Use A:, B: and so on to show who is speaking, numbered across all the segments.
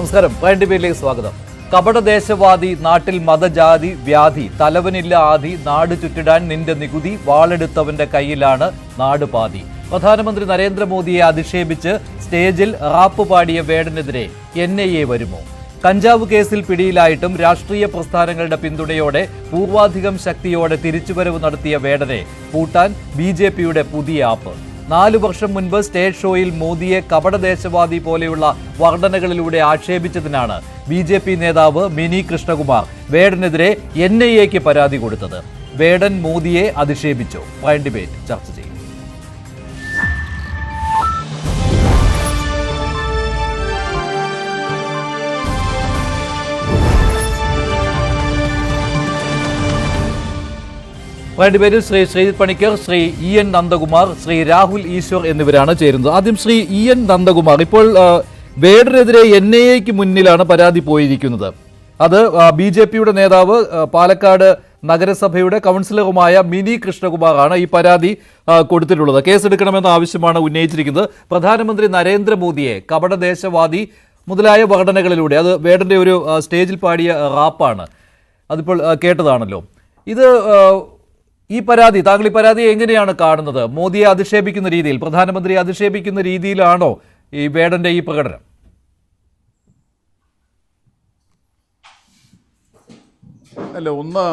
A: നമസ്കാരം. പ്രൈം ടിവിയിലേക്ക് സ്വാഗതം. കപടദേശവാദി, നാട്ടിൽ മതജാതി വ്യാധി, തലവനില്ല ആദി, നാട് ചുറ്റിടാൻ നിന്റെ നികുതി, വാളെടുത്തവന്റെ കയ്യിലാണ് നാട് പാതി. പ്രധാനമന്ത്രി നരേന്ദ്രമോദിയെ അധിക്ഷേപിച്ച് സ്റ്റേജിൽ റാപ്പ് പാടിയ വേടനെതിരെ NIA വരുമോ? കഞ്ചാവ് കേസിൽ പിടിയിലായിട്ടും രാഷ്ട്രീയ പ്രസ്ഥാനങ്ങളുടെ പിന്തുണയോടെ പൂർവാധികം ശക്തിയോടെ തിരിച്ചുവരവ് നടത്തിയ വേടനെ പൂട്ടാൻ BJPയുടെ പുതിയ ആപ്പ്. 4 വർഷം മുൻപ് സ്റ്റേജ് ഷോയിൽ മോദിയെ കപടദേശവാദി പോലെയുള്ള വർണ്ണനകളിലൂടെ ആക്ഷേപിച്ചതിനാണ് BJP നേതാവ് മിനി കൃഷ്ണകുമാർ വേടനെതിരെ NIAക്ക് പരാതി കൊടുത്തത്. വേടൻ മോദിയെ അധിക്ഷേപിച്ചു. പ്രൈം ഡിബേറ്റ് ചർച്ച ചെയ്യും. ഡിബേറ്റിൽ ശ്രീ ശ്രീജിത് പണിക്കർ, ശ്രീ EN നന്ദകുമാർ, ശ്രീ രാഹുൽ ഈശ്വർ എന്നിവരാണ് ചേരുന്നത്. ആദ്യം ശ്രീ EN നന്ദകുമാർ, ഇപ്പോൾ വേടനെതിരെ NIAക്ക് മുന്നിലാണ് പരാതി പോയിരിക്കുന്നത്. അത് BJPയുടെ നേതാവ് പാലക്കാട് നഗരസഭയുടെ കൗൺസിലറുമായ മിനി കൃഷ്ണകുമാറാണ് ഈ പരാതി കൊടുത്തിട്ടുള്ളത്. കേസെടുക്കണമെന്ന ആവശ്യമാണ് ഉന്നയിച്ചിരിക്കുന്നത്. പ്രധാനമന്ത്രി നരേന്ദ്രമോദിയെ കപടദേശവാദി മുതലായ വർണ്ണനകളിലൂടെ, അത് വേടന്റെ ഒരു സ്റ്റേജിൽ പാടിയ റാപ്പാണ്, അതിപ്പോൾ കേട്ടതാണല്ലോ. ഇത് ഈ പരാതി, താങ്കൾ ഈ പരാതിയെ എങ്ങനെയാണ് കാണുന്നത്? മോദിയെ അധിക്ഷേപിക്കുന്ന രീതിയിൽ, പ്രധാനമന്ത്രിയെ അധിക്ഷേപിക്കുന്ന രീതിയിലാണോ ഈ വേടന്റെ ഈ പ്രകടനം?
B: അല്ല, ഒന്ന്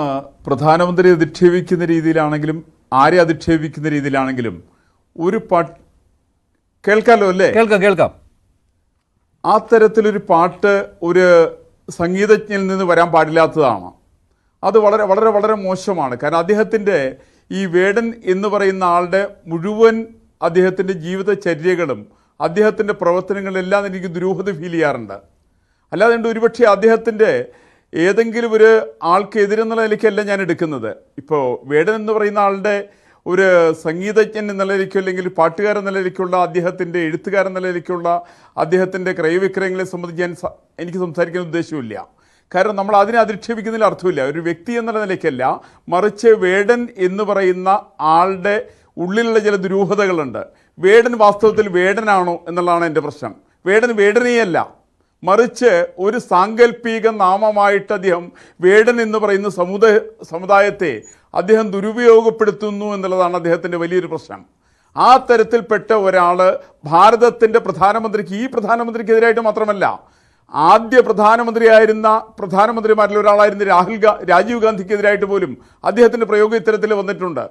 B: പ്രധാനമന്ത്രി അധിക്ഷേപിക്കുന്ന രീതിയിലാണെങ്കിലും ആരെ അധിക്ഷേപിക്കുന്ന രീതിയിലാണെങ്കിലും ഒരു കേൾക്കാമല്ലോ അല്ലേ?
A: കേൾക്കാം.
B: ആ തരത്തിലൊരു പാട്ട് ഒരു സംഗീതജ്ഞനിൽ നിന്ന് വരാൻ പാടില്ലാത്തതാണ്. അത് വളരെ വളരെ വളരെ മോശമാണ്. കാരണം അദ്ദേഹത്തിൻ്റെ ഈ വേടൻ എന്ന് പറയുന്ന ആളുടെ മുഴുവൻ അദ്ദേഹത്തിൻ്റെ ജീവിതചര്യകളും അദ്ദേഹത്തിൻ്റെ പ്രവർത്തനങ്ങളെല്ലാം എനിക്ക് ദുരൂഹത ഫീൽ ചെയ്യാറുണ്ട്. അല്ലാതെ ഒരുപക്ഷെ അദ്ദേഹത്തിൻ്റെ ഏതെങ്കിലും ഒരു ആൾക്കെതിരെന്നുള്ള നിലയ്ക്കല്ല ഞാൻ എടുക്കുന്നത്. ഇപ്പോൾ വേടൻ എന്ന് പറയുന്ന ആളുടെ ഒരു സംഗീതജ്ഞൻ എന്ന നിലയ്ക്കോ അല്ലെങ്കിൽ പാട്ടുകാരൻ എന്ന നിലയ്ക്കുള്ള അദ്ദേഹത്തിൻ്റെ എഴുത്തുകാരൻ എന്ന നിലയ്ക്കുള്ള അദ്ദേഹത്തിൻ്റെ ക്രയവിക്രയങ്ങളെ സംബന്ധിച്ച് എനിക്ക് സംസാരിക്കാൻ ഉദ്ദേശമില്ല. കാരണം നമ്മൾ അതിനെ അധിക്ഷേപിക്കുന്നതിൽ അർത്ഥമില്ല. ഒരു വ്യക്തി എന്നുള്ള നിലയ്ക്കല്ല, മറിച്ച് വേടൻ എന്ന് പറയുന്ന ആളുടെ ഉള്ളിലുള്ള ചില ദുരൂഹതകളുണ്ട്. വേടൻ വാസ്തവത്തിൽ വേടനാണോ എന്നുള്ളതാണ് എൻ്റെ പ്രശ്നം. വേടൻ വേടനെയല്ല, മറിച്ച് ഒരു സാങ്കല്പിക നാമമായിട്ട് അദ്ദേഹം വേടൻ എന്ന് പറയുന്ന സമുദായത്തെ അദ്ദേഹം ദുരുപയോഗപ്പെടുത്തുന്നു എന്നുള്ളതാണ് അദ്ദേഹത്തിൻ്റെ വലിയൊരു പ്രശ്നം. ആ തരത്തിൽപ്പെട്ട ഒരാൾ ഭാരതത്തിൻ്റെ പ്രധാനമന്ത്രിക്ക്, ഈ പ്രധാനമന്ത്രിക്കെതിരായിട്ട് മാത്രമല്ല, ആദ്യ പ്രധാനമന്ത്രിമാരിൽ ഒരാളായിരുന്ന രാജീവ് ഗാന്ധിക്കെതിരായിട്ട് പോലും അദ്ദേഹത്തിൻ്റെ പ്രയോഗം ഇത്തരത്തിൽ വന്നിട്ടുണ്ട്.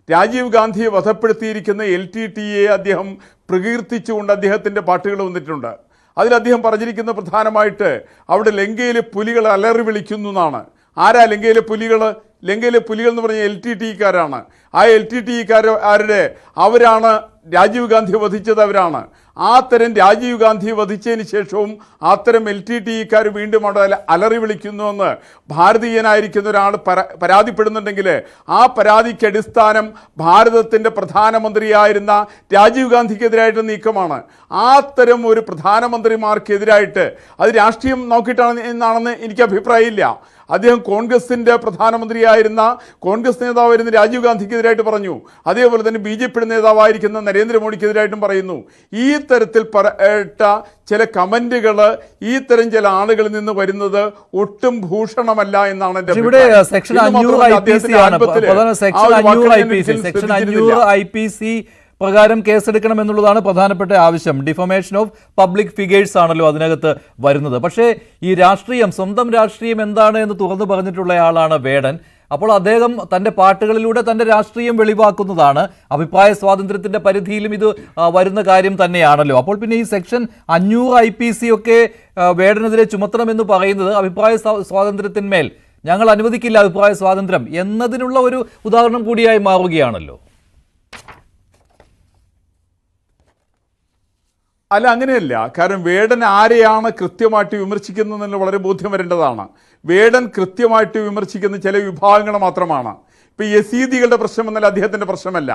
B: രാജീവ് ഗാന്ധിയെ വധപ്പെടുത്തിയിരിക്കുന്ന LTTE അദ്ദേഹം പ്രകീർത്തിച്ചുകൊണ്ട് അദ്ദേഹത്തിൻ്റെ പാട്ടുകൾ വന്നിട്ടുണ്ട്. അതിൽ അദ്ദേഹം പറഞ്ഞിരിക്കുന്ന പ്രധാനമായിട്ട് അവിടെ ലങ്കയിലെ പുലികൾ അലറി വിളിക്കുന്നു എന്നാണ്. ആരാ ലങ്കയിലെ പുലികൾ? ലങ്കയിലെ പുലികൾ എന്ന് പറഞ്ഞ LTTEക്കാരാണ്. ആ LTTEക്കാരുടെ അവരാണ് രാജീവ് ഗാന്ധിയെ വധിച്ചത്, അവരാണ്. ആ തരം രാജീവ് ഗാന്ധിയെ വധിച്ചതിന് ശേഷവും അത്തരം LTTEക്കാർ വീണ്ടും അവിടെ അലറി വിളിക്കുന്നുവെന്ന് ഭാരതീയനായിരിക്കുന്ന ഒരാൾ പരാതിപ്പെടുന്നുണ്ടെങ്കിൽ ആ പരാതിക്ക് അടിസ്ഥാനം ഭാരതത്തിൻ്റെ പ്രധാനമന്ത്രിയായിരുന്ന രാജീവ് ഗാന്ധിക്കെതിരായിട്ട് നീക്കമാണ്. ആ തരം ഒരു പ്രധാനമന്ത്രിമാർക്കെതിരായിട്ട് അത് രാഷ്ട്രീയം നോക്കിയിട്ടാണെന്ന് എനിക്ക് അഭിപ്രായമില്ല. അദ്ദേഹം കോൺഗ്രസിൻ്റെ പ്രധാനമന്ത്രിയായിരുന്ന കോൺഗ്രസ് നേതാവായിരുന്ന രാജീവ് ഗാന്ധിക്കെതിരായിട്ട് പറഞ്ഞു. അതേപോലെ തന്നെ BJPയുടെ നേതാവായിരിക്കുന്ന നരേന്ദ്രമോദിക്കെതിരായിട്ടും പറയുന്നു. ഈ തരത്തിൽ ചില കമന്റുകൾ ഈ തരം ചില ആളുകളിൽ നിന്ന് വരുന്നത് ഒട്ടും ഭൂഷണമല്ല എന്നാണ് എൻ്റെ
A: അഭിപ്രായം. സെക്ഷൻ 500 IPC പ്രകാരം കേസെടുക്കണമെന്നുള്ളതാണ് പ്രധാനപ്പെട്ട ആവശ്യം. ഡിഫമേഷൻ ഓഫ് പബ്ലിക് ഫിഗേഴ്സ് ആണല്ലോ അതിനകത്ത് വരുന്നത്. പക്ഷേ ഈ രാഷ്ട്രീയം, സ്വന്തം രാഷ്ട്രീയം എന്താണ് എന്ന് തുറന്നു പറഞ്ഞിട്ടുള്ള ആളാണ് വേടൻ. അപ്പോൾ അദ്ദേഹം തൻ്റെ പാട്ടുകളിലൂടെ തൻ്റെ രാഷ്ട്രീയം വെളിവാക്കുന്നതാണ്. അഭിപ്രായ സ്വാതന്ത്ര്യത്തിൻ്റെ പരിധിയിലും ഇത് വരുന്ന കാര്യം തന്നെയാണല്ലോ. അപ്പോൾ പിന്നെ ഈ സെക്ഷൻ 500 IPC ഒക്കെ വേടനെതിരെ ചുമത്തണമെന്ന് പറയുന്നത് അഭിപ്രായ സ്വാതന്ത്ര്യത്തിന്മേൽ ഞങ്ങൾ അനുവദിക്കില്ല അഭിപ്രായ സ്വാതന്ത്ര്യം എന്നതിനുള്ള ഒരു ഉദാഹരണം കൂടിയായി മാറുകയാണല്ലോ.
B: അല്ല, അങ്ങനെയല്ല. കാരണം വേടൻ ആരെയാണ് കൃത്യമായിട്ട് വിമർശിക്കുന്നതെന്ന് വളരെ ബോധ്യം വരേണ്ടതാണ്. വേടൻ കൃത്യമായിട്ട് വിമർശിക്കുന്ന ചില വിഭാഗങ്ങൾ മാത്രമാണ്. ഇപ്പം യസീദികളുടെ പ്രശ്നം എന്നാൽ അദ്ദേഹത്തിൻ്റെ പ്രശ്നമല്ല.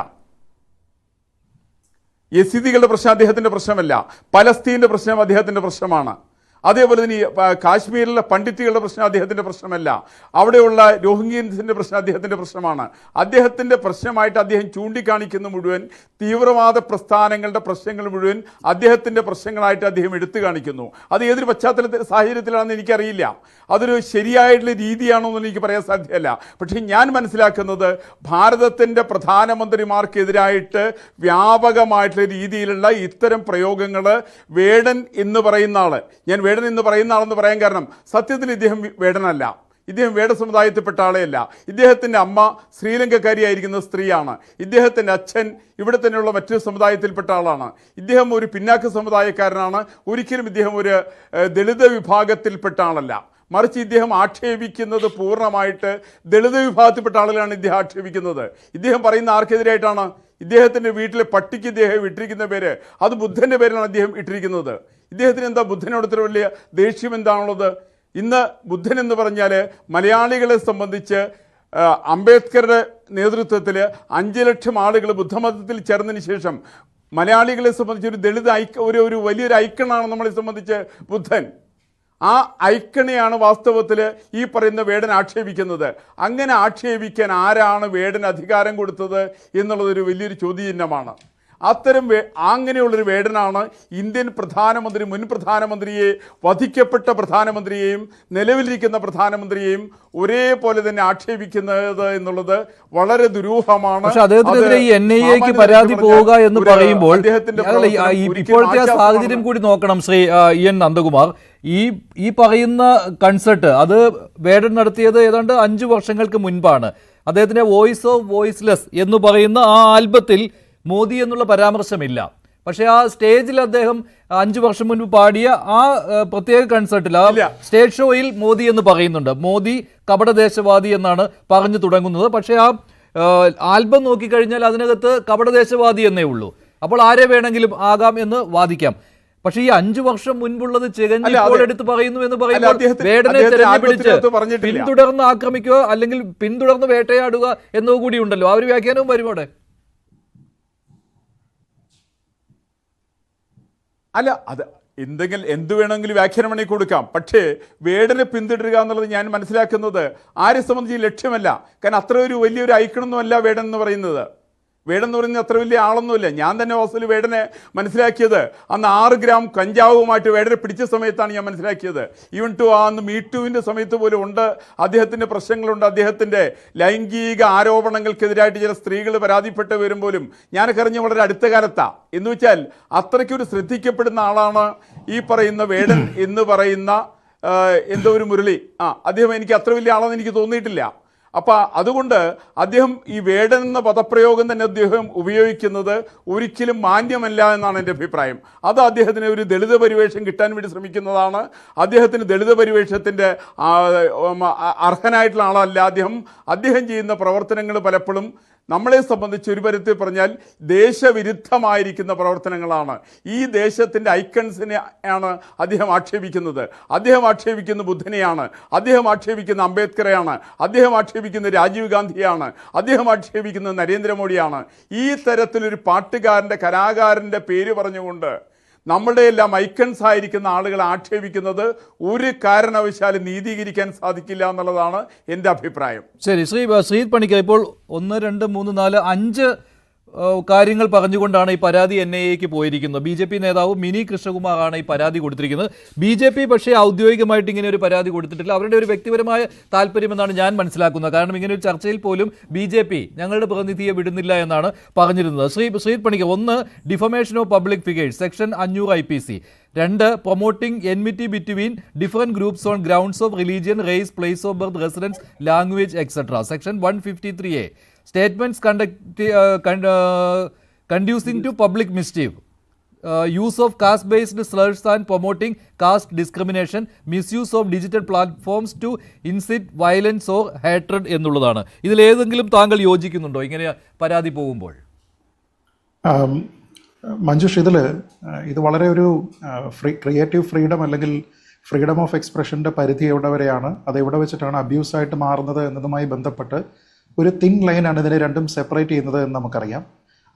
B: യസീദികളുടെ പ്രശ്നം അദ്ദേഹത്തിൻ്റെ പ്രശ്നമല്ല. പലസ്തീൻ്റെ പ്രശ്നം അദ്ദേഹത്തിൻ്റെ പ്രശ്നമാണ്. അതേപോലെ തന്നെ ഈ കാശ്മീരിലെ പണ്ഡിറ്റുകളുടെ പ്രശ്നം അദ്ദേഹത്തിൻ്റെ പ്രശ്നമല്ല. അവിടെയുള്ള രോഹിംഗ്യൻസിൻ്റെ പ്രശ്നം അദ്ദേഹത്തിൻ്റെ പ്രശ്നമാണ്. അദ്ദേഹത്തിൻ്റെ പ്രശ്നമായിട്ട് അദ്ദേഹം ചൂണ്ടിക്കാണിക്കുന്ന മുഴുവൻ തീവ്രവാദ പ്രസ്ഥാനങ്ങളുടെ പ്രശ്നങ്ങൾ മുഴുവൻ അദ്ദേഹത്തിൻ്റെ പ്രശ്നങ്ങളായിട്ട് അദ്ദേഹം എടുത്തു കാണിക്കുന്നു. അത് ഏതൊരു സാഹചര്യത്തിലാണെന്ന് എനിക്കറിയില്ല. അതൊരു ശരിയായിട്ടുള്ള രീതിയാണോ എന്ന് എനിക്ക് പറയാൻ സാധ്യമല്ല. പക്ഷേ ഞാൻ മനസ്സിലാക്കുന്നത് ഭാരതത്തിൻ്റെ പ്രധാനമന്ത്രിമാർക്കെതിരായിട്ട് വ്യാപകമായിട്ടുള്ള രീതിയിലുള്ള ഇത്തരം പ്രയോഗങ്ങൾ വേടൻ എന്ന് പറയുന്ന ആൾ, ഞാൻ വേടൻ എന്ന് പറയുന്ന ആളെന്ന് പറയാൻ കാരണം സത്യത്തിൽ ഇദ്ദേഹം വേടനല്ല, ഇദ്ദേഹം വേട സമുദായത്തിൽപ്പെട്ട ആളെയല്ല. ഇദ്ദേഹത്തിൻ്റെ അമ്മ ശ്രീലങ്കക്കാരിയായിരിക്കുന്ന സ്ത്രീയാണ്. ഇദ്ദേഹത്തിൻ്റെ അച്ഛൻ ഇവിടെ തന്നെയുള്ള മറ്റൊരു സമുദായത്തിൽപ്പെട്ട ആളാണ്. ഇദ്ദേഹം ഒരു പിന്നാക്ക സമുദായക്കാരനാണ്. ഒരിക്കലും ഇദ്ദേഹം ഒരു ദളിത് വിഭാഗത്തിൽപ്പെട്ട ആളല്ല. മറിച്ച് ഇദ്ദേഹം ആക്ഷേപിക്കുന്നത് പൂർണ്ണമായിട്ട് ദളിത് വിഭാഗത്തിൽപ്പെട്ട ആളുകളാണ് ഇദ്ദേഹം ആക്ഷേപിക്കുന്നത്. ഇദ്ദേഹം പറയുന്ന ആർക്കെതിരായിട്ടാണ്? ഇദ്ദേഹത്തിൻ്റെ വീട്ടിലെ പട്ടിക്ക് ഇദ്ദേഹം ഇട്ടിരിക്കുന്ന പേര് അത് ബുദ്ധൻ്റെ പേരിലാണ് അദ്ദേഹം ഇട്ടിരിക്കുന്നത്. ഇദ്ദേഹത്തിന് എന്താ ബുദ്ധനോട് ഇത്ര വലിയ ദേഷ്യം എന്താണുള്ളത്? ഇന്ന് ബുദ്ധൻ എന്ന് പറഞ്ഞാൽ മലയാളികളെ സംബന്ധിച്ച് അംബേദ്കറുടെ നേതൃത്വത്തിൽ 5 ലക്ഷം ആളുകൾ ബുദ്ധമതത്തിൽ ചേർന്നതിന് ശേഷം മലയാളികളെ സംബന്ധിച്ച് ഒരു ദളിത് ഒരു വലിയൊരു ഐക്കണാണ് നമ്മളെ സംബന്ധിച്ച് ബുദ്ധൻ. ആ ഐക്കണെയാണ് വാസ്തവത്തിൽ ഈ പറയുന്ന വേടൻ ആക്ഷേപിക്കുന്നത്. അങ്ങനെ ആക്ഷേപിക്കാൻ ആരാണ് വേടൻ അധികാരം കൊടുത്തത് എന്നുള്ളതൊരു വലിയൊരു ചോദ്യചിഹ്നമാണ്. അത്തരം അങ്ങനെയുള്ളൊരു വേടനാണ് ഇന്ത്യൻ പ്രധാനമന്ത്രി, മുൻ പ്രധാനമന്ത്രിയെ, വധിക്കപ്പെട്ട പ്രധാനമന്ത്രിയെയും നിലവിലിരിക്കുന്ന പ്രധാനമന്ത്രിയെയും ഒരേപോലെ തന്നെ ആക്ഷേപിക്കുന്നത് എന്നുള്ളത് വളരെ ദുരൂഹമാണ്.
A: പക്ഷെ അദ്ദേഹത്തിനെതിരെ ഈ NIAക്ക് പരാതി പോവുക എന്ന് പറയുമ്പോൾ ഇപ്പോഴത്തെ സാഹചര്യം കൂടി നോക്കണം. ശ്രീ EN നന്ദകുമാർ, ഈ പറയുന്ന കൺസേർട്ട് അത് വേടൻ നടത്തിയത് ഏതാണ്ട് 5 വർഷങ്ങൾക്ക് മുൻപാണ്. അദ്ദേഹത്തിന്റെ വോയിസ് ഓഫ് വോയിസ്ലെസ് എന്ന് പറയുന്ന ആ ആൽബത്തിൽ മോദി എന്നുള്ള പരാമർശമില്ല. പക്ഷേ ആ സ്റ്റേജിൽ അദ്ദേഹം 5 വർഷം മുൻപ് പാടിയ ആ പ്രത്യേക കൺസേർട്ടിൽ, ആ സ്റ്റേജ് ഷോയിൽ മോദി എന്ന് പറയുന്നുണ്ട്. മോദി കപടദേശവാദി എന്നാണ് പറഞ്ഞു തുടങ്ങുന്നത്. പക്ഷേ ആ ആൽബം നോക്കിക്കഴിഞ്ഞാൽ അതിനകത്ത് കപടദേശവാദി എന്നേ ഉള്ളൂ. അപ്പോൾ ആരെ വേണമെങ്കിലും ആകാം എന്ന് വാദിക്കാം. പക്ഷെ ഈ 5 വർഷം മുൻപുള്ളത് എടുത്ത് പറയുന്നു എന്ന് പറയുമ്പോൾ വേടനെ തെരഞ്ഞെടുപ്പിച്ച് പിന്തുടർന്ന് ആക്രമിക്കുക അല്ലെങ്കിൽ പിന്തുടർന്ന് വേട്ടയാടുക എന്നോ കൂടി ഉണ്ടല്ലോ. ആ ഒരു വ്യാഖ്യാനവും വരുമോടെ?
B: അല്ല, അത് എന്ത് വേണമെങ്കിലും വ്യാഖ്യാനം വേണമെങ്കിൽ കൊടുക്കാം. പക്ഷേ വേടനെ പിന്തുടരുക എന്നുള്ളത് ഞാൻ മനസ്സിലാക്കുന്നത് ആരെ സംബന്ധിച്ച് ലക്ഷ്യമല്ല. കാരണം അത്ര ഒരു വലിയൊരു ഐക്കണൊന്നുമല്ല വേടൻ എന്ന് പറയുന്നത്. വേടൻ എന്ന് പറയുന്നത് അത്ര വലിയ ആളൊന്നുമില്ല. ഞാൻ തന്നെ വാസ്തവത്തിൽ വേടനെ മനസ്സിലാക്കിയത് അന്ന് 6 ഗ്രാം കഞ്ചാവുമായിട്ട് വേടനെ പിടിച്ച സമയത്താണ് ഞാൻ മനസ്സിലാക്കിയത്. ഈവൻ ടു അന്ന് മീറ്റുവിൻ്റെ സമയത്ത് പോലും ഉണ്ട് അദ്ദേഹത്തിൻ്റെ പ്രശ്നങ്ങളുണ്ട്. അദ്ദേഹത്തിൻ്റെ ലൈംഗിക ആരോപണങ്ങൾക്കെതിരായിട്ട് ചില സ്ത്രീകൾ പരാതിപ്പെട്ട് വരും പോലും ഞാനൊക്കെ അറിഞ്ഞ വളരെ അടുത്ത കാലത്താണ്. എന്ന് വെച്ചാൽ അത്രയ്ക്കൊരു ശ്രദ്ധിക്കപ്പെടുന്ന ആളാണ് ഈ പറയുന്ന വേടൻ എന്ന് പറയുന്ന എന്തോ ഒരു മുരളി. അദ്ദേഹം എനിക്ക് അത്ര വലിയ ആളെന്ന് എനിക്ക് തോന്നിയിട്ടില്ല. അപ്പം അതുകൊണ്ട് അദ്ദേഹം ഈ വേടൻ എന്ന പദപ്രയോഗം തന്നെ അദ്ദേഹം ഉപയോഗിക്കുന്നത് ഒരിക്കലും മാന്യമല്ല എന്നാണ് എൻ്റെ അഭിപ്രായം. അത് അദ്ദേഹത്തിന് ഒരു ദളിത് പരിവേഷം കിട്ടാൻ വേണ്ടി ശ്രമിക്കുന്നതാണ്. അദ്ദേഹത്തിന് ദളിത് പരിവേഷത്തിൻ്റെ അർഹനായിട്ടുള്ള ആളല്ല അദ്ദേഹം ചെയ്യുന്ന പ്രവർത്തനങ്ങൾ പലപ്പോഴും നമ്മളെ സംബന്ധിച്ച് ഒരു പരത്തിൽ പറഞ്ഞാൽ ദേശവിരുദ്ധമായിരിക്കുന്ന പ്രവർത്തനങ്ങളാണ്. ഈ ദേശത്തിൻ്റെ ഐക്കൺസിനെ ആണ് അദ്ദേഹം ആക്ഷേപിക്കുന്നത്. അദ്ദേഹം ആക്ഷേപിക്കുന്ന ബുദ്ധനെയാണ്, അദ്ദേഹം ആക്ഷേപിക്കുന്ന അംബേദ്കറെയാണ്, അദ്ദേഹം ആക്ഷേപിക്കുന്ന രാജീവ് ഗാന്ധിയാണ്, അദ്ദേഹം ആക്ഷേപിക്കുന്ന നരേന്ദ്രമോദിയാണ്. ഈ തരത്തിലൊരു പാട്ടുകാരൻ്റെ, കലാകാരൻ്റെ പേര് പറഞ്ഞുകൊണ്ട് നമ്മുടെ എല്ലാം ഐക്കൺസ് ആയിരിക്കുന്ന ആളുകൾ ആക്ഷേപിക്കുന്നത് ഒരു കാരണവശാലും നീതീകരിക്കാൻ സാധിക്കില്ല എന്നുള്ളതാണ് എൻ്റെ അഭിപ്രായം.
A: ശരി, ശ്രീ പണിക്കർ, ഇപ്പോൾ 1, 2, 3, 4, 5 കാര്യങ്ങൾ പറഞ്ഞുകൊണ്ടാണ് ഈ പരാതി NIAക്ക് പോയിരിക്കുന്നത്. BJP നേതാവ് മിനി കൃഷ്ണകുമാറാണ് ഈ പരാതി കൊടുത്തിരിക്കുന്നത്. BJP പക്ഷേ ഔദ്യോഗികമായിട്ട് ഇങ്ങനെ ഒരു പരാതി കൊടുത്തിട്ടില്ല. അവരുടെ ഒരു വ്യക്തിപരമായ താല്പര്യമെന്നാണ് ഞാൻ മനസ്സിലാക്കുന്നത്. കാരണം ഇങ്ങനെ ഒരു ചർച്ചയിൽ പോലും BJP ഞങ്ങളുടെ പ്രതിനിധിയെ വിടുന്നില്ല എന്നാണ് പറഞ്ഞിരുന്നത്. Shri Panicker, 1 defamation of public figures section 500 IPC. 2 promoting enmity between different groups on grounds of religion, race, place of birth, residence, language etcetera. Section 153A statements conducing to public mischief, use of caste-based slurs and promoting caste discrimination, misuse of digital platforms to incite violence or hatred എന്നുള്ളതാണ്. ഇതിലേതെങ്കിലും താങ്കൾ യോജിക്കുന്നുണ്ടോ ഇങ്ങനെ പരാതി പോകുമ്പോൾ?
C: മഞ്ജുഷ്, ഇത് വളരെ ഒരു ക്രിയേറ്റീവ് ഫ്രീഡം അല്ലെങ്കിൽ ഫ്രീഡം ഓഫ് എക്സ്പ്രഷൻ്റെ പരിധി എവിടെ വരെയാണ്, അത് എവിടെ വെച്ചിട്ടാണ് അബ്യൂസായിട്ട് മാറുന്നത് എന്നതുമായി ബന്ധപ്പെട്ട് ഒരു തിൻ ലൈനാണ് ഇതിനെ രണ്ടും സെപ്പറേറ്റ് ചെയ്യുന്നത് എന്ന് നമുക്കറിയാം.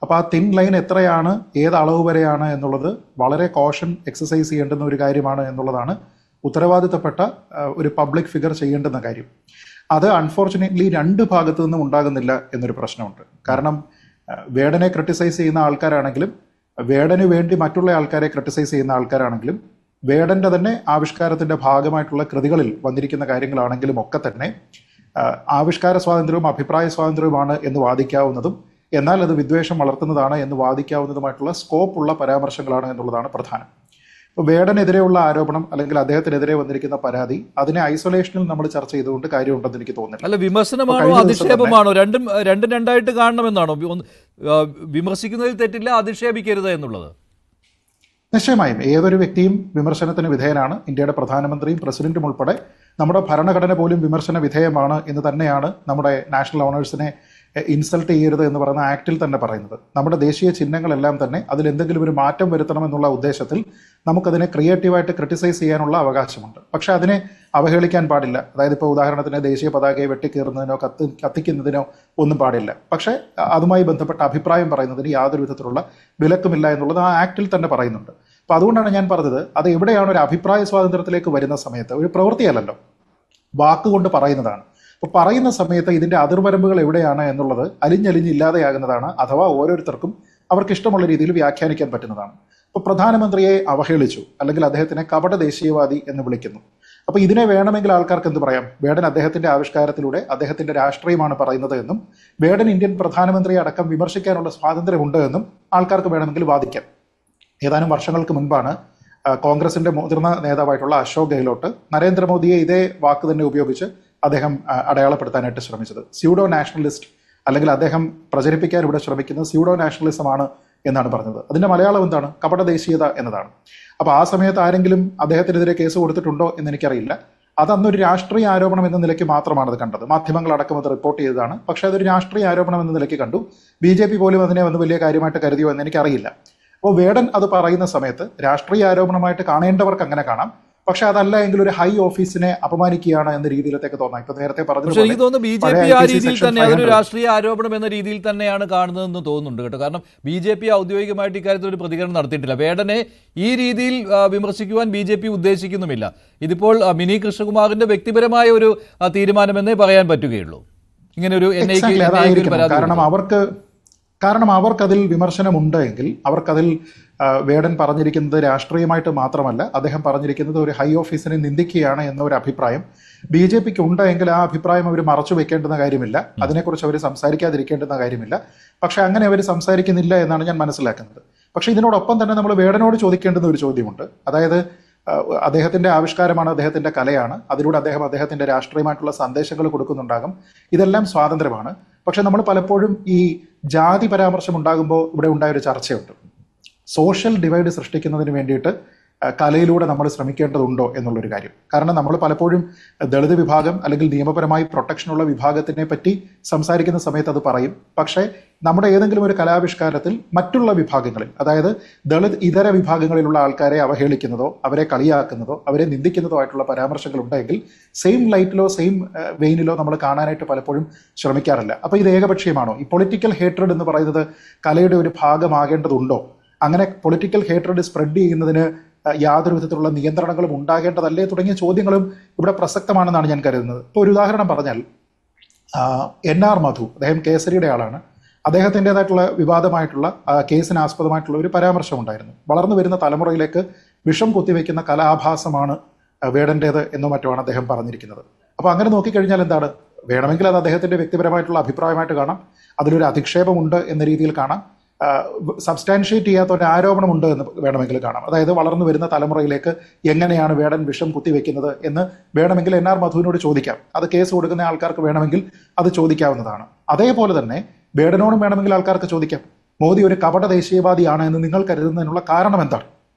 C: അപ്പോൾ ആ തിൻ ലൈൻ എത്രയാണ്, ഏത് അളവ് വരെയാണ് എന്നുള്ളത് വളരെ കോഷൻ എക്സസൈസ് ചെയ്യേണ്ടുന്ന ഒരു കാര്യമാണ് എന്നുള്ളതാണ് ഉത്തരവാദിത്തപ്പെട്ട ഒരു പബ്ലിക് ഫിഗർ ചെയ്യേണ്ടുന്ന കാര്യം. അത് അൺഫോർച്ചുനേറ്റ്ലി രണ്ട് ഭാഗത്തു നിന്നും ഉണ്ടാകുന്നില്ല എന്നൊരു പ്രശ്നമുണ്ട്. കാരണം വേടനെ ക്രിട്ടിസൈസ് ചെയ്യുന്ന ആൾക്കാരാണെങ്കിലും വേടന് വേണ്ടി മറ്റുള്ള ആൾക്കാരെ ക്രിട്ടിസൈസ് ചെയ്യുന്ന ആൾക്കാരാണെങ്കിലും വേടന്റെ തന്നെ ആവിഷ്കാരത്തിന്റെ ഭാഗമായിട്ടുള്ള കൃതികളിൽ വന്നിരിക്കുന്ന കാര്യങ്ങളാണെങ്കിലും ഒക്കെ തന്നെ ആവിഷ്കാര സ്വാതന്ത്ര്യവും അഭിപ്രായ സ്വാതന്ത്ര്യവുമാണ് എന്ന് വാദിക്കാവുന്നതും എന്നാൽ അത് വിദ്വേഷം വളർത്തുന്നതാണ് എന്ന് വാദിക്കാവുന്നതുമായിട്ടുള്ള സ്കോപ്പുള്ള പരാമർശങ്ങളാണ് എന്നുള്ളതാണ് പ്രധാനം. ഇപ്പോൾ വേടനെതിരെയുള്ള ആരോപണം അല്ലെങ്കിൽ അദ്ദേഹത്തിനെതിരെ വന്നിരിക്കുന്ന പരാതി അതിനെ ഐസൊലേഷനിൽ നമ്മൾ ചർച്ച ചെയ്തുകൊണ്ട് കാര്യമുണ്ടെന്ന് എനിക്ക് തോന്നുന്നില്ല.
A: അല്ല, വിമർശനമാണോ അധിക്ഷേപമാണോ? രണ്ടും രണ്ടായിട്ട് കാണണമെന്നാണോ? വിമർശിക്കുന്നതിൽ തെറ്റില്ല, അധിക്ഷേപിക്കരുത് എന്നുള്ളത്.
C: നിശ്ചയമായും ഏതൊരു വ്യക്തിയും വിമർശനത്തിന് വിധേയനാണ്. ഇന്ത്യയുടെ പ്രധാനമന്ത്രിയും പ്രസിഡന്റും ഉൾപ്പെടെ നമ്മുടെ ഭരണഘടന പോലും വിമർശന വിധേയമാണ് എന്ന് തന്നെയാണ് നമ്മുടെ നാഷണൽ ഓണേഴ്സിനെ ഇൻസൾട്ട് ചെയ്യരുത് എന്ന് പറയുന്ന ആക്ടിൽ തന്നെ പറയുന്നത്. നമ്മുടെ ദേശീയ ചിഹ്നങ്ങളെല്ലാം തന്നെ അതിലെന്തെങ്കിലും ഒരു മാറ്റം വരുത്തണമെന്നുള്ള ഉദ്ദേശത്തിൽ നമുക്കതിനെ ക്രിയേറ്റീവായിട്ട് ക്രിട്ടിസൈസ് ചെയ്യാനുള്ള അവകാശമുണ്ട്. പക്ഷെ അതിനെ അവഹേളിക്കാൻ പാടില്ല. അതായത് ഇപ്പോൾ ഉദാഹരണത്തിന് ദേശീയ പതാകയെ വെട്ടിക്കീറുന്നതിനോ കത്തിക്കുന്നതിനോ ഒന്നും പാടില്ല. പക്ഷേ അതുമായി ബന്ധപ്പെട്ട അഭിപ്രായം പറയുന്നതിന് യാതൊരു വിധത്തിലുള്ള വിലക്കുമില്ല എന്നുള്ളത് ആ ആക്ടിൽ തന്നെ പറയുന്നുണ്ട്. അപ്പം അതുകൊണ്ടാണ് ഞാൻ പറഞ്ഞത്, അത് എവിടെയാണ് ഒരു അഭിപ്രായ സ്വാതന്ത്ര്യത്തിലേക്ക് വരുന്ന സമയത്ത് ഒരു പ്രവൃത്തിയല്ലല്ലോ, വാക്കുകൊണ്ട് പറയുന്നതാണ്. അപ്പോൾ പറയുന്ന സമയത്ത് ഇതിൻ്റെ അതിർവരമ്പുകൾ എവിടെയാണ് എന്നുള്ളത് അലിഞ്ഞലിഞ്ഞില്ലാതെയാകുന്നതാണ്, അഥവാ ഓരോരുത്തർക്കും അവർക്ക് ഇഷ്ടമുള്ള രീതിയിൽ വ്യാഖ്യാനിക്കാൻ പറ്റുന്നതാണ്. ഇപ്പോൾ പ്രധാനമന്ത്രിയെ അവഹേളിച്ചു അല്ലെങ്കിൽ അദ്ദേഹത്തിനെ കപട ദേശീയവാദി എന്ന് വിളിക്കുന്നു. അപ്പോൾ ഇതിനെ വേണമെങ്കിൽ ആൾക്കാർക്ക് എന്ത് പറയാം? വേടൻ അദ്ദേഹത്തിൻ്റെ ആവിഷ്കാരത്തിലൂടെ അദ്ദേഹത്തിൻ്റെ രാഷ്ട്രീയമാണ് പറയുന്നത് എന്നും വേടൻ ഇന്ത്യൻ പ്രധാനമന്ത്രിയെ അടക്കം വിമർശിക്കാനുള്ള സ്വാതന്ത്ര്യമുണ്ട് എന്നും ആൾക്കാർക്ക് വേണമെങ്കിൽ വാദിക്കാം. ഏതാനും വർഷങ്ങൾക്ക് മുൻപാണ് കോൺഗ്രസിന്റെ മുതിർന്ന നേതാവായിട്ടുള്ള അശോക് ഗെഹ്ലോട്ട് നരേന്ദ്രമോദിയെ ഇതേ വാക്ക് തന്നെ ഉപയോഗിച്ച് അദ്ദേഹം അടയാളപ്പെടുത്താനായിട്ട് ശ്രമിച്ചത്. സ്യൂഡോ നാഷണലിസ്റ്റ് അല്ലെങ്കിൽ അദ്ദേഹം പ്രചരിപ്പിക്കാൻ ഇവിടെ ശ്രമിക്കുന്നത് സ്യൂഡോ നാഷണലിസമാണ് എന്നാണ് പറഞ്ഞത്. അതിന്റെ മലയാളം എന്താണ്? കപട ദേശീയത എന്നതാണ്. അപ്പോൾ ആ സമയത്ത് ആരെങ്കിലും അദ്ദേഹത്തിനെതിരെ കേസ് കൊടുത്തിട്ടുണ്ടോ എന്ന് എനിക്കറിയില്ല. അതന്നൊരു രാഷ്ട്രീയ ആരോപണം എന്ന നിലയ്ക്ക് മാത്രമാണ് അത് കണ്ടത്. മാധ്യമങ്ങളടക്കം അത് റിപ്പോർട്ട് ചെയ്തതാണ്. പക്ഷേ അതൊരു രാഷ്ട്രീയ ആരോപണം എന്ന നിലയ്ക്ക് കണ്ടു. BJP പോലും അതിനെ ഒന്ന് വലിയ കാര്യമായിട്ട് കരുതിയോ എന്ന് എനിക്കറിയില്ല. അപ്പോൾ വേടൻ അത് പറയുന്ന സമയത്ത് രാഷ്ട്രീയ ആരോപണമായിട്ട് കാണേണ്ടവർക്ക് അങ്ങനെ കാണാം. പക്ഷെ അതല്ല എങ്കിൽ ഒരു ഹൈ ഓഫീസിനെ അപമാനിക്കുകയാണ് എന്ന രീതിയിലേക്ക് തോന്നാം. ഇപ്പൊ നേരത്തെ
A: പറഞ്ഞു, എനിക്ക് തോന്നുന്നു BJP ആ രീതിയിൽ തന്നെ അതൊരു രാഷ്ട്രീയ ആരോപണം എന്ന രീതിയിൽ തന്നെയാണ് കാണുന്നതെന്ന് തോന്നുന്നുണ്ട് കേട്ടോ. കാരണം BJP ഔദ്യോഗികമായിട്ട് ഇക്കാര്യത്തിൽ ഒരു പ്രതികരണം നടത്തിയിട്ടില്ല. വേടനെ ഈ രീതിയിൽ വിമർശിക്കുവാൻ BJP ഉദ്ദേശിക്കുന്നുമില്ല. ഇതിപ്പോൾ മിനി കൃഷ്ണകുമാറിന്റെ വ്യക്തിപരമായ ഒരു തീരുമാനമെന്നേ പറയാൻ പറ്റുകയുള്ളൂ. ഇങ്ങനെ ഒരു
C: കാരണം അവർക്കതിൽ വിമർശനമുണ്ട് എങ്കിൽ അവർക്കതിൽ വേടൻ പറഞ്ഞിരിക്കുന്നത് രാഷ്ട്രീയമായിട്ട് മാത്രമല്ല, അദ്ദേഹം പറഞ്ഞിരിക്കുന്നത് ഒരു ഹൈ ഓഫീസിനെ നിന്ദിക്കുകയാണ് എന്നൊരു അഭിപ്രായം BJPക്ക് ഉണ്ട് എങ്കിൽ ആ അഭിപ്രായം അവർ മറച്ചു വെക്കേണ്ടുന്ന കാര്യമില്ല, അതിനെക്കുറിച്ച് അവർ സംസാരിക്കാതിരിക്കേണ്ടുന്ന കാര്യമില്ല. പക്ഷെ അങ്ങനെ അവർ സംസാരിക്കുന്നില്ല എന്നാണ് ഞാൻ മനസ്സിലാക്കുന്നത്. പക്ഷെ ഇതിനോടൊപ്പം തന്നെ നമ്മൾ വേടനോട് ചോദിക്കേണ്ടുന്ന ഒരു ചോദ്യമുണ്ട്. അതായത് അദ്ദേഹത്തിന്റെ ആവിഷ്കാരമാണ്, അദ്ദേഹത്തിന്റെ കലയാണ്, അതിലൂടെ അദ്ദേഹം അദ്ദേഹത്തിന്റെ രാഷ്ട്രീയമായിട്ടുള്ള സന്ദേശങ്ങൾ കൊടുക്കുന്നുണ്ടാകും. ഇതെല്ലാം സ്വാതന്ത്ര്യമാണ്. പക്ഷെ നമ്മൾ പലപ്പോഴും ഈ ജാതി പരാമർശം ഉണ്ടാകുമ്പോൾ ഇവിടെ ഉണ്ടായൊരു ചർച്ചയുണ്ട്. സോഷ്യൽ ഡിവൈഡ് സൃഷ്ടിക്കുന്നതിന് വേണ്ടിയിട്ട് കലയിലൂടെ നമ്മൾ ശ്രമിക്കേണ്ടതുണ്ടോ എന്നുള്ളൊരു കാര്യം. കാരണം നമ്മൾ പലപ്പോഴും ദളിത് വിഭാഗം അല്ലെങ്കിൽ നിയമപരമായി പ്രൊട്ടക്ഷനുള്ള വിഭാഗത്തിനെ പറ്റി സംസാരിക്കുന്ന സമയത്ത് അത് പറയും. പക്ഷേ നമ്മുടെ ഏതെങ്കിലും ഒരു കലാവിഷ്കാരത്തിൽ മറ്റുള്ള വിഭാഗങ്ങളിൽ, അതായത് ദളിത് ഇതര വിഭാഗങ്ങളിലുള്ള ആൾക്കാരെ അവഹേളിക്കുന്നതോ അവരെ കളിയാക്കുന്നതോ അവരെ നിന്ദിക്കുന്നതോ ആയിട്ടുള്ള പരാമർശങ്ങൾ ഉണ്ടെങ്കിൽ സെയിം ലൈറ്റിലോ സെയിം വെയിനിലോ നമ്മൾ കാണാനായിട്ട് പലപ്പോഴും ശ്രമിക്കാറില്ല. അപ്പോൾ ഇത് ഏകപക്ഷീയമാണോ? ഈ പൊളിറ്റിക്കൽ ഹേട്രഡ് എന്ന് പറയുന്നത് കലയുടെ ഒരു ഭാഗമാകേണ്ടതുണ്ടോ? അങ്ങനെ പൊളിറ്റിക്കൽ ഹേട്രഡ് സ്പ്രെഡ് ചെയ്യുന്നതിന് യാതൊരു വിധത്തിലുള്ള നിയന്ത്രണങ്ങളും ഉണ്ടാകേണ്ടതല്ലേ തുടങ്ങിയ ചോദ്യങ്ങളും ഇവിടെ പ്രസക്തമാണെന്നാണ് ഞാൻ കരുതുന്നത്. ഇപ്പോൾ ഒരു ഉദാഹരണം പറഞ്ഞാൽ NR മധു, അദ്ദേഹം കേസരിയുടെ ആളാണ്. അദ്ദേഹത്തിൻ്റെതായിട്ടുള്ള വിവാദമായിട്ടുള്ള കേസിനാസ്പദമായിട്ടുള്ള ഒരു പരാമർശം ഉണ്ടായിരുന്നു. വളർന്നു വരുന്ന തലമുറയിലേക്ക് വിഷം കുത്തിവെക്കുന്ന കലാഭാസമാണ് വേടൻ്റേത് എന്നോ മറ്റുമാണ് അദ്ദേഹം പറഞ്ഞിരിക്കുന്നത്. അപ്പോൾ അങ്ങനെ നോക്കിക്കഴിഞ്ഞാൽ എന്താണ്? വേണമെങ്കിൽ അത് അദ്ദേഹത്തിൻ്റെ വ്യക്തിപരമായിട്ടുള്ള അഭിപ്രായമായിട്ട് കാണാം, അതിലൊരു അധിക്ഷേപമുണ്ട് എന്ന രീതിയിൽ കാണാം, സബ്സ്റ്റാൻഷിയേറ്റ് ചെയ്യാത്ത ഒരു ആരോപണമുണ്ട് എന്ന് വേണമെങ്കിൽ കാണാം. അതായത് വളർന്നു വരുന്ന തലമുറയിലേക്ക് എങ്ങനെയാണ് വേടൻ വിഷം കുത്തിവെക്കുന്നത് എന്ന് വേണമെങ്കിൽ NR മധുവിനോട് ചോദിക്കാം. അത് കേസ് കൊടുക്കുന്ന ആൾക്കാർക്ക് വേണമെങ്കിൽ അത് ചോദിക്കാവുന്നതാണ്. അതേപോലെ തന്നെ വേടനോടും വേണമെങ്കിൽ ആൾക്കാർക്ക് ചോദിക്കാം, മോദി ഒരു കപട ദേശീയവാദിയാണ് എന്ന് നിങ്ങൾ കരുതുന്നതിനുള്ള കാരണം എന്താണ്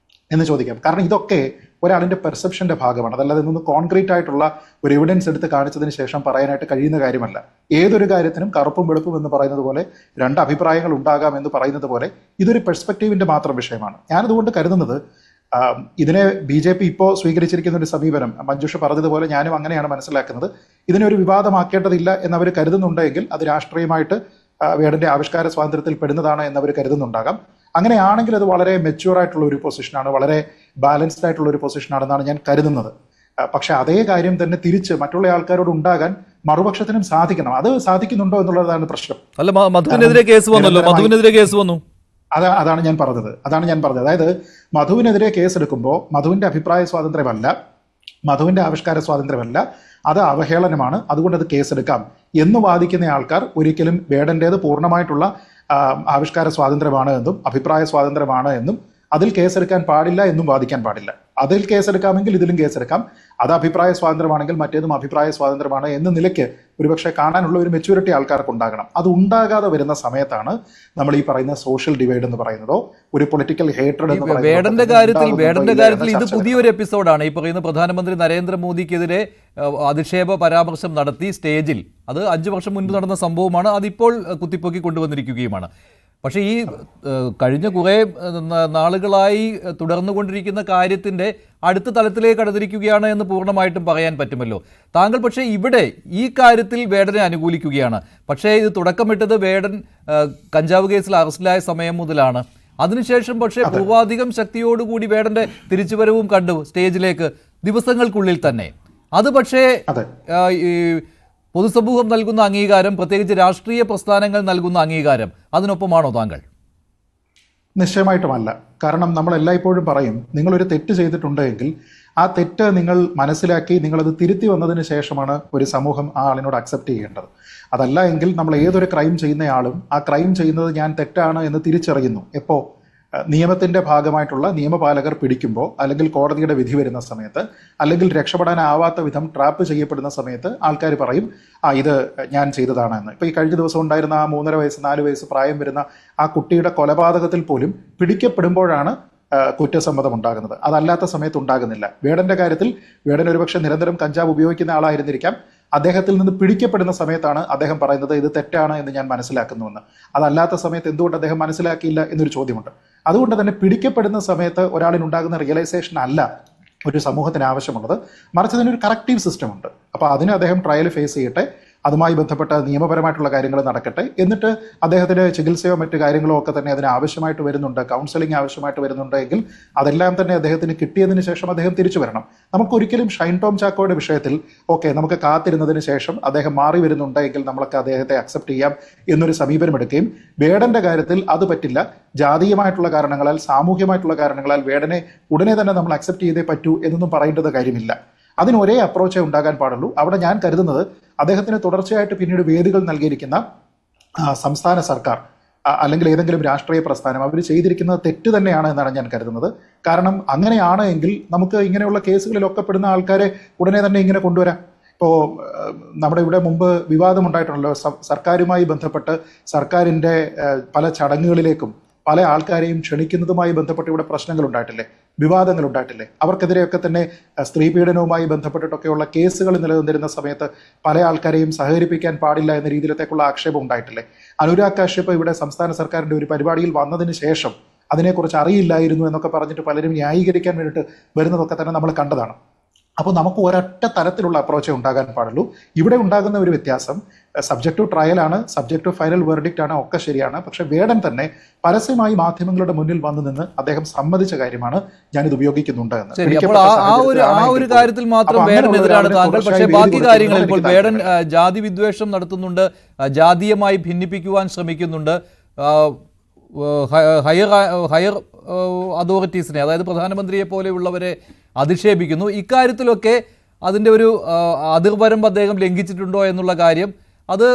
C: എന്ന് ചോദിക്കാം. കാരണം ഇതൊക്കെ ഒരാളിൻ്റെ പെർസെപ്ഷൻ്റെ ഭാഗമാണ്. അതല്ലാതെ ഇതൊന്ന് കോൺക്രീറ്റ് ആയിട്ടുള്ള ഒരു എവിഡൻസ് എടുത്ത് കാണിച്ചതിന് ശേഷം പറയാനായിട്ട് കഴിയുന്ന കാര്യമല്ല. ഏതൊരു കാര്യത്തിനും കറുപ്പും വെളുപ്പും എന്ന് പറയുന്നത് പോലെ രണ്ട് അഭിപ്രായങ്ങൾ ഉണ്ടാകാം എന്ന് പറയുന്നത് പോലെ ഇതൊരു പെർസ്പെക്റ്റീവിൻ്റെ മാത്രം വിഷയമാണ്. ഞാനതുകൊണ്ട് കരുതുന്നത് ഇതിനെ BJP ഇപ്പോൾ സ്വീകരിച്ചിരിക്കുന്ന ഒരു സമീപനം, മഞ്ജുഷ പറഞ്ഞതുപോലെ ഞാനും അങ്ങനെയാണ് മനസ്സിലാക്കുന്നത്, ഇതിനെ ഒരു വിവാദമാക്കേണ്ടതില്ല എന്നവർ കരുതുന്നുണ്ടെങ്കിൽ അത് രാഷ്ട്രീയമായിട്ട് വേടൻ്റെ ആവിഷ്കാര സ്വാതന്ത്ര്യത്തിൽ പെടുന്നതാണ് എന്നവർ കരുതുന്നുണ്ടാകാം. അങ്ങനെയാണെങ്കിൽ അത് വളരെ മെച്യൂർ ആയിട്ടുള്ള ഒരു പൊസിഷനാണ്, വളരെ ബാലൻസ്ഡ് ആയിട്ടുള്ള ഒരു പൊസിഷനാണെന്നാണ് ഞാൻ കരുതുന്നത്. പക്ഷെ അതേ കാര്യം തന്നെ തിരിച്ച് മറ്റുള്ള ആൾക്കാരോട് ഉണ്ടാകാൻ മറുപക്ഷത്തിനും സാധിക്കണം. അത് സാധിക്കുന്നുണ്ടോ എന്നുള്ളതാണ് പ്രശ്നം.
A: അല്ല, മധുവിനെതിരെ കേസ് വന്നല്ലോ, മധുവിനെതിരെ കേസ് വന്നു.
C: അതാണ് ഞാൻ പറഞ്ഞത്. അതായത് മധുവിനെതിരെ കേസെടുക്കുമ്പോൾ മധുവിന്റെ അഭിപ്രായ സ്വാതന്ത്ര്യമല്ല, മധുവിന്റെ ആവിഷ്കാര സ്വാതന്ത്ര്യമല്ല, അത് അവഹേളനമാണ്, അതുകൊണ്ട് അത് കേസെടുക്കാം എന്ന് വാദിക്കുന്ന ആൾക്കാർ ഒരിക്കലും വേടന്റേത് പൂർണ്ണമായിട്ടുള്ള ആവിഷ്കാര സ്വാതന്ത്ര്യമാണ് എന്നും അഭിപ്രായ സ്വാതന്ത്ര്യമാണ് എന്നും അതിൽ കേസെടുക്കാൻ പാടില്ല എന്നും വാദിക്കാൻ പാടില്ല. അതിൽ കേസെടുക്കാമെങ്കിൽ ഇതിലും കേസെടുക്കാം, അത് അഭിപ്രായ സ്വാതന്ത്ര്യമാണെങ്കിൽ മറ്റേതും അഭിപ്രായ സ്വാതന്ത്ര്യമാണ് എന്ന നിലയ്ക്ക് ഒരുപക്ഷെ കാണാനുള്ള ഒരു മെച്യൂരിറ്റി ആൾക്കാർക്ക് ഉണ്ടാകണം. അത് ഉണ്ടാകാതെ വരുന്ന സമയത്താണ് നമ്മൾ ഈ പറയുന്ന സോഷ്യൽ ഡിവൈഡ് എന്ന് പറയുന്നതോ ഒരു പൊളിറ്റിക്കൽ ഹേട്രഡ് എന്ന് പറയുന്നത്.
A: വേടന്റെ കാര്യത്തിൽ ഇത് പുതിയൊരു എപ്പിസോഡാണ്. ഈ പറയുന്ന പ്രധാനമന്ത്രി നരേന്ദ്രമോദിക്കെതിരെ അധിക്ഷേപ പരാമർശം നടത്തി സ്റ്റേജിൽ, അത് 5 വർഷം മുൻപ് നടന്ന സംഭവമാണ്, അതിപ്പോൾ കുത്തിപ്പൊക്കി കൊണ്ടുവന്നിരിക്കുകയുമാണ്. പക്ഷേ ഈ കഴിഞ്ഞ കുറേ നാളുകളായി തുടർന്നുകൊണ്ടിരിക്കുന്ന കാര്യത്തിൻ്റെ അടുത്ത തലത്തിലേക്ക് കടന്നിരിക്കുകയാണ് എന്ന് പൂർണ്ണമായിട്ടും പറയാൻ പറ്റുമല്ലോ. താങ്കൾ പക്ഷേ ഇവിടെ ഈ കാര്യത്തിൽ വേടനെ അനുകൂലിക്കുകയാണ്. പക്ഷേ ഇത് തുടക്കമിട്ടത് വേടൻ കഞ്ചാവ് കേസിൽ അറസ്റ്റിലായ സമയം മുതലാണ്. അതിനുശേഷം പക്ഷേ പൂർവാധികം ശക്തിയോടുകൂടി വേടന്റെ തിരിച്ചുവരവും കണ്ടു സ്റ്റേജിലേക്ക് ദിവസങ്ങൾക്കുള്ളിൽ തന്നെ. അത് പക്ഷേ പൊതുസമൂഹം നൽകുന്ന അംഗീകാരം, പ്രത്യേകിച്ച് രാഷ്ട്രീയ പ്രസ്ഥാനങ്ങൾ നൽകുന്ന അംഗീകാരം, അതിനൊപ്പമാണോ താങ്കൾ?
C: നിശ്ചയമായിട്ടുമല്ല. കാരണം നമ്മൾ എല്ലായ്പ്പോഴും പറയും, നിങ്ങളൊരു തെറ്റ് ചെയ്തിട്ടുണ്ടെങ്കിൽ ആ തെറ്റ് നിങ്ങൾ മനസ്സിലാക്കി നിങ്ങളത് തിരുത്തി വന്നതിന് ശേഷമാണ് ഒരു സമൂഹം ആ ആളിനോട് അക്സെപ്റ്റ് ചെയ്യേണ്ടത്. അതല്ല എങ്കിൽ നമ്മൾ ഏതൊരു ക്രൈം ചെയ്യുന്നയാളും ആ ക്രൈം ചെയ്യുന്നത് ഞാൻ തെറ്റാണ് എന്ന് തിരിച്ചറിയുന്നു. എപ്പോൾ നിയമത്തിൻ്റെ ഭാഗമായിട്ടുള്ള നിയമപാലകർ പിടിക്കുമ്പോൾ, അല്ലെങ്കിൽ കോടതിയുടെ വിധി വരുന്ന സമയത്ത്, അല്ലെങ്കിൽ രക്ഷപ്പെടാനാവാത്ത വിധം ട്രാപ്പ് ചെയ്യപ്പെടുന്ന സമയത്ത് ആൾക്കാർ പറയും ഇത് ഞാൻ ചെയ്തതാണ് എന്ന്. ഇപ്പോൾ ഈ കഴിഞ്ഞ ദിവസം ഉണ്ടായിരുന്ന ആ 3.5 വയസ്സ് 4 വയസ്സ് പ്രായം വരുന്ന ആ കുട്ടിയുടെ കൊലപാതകത്തിൽ പോലും പിടിക്കപ്പെടുമ്പോഴാണ് കുറ്റസമ്മതം ഉണ്ടാകുന്നത്, അതല്ലാത്ത സമയത്ത് ഉണ്ടാകുന്നില്ല. വേടന്റെ കാര്യത്തിൽ വേടൻ ഒരുപക്ഷെ നിരന്തരം കഞ്ചാവ് ഉപയോഗിക്കുന്ന ആളായിരുന്നിരിക്കാം. അദ്ദേഹത്തിൽ നിന്ന് പിടിക്കപ്പെടുന്ന സമയത്താണ് അദ്ദേഹം പറയുന്നത് ഇത് തെറ്റാണ് എന്ന് ഞാൻ മനസ്സിലാക്കുന്നുവെന്ന്. അതല്ലാത്ത സമയത്ത് എന്തുകൊണ്ട് അദ്ദേഹം മനസ്സിലാക്കിയില്ല എന്നൊരു ചോദ്യമുണ്ട്. അതുകൊണ്ട് തന്നെ പിടിക്കപ്പെടുന്ന സമയത്ത് ഒരാളിനുണ്ടാകുന്ന റിയലൈസേഷൻ അല്ല ഒരു സമൂഹത്തിന് ആവശ്യമുള്ളത്, മറിച്ച് അതിനൊരു കറക്റ്റീവ് സിസ്റ്റം ഉണ്ട്. അപ്പോൾ അതിന് അദ്ദേഹം ട്രയൽ ഫേസ് ചെയ്യട്ടെ, അതുമായി ബന്ധപ്പെട്ട നിയമപരമായിട്ടുള്ള കാര്യങ്ങൾ നടക്കട്ടെ, എന്നിട്ട് അദ്ദേഹത്തിന് ചികിത്സയോ മറ്റു കാര്യങ്ങളോ ഒക്കെ തന്നെ അതിന് ആവശ്യമായിട്ട് വരുന്നുണ്ട്, കൗൺസിലിംഗ് ആവശ്യമായിട്ട് വരുന്നുണ്ട് എങ്കിൽ അതെല്ലാം തന്നെ അദ്ദേഹത്തിന് കിട്ടിയതിന് ശേഷം അദ്ദേഹം തിരിച്ചു വരണം. നമുക്കൊരിക്കലും ഷൈൻ ടോം ചാക്കോയുടെ വിഷയത്തിൽ നമുക്ക് കാത്തിരുന്നതിന് ശേഷം അദ്ദേഹം മാറി വരുന്നുണ്ട് എങ്കിൽ നമ്മളൊക്കെ അദ്ദേഹത്തെ അക്സെപ്റ്റ് ചെയ്യാം എന്നൊരു സമീപനമെടുക്കുകയും, വേടന്റെ കാര്യത്തിൽ അത് പറ്റില്ല, ജാതീയമായിട്ടുള്ള കാരണങ്ങളാൽ സാമൂഹ്യമായിട്ടുള്ള കാരണങ്ങളാൽ വേടനെ ഉടനെ തന്നെ നമ്മൾ അക്സെപ്റ്റ് ചെയ്തേ പറ്റൂ എന്നൊന്നും പറയേണ്ടത് കാര്യമില്ല. അതിന് ഒരേ അപ്രോച്ചേ ഉണ്ടാകാൻ പാടുള്ളൂ. അവിടെ ഞാൻ കരുതുന്നത് അദ്ദേഹത്തിന് തുടർച്ചയായിട്ട് പിന്നീട് വേദികൾ നൽകിയിരിക്കുന്ന സംസ്ഥാന സർക്കാർ അല്ലെങ്കിൽ ഏതെങ്കിലും രാഷ്ട്രീയ പ്രസ്ഥാനം അവർ ചെയ്തിരിക്കുന്നത് തെറ്റ് തന്നെയാണ് എന്നാണ് ഞാൻ കരുതുന്നത്. കാരണം അങ്ങനെയാണ് എങ്കിൽ നമുക്ക് ഇങ്ങനെയുള്ള കേസുകളിലൊക്കെ പെടുന്ന ആൾക്കാരെ ഉടനെ തന്നെ ഇങ്ങനെ കൊണ്ടുവരാം. ഇപ്പോൾ നമ്മുടെ ഇവിടെ മുമ്പ് വിവാദമുണ്ടായിട്ടുണ്ടല്ലോ, സർക്കാരുമായി ബന്ധപ്പെട്ട് സർക്കാരിൻ്റെ പല ചടങ്ങുകളിലേക്കും പല ആൾക്കാരെയും ക്ഷണിക്കുന്നതുമായി ബന്ധപ്പെട്ട് ഇവിടെ പ്രശ്നങ്ങൾ ഉണ്ടായിട്ടില്ലേ, വിവാദങ്ങൾ ഉണ്ടായിട്ടില്ലേ? അവർക്കെതിരെയൊക്കെ തന്നെ സ്ത്രീ പീഡനവുമായി ബന്ധപ്പെട്ടിട്ടൊക്കെയുള്ള കേസുകൾ നിലനിന്നിരുന്ന സമയത്ത് പല ആൾക്കാരെയും സഹകരിപ്പിക്കാൻ പാടില്ല എന്ന രീതിയിലത്തേക്കുള്ള ആക്ഷേപം ഉണ്ടായിട്ടില്ലേ? അനുരാഗ് കാശ്യപ് ഇവിടെ സംസ്ഥാന സർക്കാരിൻ്റെ ഒരു പരിപാടിയിൽ വന്നതിന് ശേഷം അതിനെക്കുറിച്ച് അറിയില്ലായിരുന്നു എന്നൊക്കെ പറഞ്ഞിട്ട് പലരും ന്യായീകരിക്കാൻ വേണ്ടിയിട്ട് വരുന്നതൊക്കെ തന്നെ നമ്മൾ കണ്ടതാണ്. അപ്പോൾ നമുക്ക് ഒരൊറ്റ തരത്തിലുള്ള അപ്രോച്ചേ ഉണ്ടാകാൻ പാടുള്ളൂ. ഇവിടെ ഉണ്ടാകുന്ന ഒരു വ്യത്യാസം സബ്ജക്ട് ടു ട്രയൽ ആണ്, സബ്ജക്ട് ടു ഫൈനൽ വെർഡിക്റ്റ് ആണ്, ഒക്കെ ശരിയാണ്. പക്ഷെ വേടൻ തന്നെ പരസ്യമായി മാധ്യമങ്ങളുടെ മുന്നിൽ വന്നു നിന്ന് അദ്ദേഹം സമ്മതിച്ച കാര്യമാണ് ഞാനിത് ഉപയോഗിക്കുന്നുണ്ട് എന്ന്.
A: ആ ഒരു കാര്യത്തിൽ മാത്രം വേടനെതിരാണ് താങ്കൾ. പക്ഷേ ബാക്കി കാര്യങ്ങളിൽ ഇപ്പോൾ വേടൻ ജാതി വിദ്വേഷം നടത്തുന്നുണ്ട്, ജാതീയമായി ഭിന്നിപ്പിക്കുവാൻ ശ്രമിക്കുന്നുണ്ട്, ഹയർ അതോറിറ്റീസിനെ, അതായത് പ്രധാനമന്ത്രിയെ പോലെയുള്ളവരെ അധിക്ഷേപിക്കുന്നു. ഇക്കാര്യത്തിലൊക്കെ അതിൻ്റെ ഒരു അതിർവരമ്പ് അദ്ദേഹം ലംഘിച്ചിട്ടുണ്ടോ എന്നുള്ള കാര്യം അത്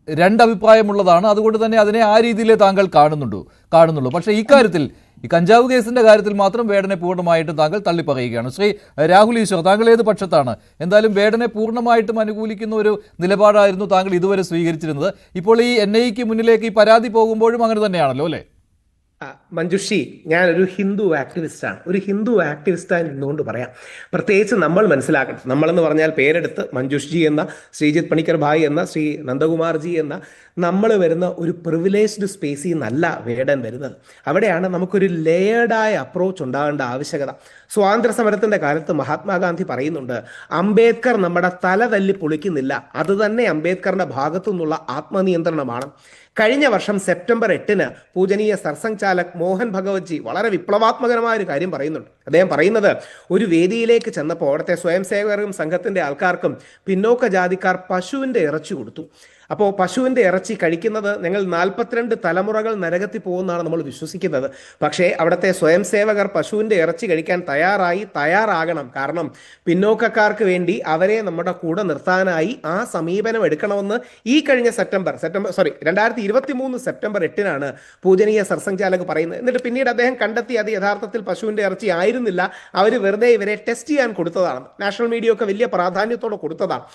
A: രണ്ടഭിപ്രായമുള്ളതാണ്. അതുകൊണ്ട് തന്നെ അതിനെ ആ രീതിയിലേ താങ്കൾ കാണുന്നുള്ളൂ. പക്ഷേ ഇക്കാര്യത്തിൽ ഈ കഞ്ചാവ് കേസിൻ്റെ കാര്യത്തിൽ മാത്രം വേടനെ പൂർണ്ണമായിട്ടും താങ്കൾ തള്ളിപ്പറയുകയാണ്. ശ്രീ രാഹുൽ ഈശ്വർ, താങ്കൾ ഏത് പക്ഷത്താണ്? എന്തായാലും വേടനെ പൂർണ്ണമായിട്ടും അനുകൂലിക്കുന്ന ഒരു നിലപാടായിരുന്നു താങ്കൾ ഇതുവരെ സ്വീകരിച്ചിരുന്നത്. ഇപ്പോൾ ഈ NIA-ക്ക് മുന്നിലേക്ക് ഈ പരാതി പോകുമ്പോഴും അങ്ങനെ തന്നെയാണല്ലോ അല്ലേ?
D: മഞ്ജുഷി, ഞാനൊരു ഹിന്ദു ആക്ടിവിസ്റ്റാണ്. ഒരു ഹിന്ദു ആക്ടിവിസ്റ്റായി നിന്നുകൊണ്ട് പറയാം, പ്രത്യേകിച്ച് നമ്മൾ മനസ്സിലാക്കണം, നമ്മളെന്ന് പറഞ്ഞാൽ പേരെടുത്ത് മഞ്ജുഷ്ജി എന്ന, ശ്രീജിത്ത് പണിക്കർ ഭായ് എന്ന, ശ്രീ നന്ദകുമാർജി എന്ന നമ്മൾ വരുന്ന ഒരു പ്രിവിലേജ്ഡ് സ്പേസിൽ നിന്നല്ല വേടൻ വരുന്നത്. അവിടെയാണ് നമുക്കൊരു ലെയേർഡായ അപ്രോച്ച് ഉണ്ടാകേണ്ട ആവശ്യകത. സ്വാതന്ത്ര്യ സമരത്തിൻ്റെ കാലത്ത് മഹാത്മാഗാന്ധി പറയുന്നുണ്ട്, അംബേദ്കർ നമ്മുടെ തല തല്ലി പൊളിക്കുന്നില്ല, അത് തന്നെ അംബേദ്കറിന്റെ ഭാഗത്തു നിന്നുള്ള ആത്മനിയന്ത്രണമാണ്. കഴിഞ്ഞ വർഷം സെപ്റ്റംബർ 8 പൂജനീയ സർസംഘ് ചാലക് മോഹൻ ഭഗവത്ജി വളരെ വിപ്ലവാത്മകമായ ഒരു കാര്യം പറയുന്നുണ്ട്. അദ്ദേഹം പറയുന്നത്, ഒരു വേദിയിലേക്ക് ചെന്നപ്പോൾ അവിടുത്തെ സ്വയം സേവകരും സംഘത്തിന്റെ ആൾക്കാർക്കും പിന്നോക്ക ജാതിക്കാർ പശുവിന്റെ ഇറച്ചി കൊടുത്തു. അപ്പോൾ പശുവിൻ്റെ ഇറച്ചി കഴിക്കുന്നത് ഞങ്ങൾ 42 തലമുറകൾ നരകത്തിൽ പോകുമെന്നാണ് നമ്മൾ വിശ്വസിക്കുന്നത്. പക്ഷേ അവിടുത്തെ സ്വയം സേവകർ പശുവിൻ്റെ ഇറച്ചി കഴിക്കാൻ തയ്യാറാകണം. കാരണം പിന്നോക്കക്കാർക്ക് വേണ്ടി അവരെ നമ്മുടെ കൂടെ നിർത്താനായി ആ സമീപനം എടുക്കണമെന്ന് ഈ കഴിഞ്ഞ സെപ്റ്റംബർ 2023 സെപ്റ്റംബർ 8 പൂജനീയ സർസംഘ് ചാലക് പറയുന്നത്. എന്നിട്ട് പിന്നീട് അദ്ദേഹം കണ്ടെത്തി അത് യഥാർത്ഥത്തിൽ പശുവിൻ്റെ ഇറച്ചി ആയിരുന്നില്ല, അവർ വെറുതെ ഇവരെ ടെസ്റ്റ് ചെയ്യാൻ കൊടുത്തതാണ്. നാഷണൽ മീഡിയ ഒക്കെ വലിയ പ്രാധാന്യത്തോടെ കൊടുത്തതാണ്.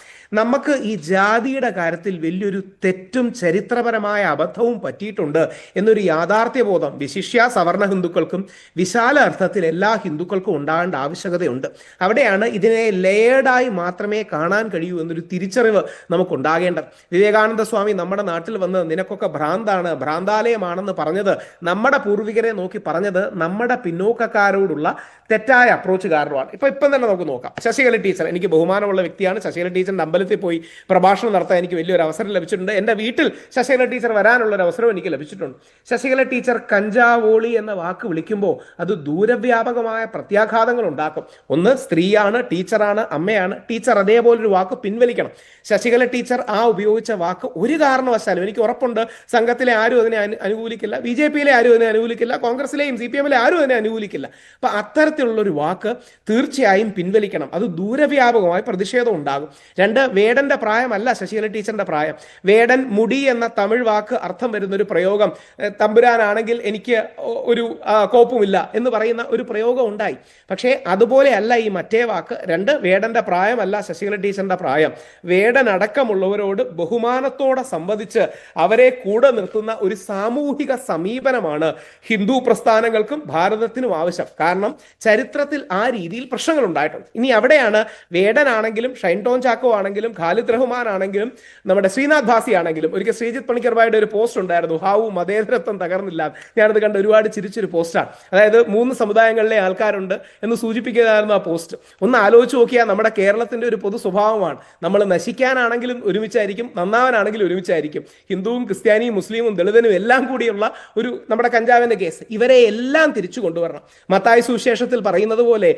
D: നമുക്ക് ഈ ജാതിയുടെ കാര്യത്തിൽ വലിയൊരു തെറ്റും ചരിത്രപരമായ അബദ്ധവും പറ്റിയിട്ടുണ്ട് എന്നൊരു യാഥാർത്ഥ്യബോധം വിശിഷ്യ സവർണ ഹിന്ദുക്കൾക്കും വിശാല അർത്ഥത്തിൽ എല്ലാ ഹിന്ദുക്കൾക്കും ഉണ്ടാകേണ്ട ആവശ്യകതയുണ്ട്. അവിടെയാണ് ഇതിനെ ലെയർഡായി മാത്രമേ കാണാൻ കഴിയൂ എന്നൊരു തിരിച്ചറിവ് നമുക്കുണ്ടാകേണ്ടത്. വിവേകാനന്ദ സ്വാമി നമ്മുടെ നാട്ടിൽ വന്ന് നിനക്കൊക്കെ ഭ്രാന്താണ്, ഭ്രാന്താലയമാണെന്ന് പറഞ്ഞത് നമ്മുടെ പൂർവികരെ നോക്കി പറഞ്ഞത് നമ്മുടെ പിന്നോക്കക്കാരോടുള്ള തെറ്റായ അപ്രോച്ച് കാരണമാണ്. ഇപ്പം തന്നെ നമുക്ക് നോക്കാം. ശശികല ടീച്ചർ എനിക്ക് ബഹുമാനമുള്ള വ്യക്തിയാണ്. ശശികല ടീച്ചറിന്റെ അമ്പലത്തിൽ പോയി പ്രഭാഷണം നടത്താൻ എനിക്ക് വലിയൊരു അവസരം ലഭിച്ചിട്ടുണ്ട്. എൻ്റെ വീട്ടിൽ ശശികല ടീച്ചർ വരാനുള്ള ഒരു അവസരം എനിക്ക് ലഭിച്ചിട്ടുണ്ട്. ശശികല ടീച്ചർ കഞ്ചാവോളി എന്ന വാക്ക് വിളിക്കുമ്പോൾ അത് ദൂരവ്യാപകമായ പ്രത്യാഘാതങ്ങൾ ഉണ്ടാക്കും. ഒന്ന്, സ്ത്രീയാണ്, ടീച്ചറാണ്, അമ്മയാണ്. ടീച്ചർ അതേപോലൊരു വാക്ക് പിൻവലിക്കണം. ശശികല ടീച്ചർ ആ ഉപയോഗിച്ച വാക്ക് ഒരു കാരണവശാലും, എനിക്ക് ഉറപ്പുണ്ട്, സംഘത്തിലെ ആരും അതിനെ അനുകൂലിക്കില്ല, BJP-യിലെ ആരും അതിനെ അനുകൂലിക്കില്ല, കോൺഗ്രസിലെയും CPM-ലെ ആരും അതിനെ അനുകൂലിക്കില്ല. അപ്പൊ അത്തരത്തിലുള്ളൊരു വാക്ക് തീർച്ചയായും പിൻവലിക്കണം. അത് ദൂരവ്യാപകമായി പ്രതിഷേധം ഉണ്ടാകും. രണ്ട്, വേടന്റെ പ്രായമല്ല ശശികല ടീച്ചറിന്റെ പ്രായം. വേടൻ, മുടി എന്ന തമിഴ് വാക്ക് അർത്ഥം വരുന്ന ഒരു പ്രയോഗം, തമ്പുരാനാണെങ്കിൽ എനിക്ക് ഒരു കോപ്പുമില്ല എന്ന് പറയുന്ന ഒരു പ്രയോഗം ഉണ്ടായി. പക്ഷേ അതുപോലെയല്ല ഈ മറ്റേ വാക്ക്. രണ്ട്, വേടന്റെ പ്രായമല്ല ശശികല ടീച്ചറിന്റെ പ്രായം. വേടൻ അടക്കമുള്ളവരോട് ബഹുമാനത്തോടെ സംവദിച്ച് അവരെ കൂടെ നിർത്തുന്ന ഒരു സാമൂഹിക സമീപനമാണ് ഹിന്ദു പ്രസ്ഥാനങ്ങൾക്കും ഭാരതത്തിനും ആവശ്യം. കാരണം ചരിത്രത്തിൽ ആ രീതിയിൽ പ്രശ്നങ്ങൾ ഉണ്ടായിട്ടുണ്ട്. ഇനി അവിടെയാണ് വേടനാണെങ്കിലും ഷൈൻ ടോൺ ചാക്കോ ആണെങ്കിലും ഖാലിദ് റഹ്മാൻ ആണെങ്കിലും നമ്മുടെ ശ്രീനാഥ് ഭാസി ആണെങ്കിലും, ഒരിക്കൽ ശ്രീജിത്ത് പണിക്കർ ഭായിയുടെ ഒരു പോസ്റ്റ് ഉണ്ടായിരുന്നു, ഹാവു മതേതരത്വം തകർന്നില്ല. ഞാനത് കണ്ട് ഒരുപാട് ചിരിച്ചൊരു പോസ്റ്റാണ്. അതായത് 3 സമുദായങ്ങളിലെ ആൾക്കാരുണ്ട് എന്ന് സൂചിപ്പിക്കുന്നതായിരുന്നു ആ പോസ്റ്റ്. ഒന്ന് ആലോചിച്ച് നോക്കിയാൽ നമ്മുടെ കേരളത്തിന്റെ ഒരു പൊതു സ്വഭാവമാണ്, നമ്മൾ നശിക്കാനാണെങ്കിലും ഒരുമിച്ചായിരിക്കും, നന്നാവാനാണെങ്കിലും ഒരുമിച്ചായിരിക്കും. ഹിന്ദുവും ക്രിസ്ത്യാനിയും മുസ്ലിമും ദളിതനും എല്ലാം കൂടിയുള്ള ഒരു നമ്മുടെ കഞ്ചാവിന്റെ കേസ്, ഇവരെ എല്ലാം തിരിച്ചു കൊണ്ടുവരണം. മത്തായി സുവിശേഷത്തിൽ പറയുന്നത് പോലെ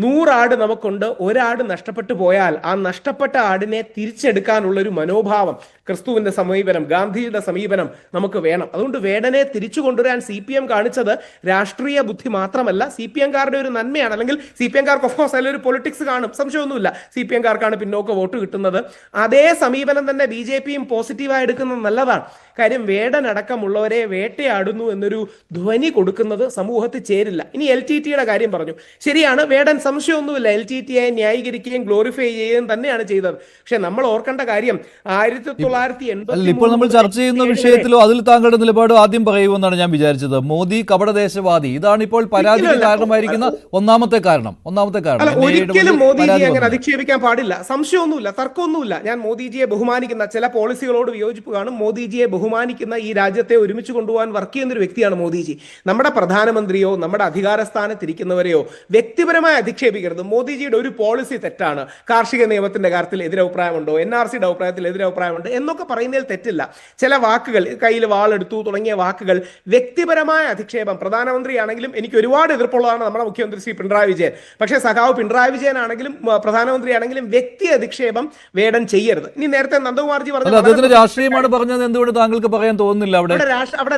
D: 100 ആട് നമുക്കുണ്ട്, ഒരാട് നഷ്ടപ്പെട്ടു പോയാൽ ആ നഷ്ടപ്പെട്ട ആടിനെ തിരിച്ചെടുക്കാനുള്ള ഒരു മനോഭാവം, ക്രിസ്തുവിന്റെ സമീപനം, ഗാന്ധിയുടെ സമീപനം നമുക്ക് വേണം. അതുകൊണ്ട് വേടനെ തിരിച്ചു കൊണ്ടുവരാൻ CPM കാണിച്ചത് രാഷ്ട്രീയ ബുദ്ധി മാത്രമല്ല, CPM-കാരുടെ ഒരു നന്മയാണ്. അല്ലെങ്കിൽ CPM-കാർക്ക് ഓഫ്കോഴ്സ് അതിലൊരു പൊളിറ്റിക്സ് കാണും, സംശയമൊന്നുമില്ല. CPM-കാർക്കാണ് പിന്നോക്ക വോട്ട് കിട്ടുന്നത്. അതേ സമീപനം തന്നെ BJP-യും പോസിറ്റീവായി എടുക്കുന്നത് നല്ലതാണ്. കാര്യം വേടനടക്കമുള്ളവരെ വേട്ടയാടുന്നു എന്നൊരു ധ്വനി കൊടുക്കുന്നത് സമൂഹത്തിൽ ചേരില്ല. ഇനി LTTയുടെ കാര്യം പറഞ്ഞു, ശരിയാണ്, വേടൻ സംശയമൊന്നുമില്ല LTTയെ ന്യായീകരിക്കുകയും ഗ്ലോറിഫൈ ചെയ്യുകയും തന്നെയാണ് ചെയ്തത്. പക്ഷെ നമ്മൾ ഓർക്കേണ്ട കാര്യം 1980
A: ഇപ്പോൾ നമ്മൾ ചർച്ച ചെയ്യുന്ന വിഷയത്തിലോ അതിൽ താങ്കളുടെ നിലപാട് ആദ്യം പറയുമെന്നാണ് ഞാൻ വിചാരിച്ചത്. മോദി കപടദേശവാദി, ഇതാണ് ഇപ്പോൾ പരാതിക്ക് കാരണമായിരിക്കുന്ന ഒന്നാമത്തെ കാരണം.
D: ഒരിക്കലും മോദിജിയെ അങ്ങനെ അധിക്ഷേപിക്കാൻ പാടില്ല, സംശയമൊന്നുമില്ല, തർക്കമൊന്നുമില്ല. ഞാൻ മോദിജിയെ ബഹുമാനിക്കുന്ന, ചില പോളിസികളോട് വിയോജിപ്പ് കാണും, മോദിജിയെ ബഹുമാനിക്കുന്ന, ഈ രാജ്യത്തെ ഒരുമിച്ച് കൊണ്ടുപോകാൻ വർക്ക് ചെയ്യുന്ന ഒരു വ്യക്തിയാണ് മോദിജി. നമ്മുടെ പ്രധാനമന്ത്രിയോ നമ്മുടെ അധികാര സ്ഥാനത്തിരിക്കുന്നവരെയോ വ്യക്തിപരമായി അധിക്ഷേപിക്കരുത്. മോദിജിയുടെ ഒരു പോളിസി തെറ്റാണ്, കാർഷിക നിയമത്തിന്റെ കാര്യത്തിൽ എതിരഭിപ്രായമുണ്ടോ, NRCയുടെ അഭിപ്രായത്തിൽ എതിരഭിപ്രായമുണ്ട് എന്നൊക്കെ പറയുന്നതിൽ തെറ്റില്ല. ചില വാക്കുകൾ, കയ്യിൽ വാളെടുത്തു തുടങ്ങിയ വാക്കുകൾ വ്യക്തിപരമായ അധിക്ഷേപം, പ്രധാനമന്ത്രിയാണെങ്കിലും എനിക്ക് ഒരുപാട് എതിർപ്പുള്ളതാണ് നമ്മുടെ മുഖ്യമന്ത്രി ശ്രീ പിണറായി വിജയൻ. പക്ഷേ സഖാവ് പിണറായി വിജയൻ ആണെങ്കിലും പ്രധാനമന്ത്രിയാണെങ്കിലും വ്യക്തി അധിക്ഷേപം വേടൻ ചെയ്യരുത്. ഇനി നേരത്തെ നന്ദകുമാർജി പറഞ്ഞു
A: രാഷ്ട്രീയമാണ് പറഞ്ഞത്, എന്തുകൊണ്ട് താങ്കൾക്ക് പറയാൻ തോന്നുന്നില്ല? അവിടെ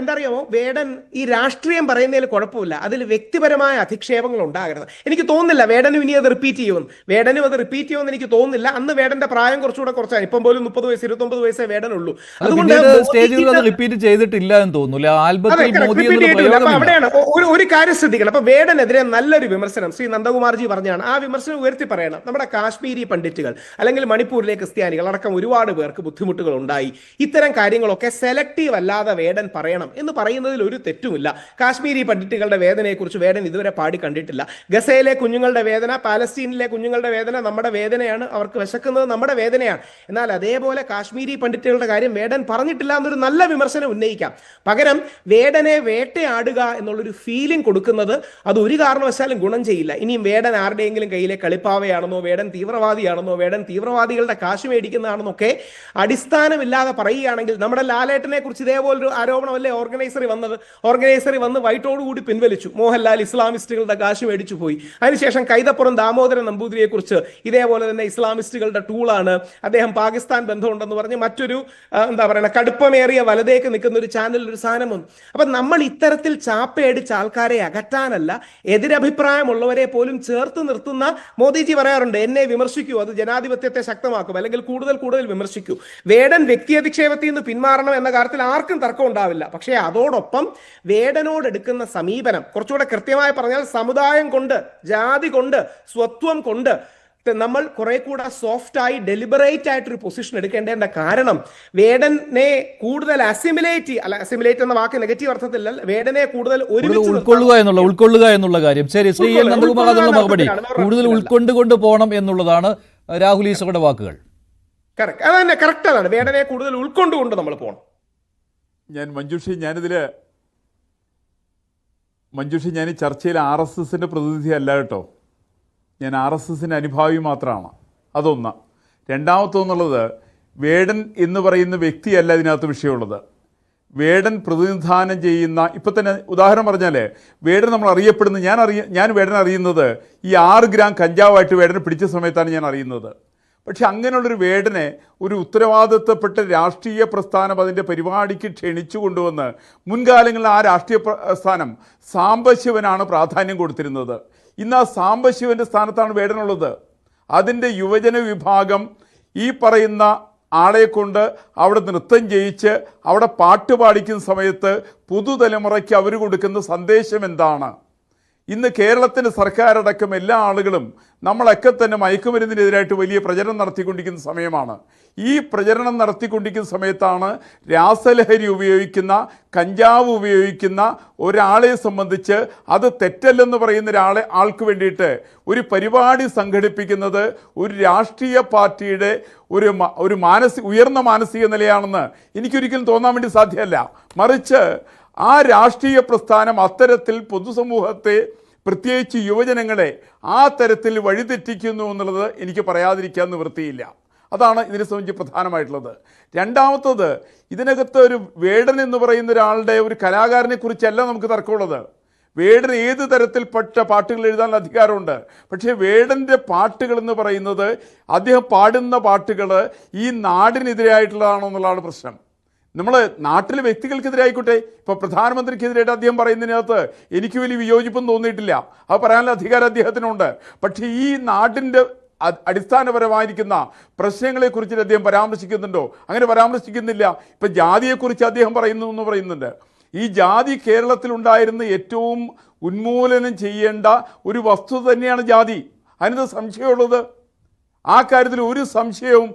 D: എന്താ അറിയാമോ, വേടൻ ഈ രാഷ്ട്രീയം പറയുന്നതിൽ കുഴപ്പമില്ല, അതിൽ വ്യക്തിപരമായ അധിക്ഷേപങ്ങൾ ഉണ്ടാകരുത്. എനിക്ക് തോന്നുന്നില്ല വേടനും ഇനി അത് റിപ്പീറ്റ് ചെയ്യുമെന്ന് എനിക്ക് തോന്നുന്നില്ല. അന്ന് വേടന്റെ പ്രായം കുറച്ചുകൂടെ കുറച്ചാണ്, ഇപ്പം പോലും 30 വയസ്സ് 29 വയസ്സേ വേടനുള്ളൂ. അതുകൊണ്ട്
A: സ്റ്റേജിൽ റിപ്പീറ്റ് ചെയ്തിട്ടില്ല എന്ന് തോന്നുന്നു.
D: അവിടെയാണ് ഒരു കാര്യം ശ്രദ്ധിക്കണം. അപ്പൊ വേടനെതിരെ നല്ലൊരു വിമർശനം ശ്രീ നന്ദകുമാർജി പറഞ്ഞാണ്. ആ വിമർശനം ഉയർത്തി പറയണം. നമ്മുടെ കാശ്മീരി പണ്ഡിറ്റുകൾ അല്ലെങ്കിൽ മണിപ്പൂരിലെ ക്രിസ്ത്യാനികൾ അടക്കം ഒരുപാട് പേർക്ക് ബുദ്ധിമുട്ടുകൾ ഉണ്ടായി. ഇത്തരം കാര്യങ്ങളൊക്കെ സെലക്റ്റീവ് അല്ലാതെ വേടൻ പറയണം എന്ന് പറയുന്നതിൽ ഒരു തെറ്റുമില്ല. കാശ്മീരി പണ്ഡിറ്റുകളുടെ വേദനയെക്കുറിച്ച് വേടൻ ഇതുവരെ പാടി കണ്ടിട്ടില്ല. ഗസയിലെ കുഞ്ഞുങ്ങളുടെ വേദന, പാലസ്തീനിലെ കുഞ്ഞുങ്ങളുടെ വേദന നമ്മുടെ വേദനയാണ്, അവർക്ക് വിശക്കുന്നത് നമ്മുടെ വേദനയാണ്. എന്നാൽ അതേപോലെ കാശ്മീരി പണ്ഡിറ്റുകളുടെ കാര്യം വേടൻ പറഞ്ഞിട്ടില്ല എന്നൊരു നല്ല വിമർശനം ഉന്നയിക്കാം. പകരം വേടനെ വേട്ടയാടുക എന്നുള്ളൊരു ഫീലിംഗ് കൊടുക്കുന്നത് അത് ഒരു കാരണവശാലും ഗുണം ചെയ്യില്ല. ഇനിയും വേടൻ ആരുടെയെങ്കിലും കയ്യിലെ കളിപ്പാവയാണെന്നോ, വേടൻ തീവ്രവാദിയാണെന്നോ, വേടൻ തീവ്രവാദികളുടെ കാശ് മേടിക്കുന്നതാണെന്നൊക്കെ അടിസ്ഥാനമില്ലാതെ പറയുകയാണെങ്കിൽ നമ്മുടെ ലാലേട്ടനെ കുറിച്ച് ഇതേപോലൊരു ആരോപണമല്ലേ ഓർഗനൈസറി വന്ന് വൈറ്റോടുകൂടി പിൻവലിച്ചു. മോഹൻലാൽ ഇസ്ലാമിസ്റ്റുകളുടെ കാശ് മേടിച്ചു പോയി. അതിനുശേഷം കൈതപ്പുറം ദാമോദരൻ നമ്പൂതിരിയെ കുറിച്ച് ഇതേപോലെ തന്നെ ഇസ്ലാമിസ്റ്റുകളുടെ ടൂളാണ്, അദ്ദേഹം പാകിസ്ഥാൻ ബന്ധമുണ്ടെന്ന് പറഞ്ഞ് മറ്റൊരു എന്താ പറയുക കടുപ്പമേറിയ വലതേക്ക് നിൽക്കുന്ന ഒരു ചാനലിൽ ഒരു സാധനം വന്നു. അപ്പൊ നമ്മൾ ഇത്തരത്തിൽ ചാപ്പയടിച്ച ആൾക്കാരെ അകറ്റാനല്ല, എതിരഭിപ്രായമുള്ളവരെ പോലും ചേർത്ത് നിർത്തുന്ന മോദിജി പറയാറുണ്ട്, എന്നെ വിമർശിക്കൂ, അത് ജനാധിപത്യത്തെ ശക്തമാക്കും, അല്ലെങ്കിൽ കൂടുതൽ വിമർശിക്കൂ. വേടൻ വ്യക്തി അധിക്ഷേപത്തിൽ നിന്ന് പിന്മാറണം എന്ന കാര്യത്തിൽ ആർക്കും തർക്കം ഉണ്ടാവില്ല. പക്ഷേ അതോടൊപ്പം വേടനോട് എടുക്കുന്ന സമീപനം കുറച്ചുകൂടെ കൃത്യമായി പറഞ്ഞാൽ സമുദായം കൊണ്ട്, ജാതി കൊണ്ട്, സ്വത്വം കൊണ്ട് നമ്മൾ കുറെ കൂടെ സോഫ്റ്റായി ഡെലിബറേറ്റ് ആയിട്ടൊരു പൊസിഷൻ എടുക്കേണ്ടതിന്റെ കാരണം വേടനെ കൂടുതൽ അസിമിലേറ്റ് എന്ന വാക്ക് നെഗറ്റീവ് അർത്ഥത്തില്ല, വേടനെ കൂടുതൽ
A: ഉൾക്കൊള്ളുക എന്നുള്ള കാര്യം. ശരി, ശ്രീ എൻ നന്ദകുമാർ അതിനുള്ള മറുപടി കൂടുതൽ ഉൾക്കൊണ്ടുകൊണ്ട് പോകണം എന്നുള്ളതാണ് രാഹുൽ ഈശ്വറുടെ വാക്കുകൾ.
D: കറക്റ്റ്, അത് തന്നെ കറക്റ്റ്. അതാണ്, വേടനെ കൂടുതൽ ഉൾക്കൊണ്ടുകൊണ്ട് നമ്മൾ പോകണം.
B: മഞ്ജുഷി ഞാൻ ഈ ചർച്ചയിൽ RSSന്റെ പ്രതിനിധി അല്ല കേട്ടോ. ഞാൻ RSSന്റെ അനുഭാവി മാത്രമാണ്. അതൊന്ന്. രണ്ടാമത്തൊന്നുള്ളത്, വേടൻ എന്ന് പറയുന്ന വ്യക്തിയല്ല ഇതിനകത്ത് വിഷയമുള്ളത്. വേടൻ പ്രതിനിധാനം ചെയ്യുന്ന, ഇപ്പം തന്നെ ഉദാഹരണം പറഞ്ഞാൽ വേടൻ നമ്മൾ അറിയപ്പെടുന്നത്, ഞാൻ വേടൻ അറിയുന്നത് ഈ 6 ഗ്രാം കഞ്ചാവായിട്ട് വേടനെ പിടിച്ച സമയത്താണ് ഞാൻ അറിയുന്നത്. പക്ഷെ അങ്ങനെയുള്ളൊരു വേടനെ ഒരു ഉത്തരവാദിത്തപ്പെട്ട രാഷ്ട്രീയ പ്രസ്ഥാനം അതിൻ്റെ പരിപാടിക്ക് ക്ഷണിച്ചു കൊണ്ടുവന്ന് മുൻകാലങ്ങളിൽ ആ രാഷ്ട്രീയ പ്രസ്ഥാനം സാംബശിവനാണ് പ്രാധാന്യം കൊടുത്തിരുന്നത്. ഇന്ന് ആ സാംബശിവൻ്റെ സ്ഥാനത്താണ് വേടനുള്ളത്. അതിൻ്റെ യുവജന വിഭാഗം ഈ പറയുന്ന ആളെ കൊണ്ട് അവിടെ നൃത്തം ചെയ്യിച്ച് അവിടെ പാട്ട് പാടിക്കുന്ന സമയത്ത് പുതുതലമുറയ്ക്ക് അവർ കൊടുക്കുന്ന സന്ദേശം എന്താണ്? ഇന്ന് കേരളത്തിൻ്റെ സർക്കാരടക്കം എല്ലാ ആളുകളും നമ്മളൊക്കെ തന്നെ മയക്കുമരുന്നിനെതിരായിട്ട് വലിയ പ്രചരണം നടത്തിക്കൊണ്ടിരിക്കുന്ന സമയമാണ്. ഈ പ്രചരണം നടത്തിക്കൊണ്ടിരിക്കുന്ന സമയത്താണ് രാസലഹരി ഉപയോഗിക്കുന്ന, കഞ്ചാവ് ഉപയോഗിക്കുന്ന ഒരാളെ സംബന്ധിച്ച് അത് തെറ്റല്ലെന്ന് പറയുന്ന ആൾക്ക് വേണ്ടിയിട്ട് ഒരു പരിപാടി സംഘടിപ്പിക്കുന്നത് ഒരു രാഷ്ട്രീയ പാർട്ടിയുടെ ഒരു ഉയർന്ന മാനസിക നിലയാണെന്ന് എനിക്കൊരിക്കലും തോന്നാൻ വേണ്ടി സാധ്യമല്ല. മറിച്ച് ആ രാഷ്ട്രീയ പ്രസ്ഥാനം അത്തരത്തിൽ പൊതുസമൂഹത്തെ, പ്രത്യേകിച്ച് യുവജനങ്ങളെ ആ തരത്തിൽ വഴിതെറ്റിക്കുന്നു എന്നുള്ളത് എനിക്ക് പറയാതിരിക്കാൻ നിവൃത്തിയില്ല. അതാണ് ഇതിനെ സംബന്ധിച്ച് പ്രധാനമായിട്ടുള്ളത്. രണ്ടാമത്തത്, ഇതിനകത്ത് ഒരു വേടൻ എന്ന് പറയുന്ന ഒരാളുടെ, ഒരു കലാകാരനെ കുറിച്ചല്ല നമുക്ക് തർക്കമുള്ളത്. വേടൻ ഏത് തരത്തിൽപ്പെട്ട പാട്ടുകൾ എഴുതാൻ അധികാരമുണ്ട്. പക്ഷേ വേടൻ്റെ പാട്ടുകൾ എന്ന് പറയുന്നത്, അദ്ദേഹം പാടുന്ന പാട്ടുകൾ ഈ നാടിനെതിരായിട്ടുള്ളതാണോ എന്നുള്ളതാണ് പ്രശ്നം. നമ്മൾ നാട്ടിലെ വ്യക്തികൾക്കെതിരായിക്കോട്ടെ, ഇപ്പോൾ പ്രധാനമന്ത്രിക്കെതിരായിട്ട് അദ്ദേഹം പറയുന്നതിനകത്ത് എനിക്ക് വലിയ വിയോജിപ്പും തോന്നിയിട്ടില്ല. അത് പറയാനുള്ള അധികാരം അദ്ദേഹത്തിനുണ്ട്. പക്ഷേ ഈ നാടിൻ്റെ അടിസ്ഥാനപരമായിരിക്കുന്ന പ്രശ്നങ്ങളെക്കുറിച്ച് അദ്ദേഹം പരാമർശിക്കുന്നുണ്ടോ? അങ്ങനെ പരാമർശിക്കുന്നില്ല. ഇപ്പം ജാതിയെക്കുറിച്ച് അദ്ദേഹം പറയുന്നുണ്ട്. ഈ ജാതി കേരളത്തിലുണ്ടായിരുന്ന ഏറ്റവും ഉന്മൂലനം ചെയ്യേണ്ട ഒരു വസ്തുത തന്നെയാണ് ജാതി. അതിനകത്ത് സംശയമുള്ളത്? ആ കാര്യത്തിൽ ഒരു സംശയവും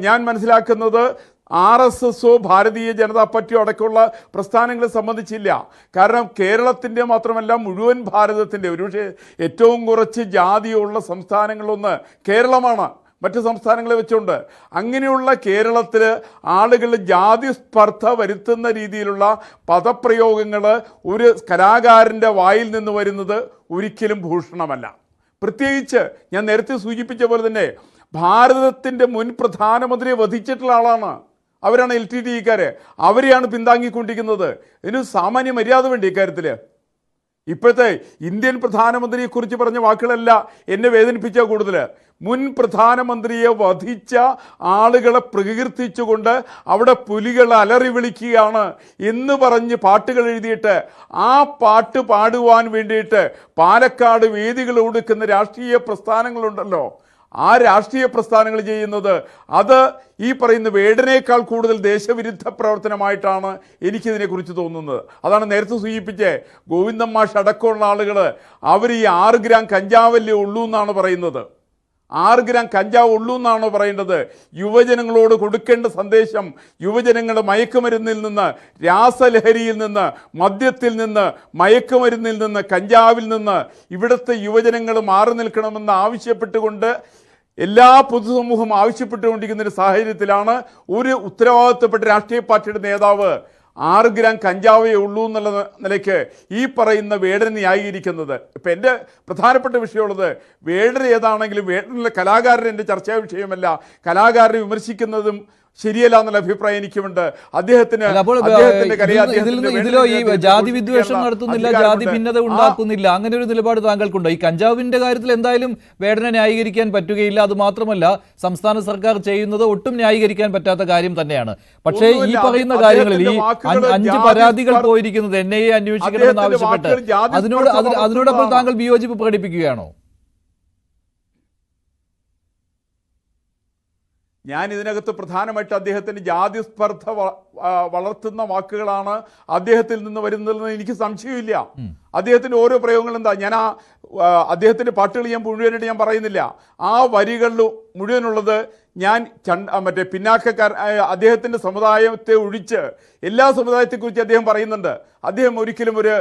B: ഞാൻ മനസ്സിലാക്കുന്നത് RSSോ ഭാരതീയ ജനതാ പാർട്ടിയോ അടക്കമുള്ള പ്രസ്ഥാനങ്ങളെ സംബന്ധിച്ചില്ല. കാരണം കേരളത്തിൻ്റെ മാത്രമല്ല മുഴുവൻ ഭാരതത്തിൻ്റെ ഒരുപക്ഷെ ഏറ്റവും കുറച്ച് ജാതിയുള്ള സംസ്ഥാനങ്ങളൊന്ന് കേരളമാണ് മറ്റ് സംസ്ഥാനങ്ങളെ വെച്ചുകൊണ്ട്. അങ്ങനെയുള്ള കേരളത്തിൽ ആളുകൾ ജാതി സ്പർദ്ധ വരുത്തുന്ന രീതിയിലുള്ള പദപ്രയോഗങ്ങൾ ഒരു കലാകാരൻ്റെ വായിൽ നിന്ന് വരുന്നത് ഒരിക്കലും ഭൂഷണമല്ല. പ്രത്യേകിച്ച് ഞാൻ നേരത്തെ സൂചിപ്പിച്ച പോലെ തന്നെ ഭാരതത്തിൻ്റെ മുൻ പ്രധാനമന്ത്രിയെ വധിച്ചിട്ടുള്ള ആളാണ്. അവരാണ് LTTE-ക്കാർ. അവരെയാണ് പിന്താങ്ങിക്കൊണ്ടിരിക്കുന്നത്. ഇതിന് സാമാന്യ മര്യാദ വേണ്ടി ഇക്കാര്യത്തിൽ. ഇപ്പോഴത്തെ ഇന്ത്യൻ പ്രധാനമന്ത്രിയെക്കുറിച്ച് പറഞ്ഞ വാക്കുകളല്ല എന്നെ വേദനിപ്പിച്ച കൂടുതൽ. മുൻ പ്രധാനമന്ത്രിയെ വധിച്ച ആളുകളെ പ്രകീർത്തിച്ചുകൊണ്ട് അവിടെ പുലികൾ അലറി വിളിക്കുകയാണ് എന്ന് പറഞ്ഞ് പാട്ടുകൾ എഴുതിയിട്ട് ആ പാട്ട് പാടുവാൻ വേണ്ടിയിട്ട് പാലക്കാട് വേദികൾ കൊടുക്കുന്ന രാഷ്ട്രീയ പ്രസ്ഥാനങ്ങളുണ്ടല്ലോ, ആ രാഷ്ട്രീയ പ്രസ്ഥാനങ്ങൾ ചെയ്യുന്നത് അത് ഈ പറയുന്ന വേടനേക്കാൾ കൂടുതൽ ദേശവിരുദ്ധ പ്രവർത്തനമായിട്ടാണ് എനിക്കിതിനെക്കുറിച്ച് തോന്നുന്നത്. അതാണ് നേരത്തെ സൂചിപ്പിച്ചേ, ഗോവിന്ദൻ മാഷ് അടക്കമുള്ള ആളുകൾ അവർ ഈ 6 ഗ്രാം കഞ്ചാവല്ലേ ഉള്ളൂ എന്നാണ് പറയുന്നത്. 6 ഗ്രാം കഞ്ചാവ് ഉള്ളൂ എന്നാണോ പറയേണ്ടത്? യുവജനങ്ങളോട് കൊടുക്കേണ്ട സന്ദേശം, യുവജനങ്ങൾ മയക്കുമരുന്നിൽ നിന്ന്, രാസലഹരിയിൽ നിന്ന്, മദ്യത്തിൽ നിന്ന്, മയക്കുമരുന്നിൽ നിന്ന്, കഞ്ചാവിൽ നിന്ന് ഇവിടുത്തെ യുവജനങ്ങൾ മാറി നിൽക്കണമെന്ന് ആവശ്യപ്പെട്ടുകൊണ്ട് എല്ലാ പൊതുസമൂഹം ആവശ്യപ്പെട്ടുകൊണ്ടിരിക്കുന്ന ഒരു സാഹചര്യത്തിലാണ് ഒരു ഉത്തരവാദിത്തപ്പെട്ട രാഷ്ട്രീയ പാർട്ടിയുടെ നേതാവ് 6 ഗ്രാം കഞ്ചാവേ ഉള്ളൂ എന്നുള്ള നിലയ്ക്ക് ഈ പറയുന്ന വേടനെ ന്യായീകരിക്കുന്നത്. ഇപ്പം എൻ്റെ പ്രധാനപ്പെട്ട വിഷയമുള്ളത്, വേടൻ ഏതാണെങ്കിലും വേടനുള്ള കലാകാരൻ എൻ്റെ ചർച്ചാ വിഷയമല്ല. കലാകാരനെ വിമർശിക്കുന്നതും ശരിയല്ല എന്നുള്ള അഭിപ്രായം എനിക്കുമുണ്ട്. അദ്ദേഹത്തിന്റെ
A: അപ്പോൾ ഇതിലോ ഈ ജാതി വിദ്വേഷം നടത്തുന്നില്ല, ജാതി ഭിന്നത ഉണ്ടാക്കുന്നില്ല, അങ്ങനെ ഒരു നിലപാട് താങ്കൾക്കുണ്ടോ? ഈ കഞ്ചാവിന്റെ കാര്യത്തിൽ എന്തായാലും വേടനെ ന്യായീകരിക്കാൻ പറ്റുകയില്ല. അത് മാത്രമല്ല, സംസ്ഥാന സർക്കാർ ചെയ്യുന്നത് ഒട്ടും ന്യായീകരിക്കാൻ പറ്റാത്ത കാര്യം തന്നെയാണ്. പക്ഷേ ഈ പറയുന്ന കാര്യങ്ങളിൽ ഈ 5 പരാതികൾ പോയിരിക്കുന്നത് NIA അന്വേഷിക്കണമെന്ന് ആവശ്യപ്പെട്ട് അതിനോടൊപ്പം താങ്കൾ വിയോജിപ്പ് പ്രകടിപ്പിക്കുകയാണോ?
B: ഞാൻ ഇതിനകത്ത് പ്രധാനമായിട്ട് അദ്ദേഹത്തിന് ജാതി സ്പർദ്ധ വളർത്തുന്ന വാക്കുകളാണ് അദ്ദേഹത്തിൽ നിന്ന് വരുന്നതെന്ന് എനിക്ക് സംശയമില്ല. അദ്ദേഹത്തിന്റെ ഓരോ പ്രയോഗങ്ങൾ എന്താ, ഞാൻ അദ്ദേഹത്തിന്റെ പാട്ടുകൾ ഞാൻ മുഴുവനായിട്ട് ഞാൻ പറയുന്നില്ല. ആ വരികളിൽ മുഴുവനുള്ളത് ഞാൻ മറ്റേ അദ്ദേഹത്തിന്റെ സമുദായത്തെ ഒഴിച്ച് എല്ലാ സമുദായത്തെക്കുറിച്ച് അദ്ദേഹം പറയുന്നുണ്ട്. അദ്ദേഹം ഒരിക്കലും ഒരു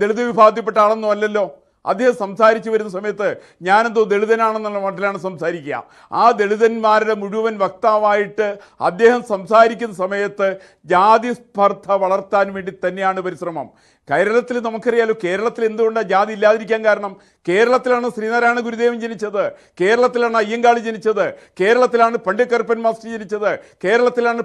B: ദളിത് വിഭാഗത്തിൽപ്പെട്ട ആളൊന്നും അല്ലല്ലോ. അദ്ദേഹം സംസാരിച്ചു വരുന്ന സമയത്ത് ഞാനെന്തോ ദളിതനാണെന്നുള്ള മട്ടിലാണ് സംസാരിക്കുക. ആ ദളിതന്മാരുടെ മുഴുവൻ വക്താവായിട്ട് അദ്ദേഹം സംസാരിക്കുന്ന സമയത്ത് ജാതി സ്പർദ്ധ വളർത്താൻ വേണ്ടി തന്നെയാണ് പരിശ്രമം. കേരളത്തിൽ നമുക്കറിയാലോ, കേരളത്തിൽ എന്തുകൊണ്ടാണ് ജാതി ഇല്ലാതിരിക്കാൻ കാരണം? കേരളത്തിലാണ് ശ്രീനാരായണ ഗുരുദേവൻ ജനിച്ചത്, കേരളത്തിലാണ് അയ്യങ്കാളി ജനിച്ചത്, കേരളത്തിലാണ് പണ്ഡിറ്റ് കറുപ്പൻ മാസ്റ്റർ ജനിച്ചത്, കേരളത്തിലാണ്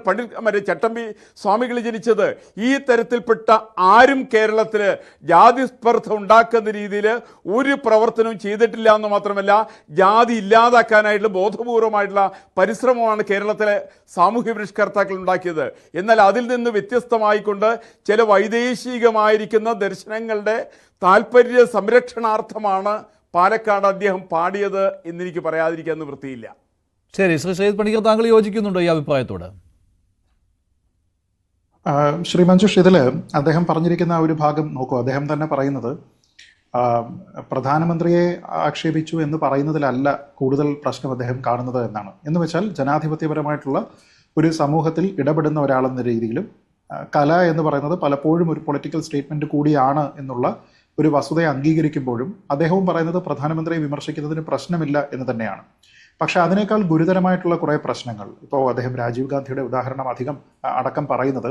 B: മറ്റേ ചട്ടമ്പി സ്വാമികൾ ജനിച്ചത്. ഈ തരത്തിൽപ്പെട്ട ആരും കേരളത്തിൽ ജാതി സ്പർദ്ധ ഉണ്ടാക്കുന്ന രീതിയിൽ ഒരു പ്രവർത്തനവും ചെയ്തിട്ടില്ല എന്ന് മാത്രമല്ല, ജാതി ഇല്ലാതാക്കാനായിട്ടുള്ള ബോധപൂർവമായിട്ടുള്ള പരിശ്രമമാണ് കേരളത്തിലെ സാമൂഹ്യ പരിഷ്കർത്താക്കൾ ഉണ്ടാക്കിയത്. എന്നാൽ അതിൽ നിന്ന് വ്യത്യസ്തമായിക്കൊണ്ട് ചില വൈദേശികമായിരിക്കും ദർശനങ്ങളുടെ താല്പര്യ സംരക്ഷണാർത്ഥമാണ് പാലക്കാട് അദ്ദേഹം പാടിയത് എന്നെനിക്ക് പറയാതിരിക്കാൻ നിവൃത്തിയില്ല.
A: ശരി, ശ്രീ സയ്യിദ് പണിക്കർ, താങ്കൾ യോജിക്കുന്നുണ്ടോ ഈ അഭിപ്രായത്തോട്?
C: ശ്രീ മഞ്ജുഷ്, ഇതിൽ അദ്ദേഹം പറഞ്ഞിരിക്കുന്ന ഒരു ഭാഗം നോക്കൂ. അദ്ദേഹം തന്നെ പറയുന്നത് പ്രധാനമന്ത്രിയെ ആക്ഷേപിച്ചു എന്ന് പറയുന്നതിലല്ല കൂടുതൽ പ്രശ്നം അദ്ദേഹം കാണുന്നത് എന്നാണ്. എന്ന് വെച്ചാൽ, ജനാധിപത്യപരമായിട്ടുള്ള ഒരു സമൂഹത്തിൽ ഇടപെടുന്ന ഒരാളെന്ന രീതിയിലും കല എന്ന് പറയുന്നത് പലപ്പോഴും ഒരു പൊളിറ്റിക്കൽ സ്റ്റേറ്റ്മെന്റ് കൂടിയാണ് എന്നുള്ള ഒരു വസ്തുതയെ അംഗീകരിക്കുമ്പോഴും അദ്ദേഹവും പറയുന്നത് പ്രധാനമന്ത്രിയെ വിമർശിക്കുന്നതിന് പ്രശ്നമില്ല എന്ന് തന്നെയാണ്. പക്ഷെ അതിനേക്കാൾ ഗുരുതരമായിട്ടുള്ള കുറേ പ്രശ്നങ്ങൾ, ഇപ്പോൾ അദ്ദേഹം രാജീവ് ഗാന്ധിയുടെ ഉദാഹരണം അടക്കം പറയുന്നത്,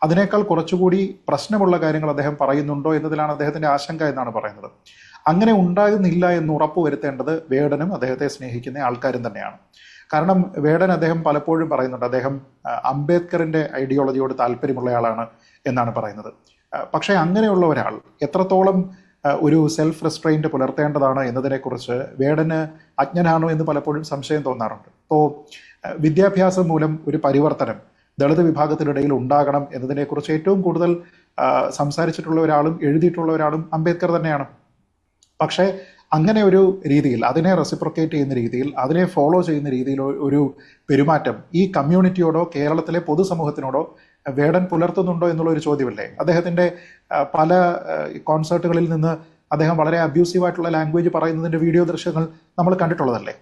C: അതിനേക്കാൾ കുറച്ചുകൂടി പ്രശ്നമുള്ള കാര്യങ്ങൾ അദ്ദേഹം പറയുന്നുണ്ടോ എന്നതിലാണ് അദ്ദേഹത്തിന്റെ ആശങ്ക എന്നാണ് പറയുന്നത്. അങ്ങനെ ഉണ്ടാകുന്നില്ല എന്ന് ഉറപ്പുവരുത്തേണ്ടത് വേടനും അദ്ദേഹത്തെ സ്നേഹിക്കുന്ന ആൾക്കാരും തന്നെയാണ്. കാരണം വേടൻ അദ്ദേഹം പലപ്പോഴും പറയുന്നുണ്ട്, അദ്ദേഹം അംബേദ്കറിന്റെ ഐഡിയോളജിയോട് താല്പര്യമുള്ളയാളാണ് എന്നാണ് പറയുന്നത്. പക്ഷേ അങ്ങനെയുള്ള ഒരാൾ എത്രത്തോളം ഒരു സെൽഫ് റെസ്ട്രെയിൻറ്റ് പുലർത്തേണ്ടതാണ് എന്നതിനെക്കുറിച്ച് വേടന് അജ്ഞനാണോ എന്ന് പലപ്പോഴും സംശയം തോന്നാറുണ്ട്. ഇപ്പോൾ വിദ്യാഭ്യാസം മൂലം ഒരു പരിവർത്തനം ദളിത് വിഭാഗത്തിനിടയിൽ ഉണ്ടാകണം എന്നതിനെക്കുറിച്ച് ഏറ്റവും കൂടുതൽ സംസാരിച്ചിട്ടുള്ള ഒരാളും എഴുതിയിട്ടുള്ള ഒരാളും അംബേദ്കർ തന്നെയാണ്. പക്ഷേ അങ്ങനെ ഒരു രീതിയിൽ, അതിനെ റെസിപ്രൊക്കേറ്റ് ചെയ്യുന്ന രീതിയിൽ, അതിനെ ഫോളോ ചെയ്യുന്ന രീതിയിൽ ഒരു പെരുമാറ്റം ഈ കമ്മ്യൂണിറ്റിയോടോ കേരളത്തിലെ പൊതുസമൂഹത്തിനോടോ വേടൻ പുലർത്തുന്നുണ്ടോ എന്നുള്ളൊരു ചോദ്യമല്ലേ? അദ്ദേഹത്തിൻ്റെ പല കോൺസേർട്ടുകളിൽ നിന്ന് അദ്ദേഹം വളരെ അബ്യൂസീവായിട്ടുള്ള ലാംഗ്വേജ് പറയുന്നതിൻ്റെ വീഡിയോ ദൃശ്യങ്ങൾ നമ്മൾ കണ്ടിട്ടുള്ളതല്ലേ?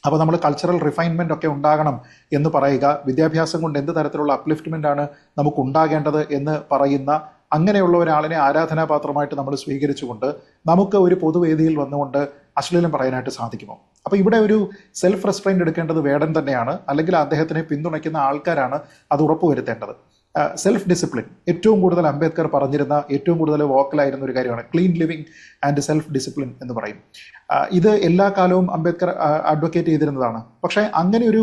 C: അപ്പോൾ നമ്മൾ കൾച്ചറൽ റിഫൈൻമെൻ്റ് ഒക്കെ ഉണ്ടാകണം എന്ന് പറയുക, വിദ്യാഭ്യാസം കൊണ്ട് എന്ത് തരത്തിലുള്ള അപ്ലിഫ്റ്റ്മെൻ്റ് ആണ് നമുക്ക് ഉണ്ടാകേണ്ടത് എന്ന് പറയുന്ന അങ്ങനെയുള്ള ഒരാളിനെ ആരാധനാപാത്രമായിട്ട് നമ്മൾ സ്വീകരിച്ചുകൊണ്ട് നമുക്ക് ഒരു പൊതുവേദിയിൽ വന്നുകൊണ്ട് അശ്ലീലം പറയാനായിട്ട് സാധിക്കുമോ? അപ്പോൾ ഇവിടെ ഒരു സെൽഫ് റെസ്ട്രെയിൻറ്റ് എടുക്കേണ്ടത് വേടൻ തന്നെയാണ്, അല്ലെങ്കിൽ അദ്ദേഹത്തിനെ പിന്തുണയ്ക്കുന്ന ആൾക്കാരാണ് അത് ഉറപ്പുവരുത്തേണ്ടത്. സെൽഫ് ഡിസിപ്ലിൻ ഏറ്റവും കൂടുതൽ അംബേദ്കർ പറഞ്ഞിരുന്ന, ഏറ്റവും കൂടുതൽ വോക്കലായിരുന്ന ഒരു കാര്യമാണ് clean living and self discipline എന്ന് പറയും. ഇത് എല്ലാ കാലവും അംബേദ്കർ അഡ്വക്കേറ്റ് ചെയ്തിരുന്നതാണ്. പക്ഷേ അങ്ങനെ ഒരു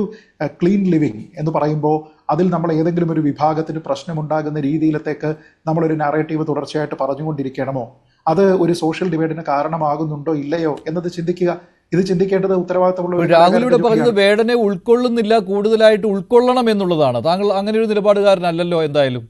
C: ക്ലീൻ ലിവിങ് എന്ന് പറയുമ്പോൾ അതിൽ നമ്മൾ ഏതെങ്കിലും ഒരു വിഭാഗത്തിന് പ്രശ്നമുണ്ടാകുന്ന രീതിയിലത്തേക്ക് നമ്മളൊരു നറേറ്റീവ് തുടർച്ചയായിട്ട് പറഞ്ഞുകൊണ്ടിരിക്കണമോ? അത് ഒരു സോഷ്യൽ ഡിവൈഡിന് കാരണമാകുന്നുണ്ടോ ഇല്ലയോ എന്നത് ചിന്തിക്കുക. ഇത് ചിന്തിക്കേണ്ടത് ഉത്തരവാദിത്തമുള്ള.
A: രാഹുലിവിടെ പറഞ്ഞത് വേടനെ ഉൾക്കൊള്ളുന്നില്ല, കൂടുതലായിട്ട് ഉൾക്കൊള്ളണം എന്നുള്ളതാണ്. താങ്കൾ അങ്ങനെ ഒരു നിലപാടുകാരനല്ലല്ലോ എന്തായാലും.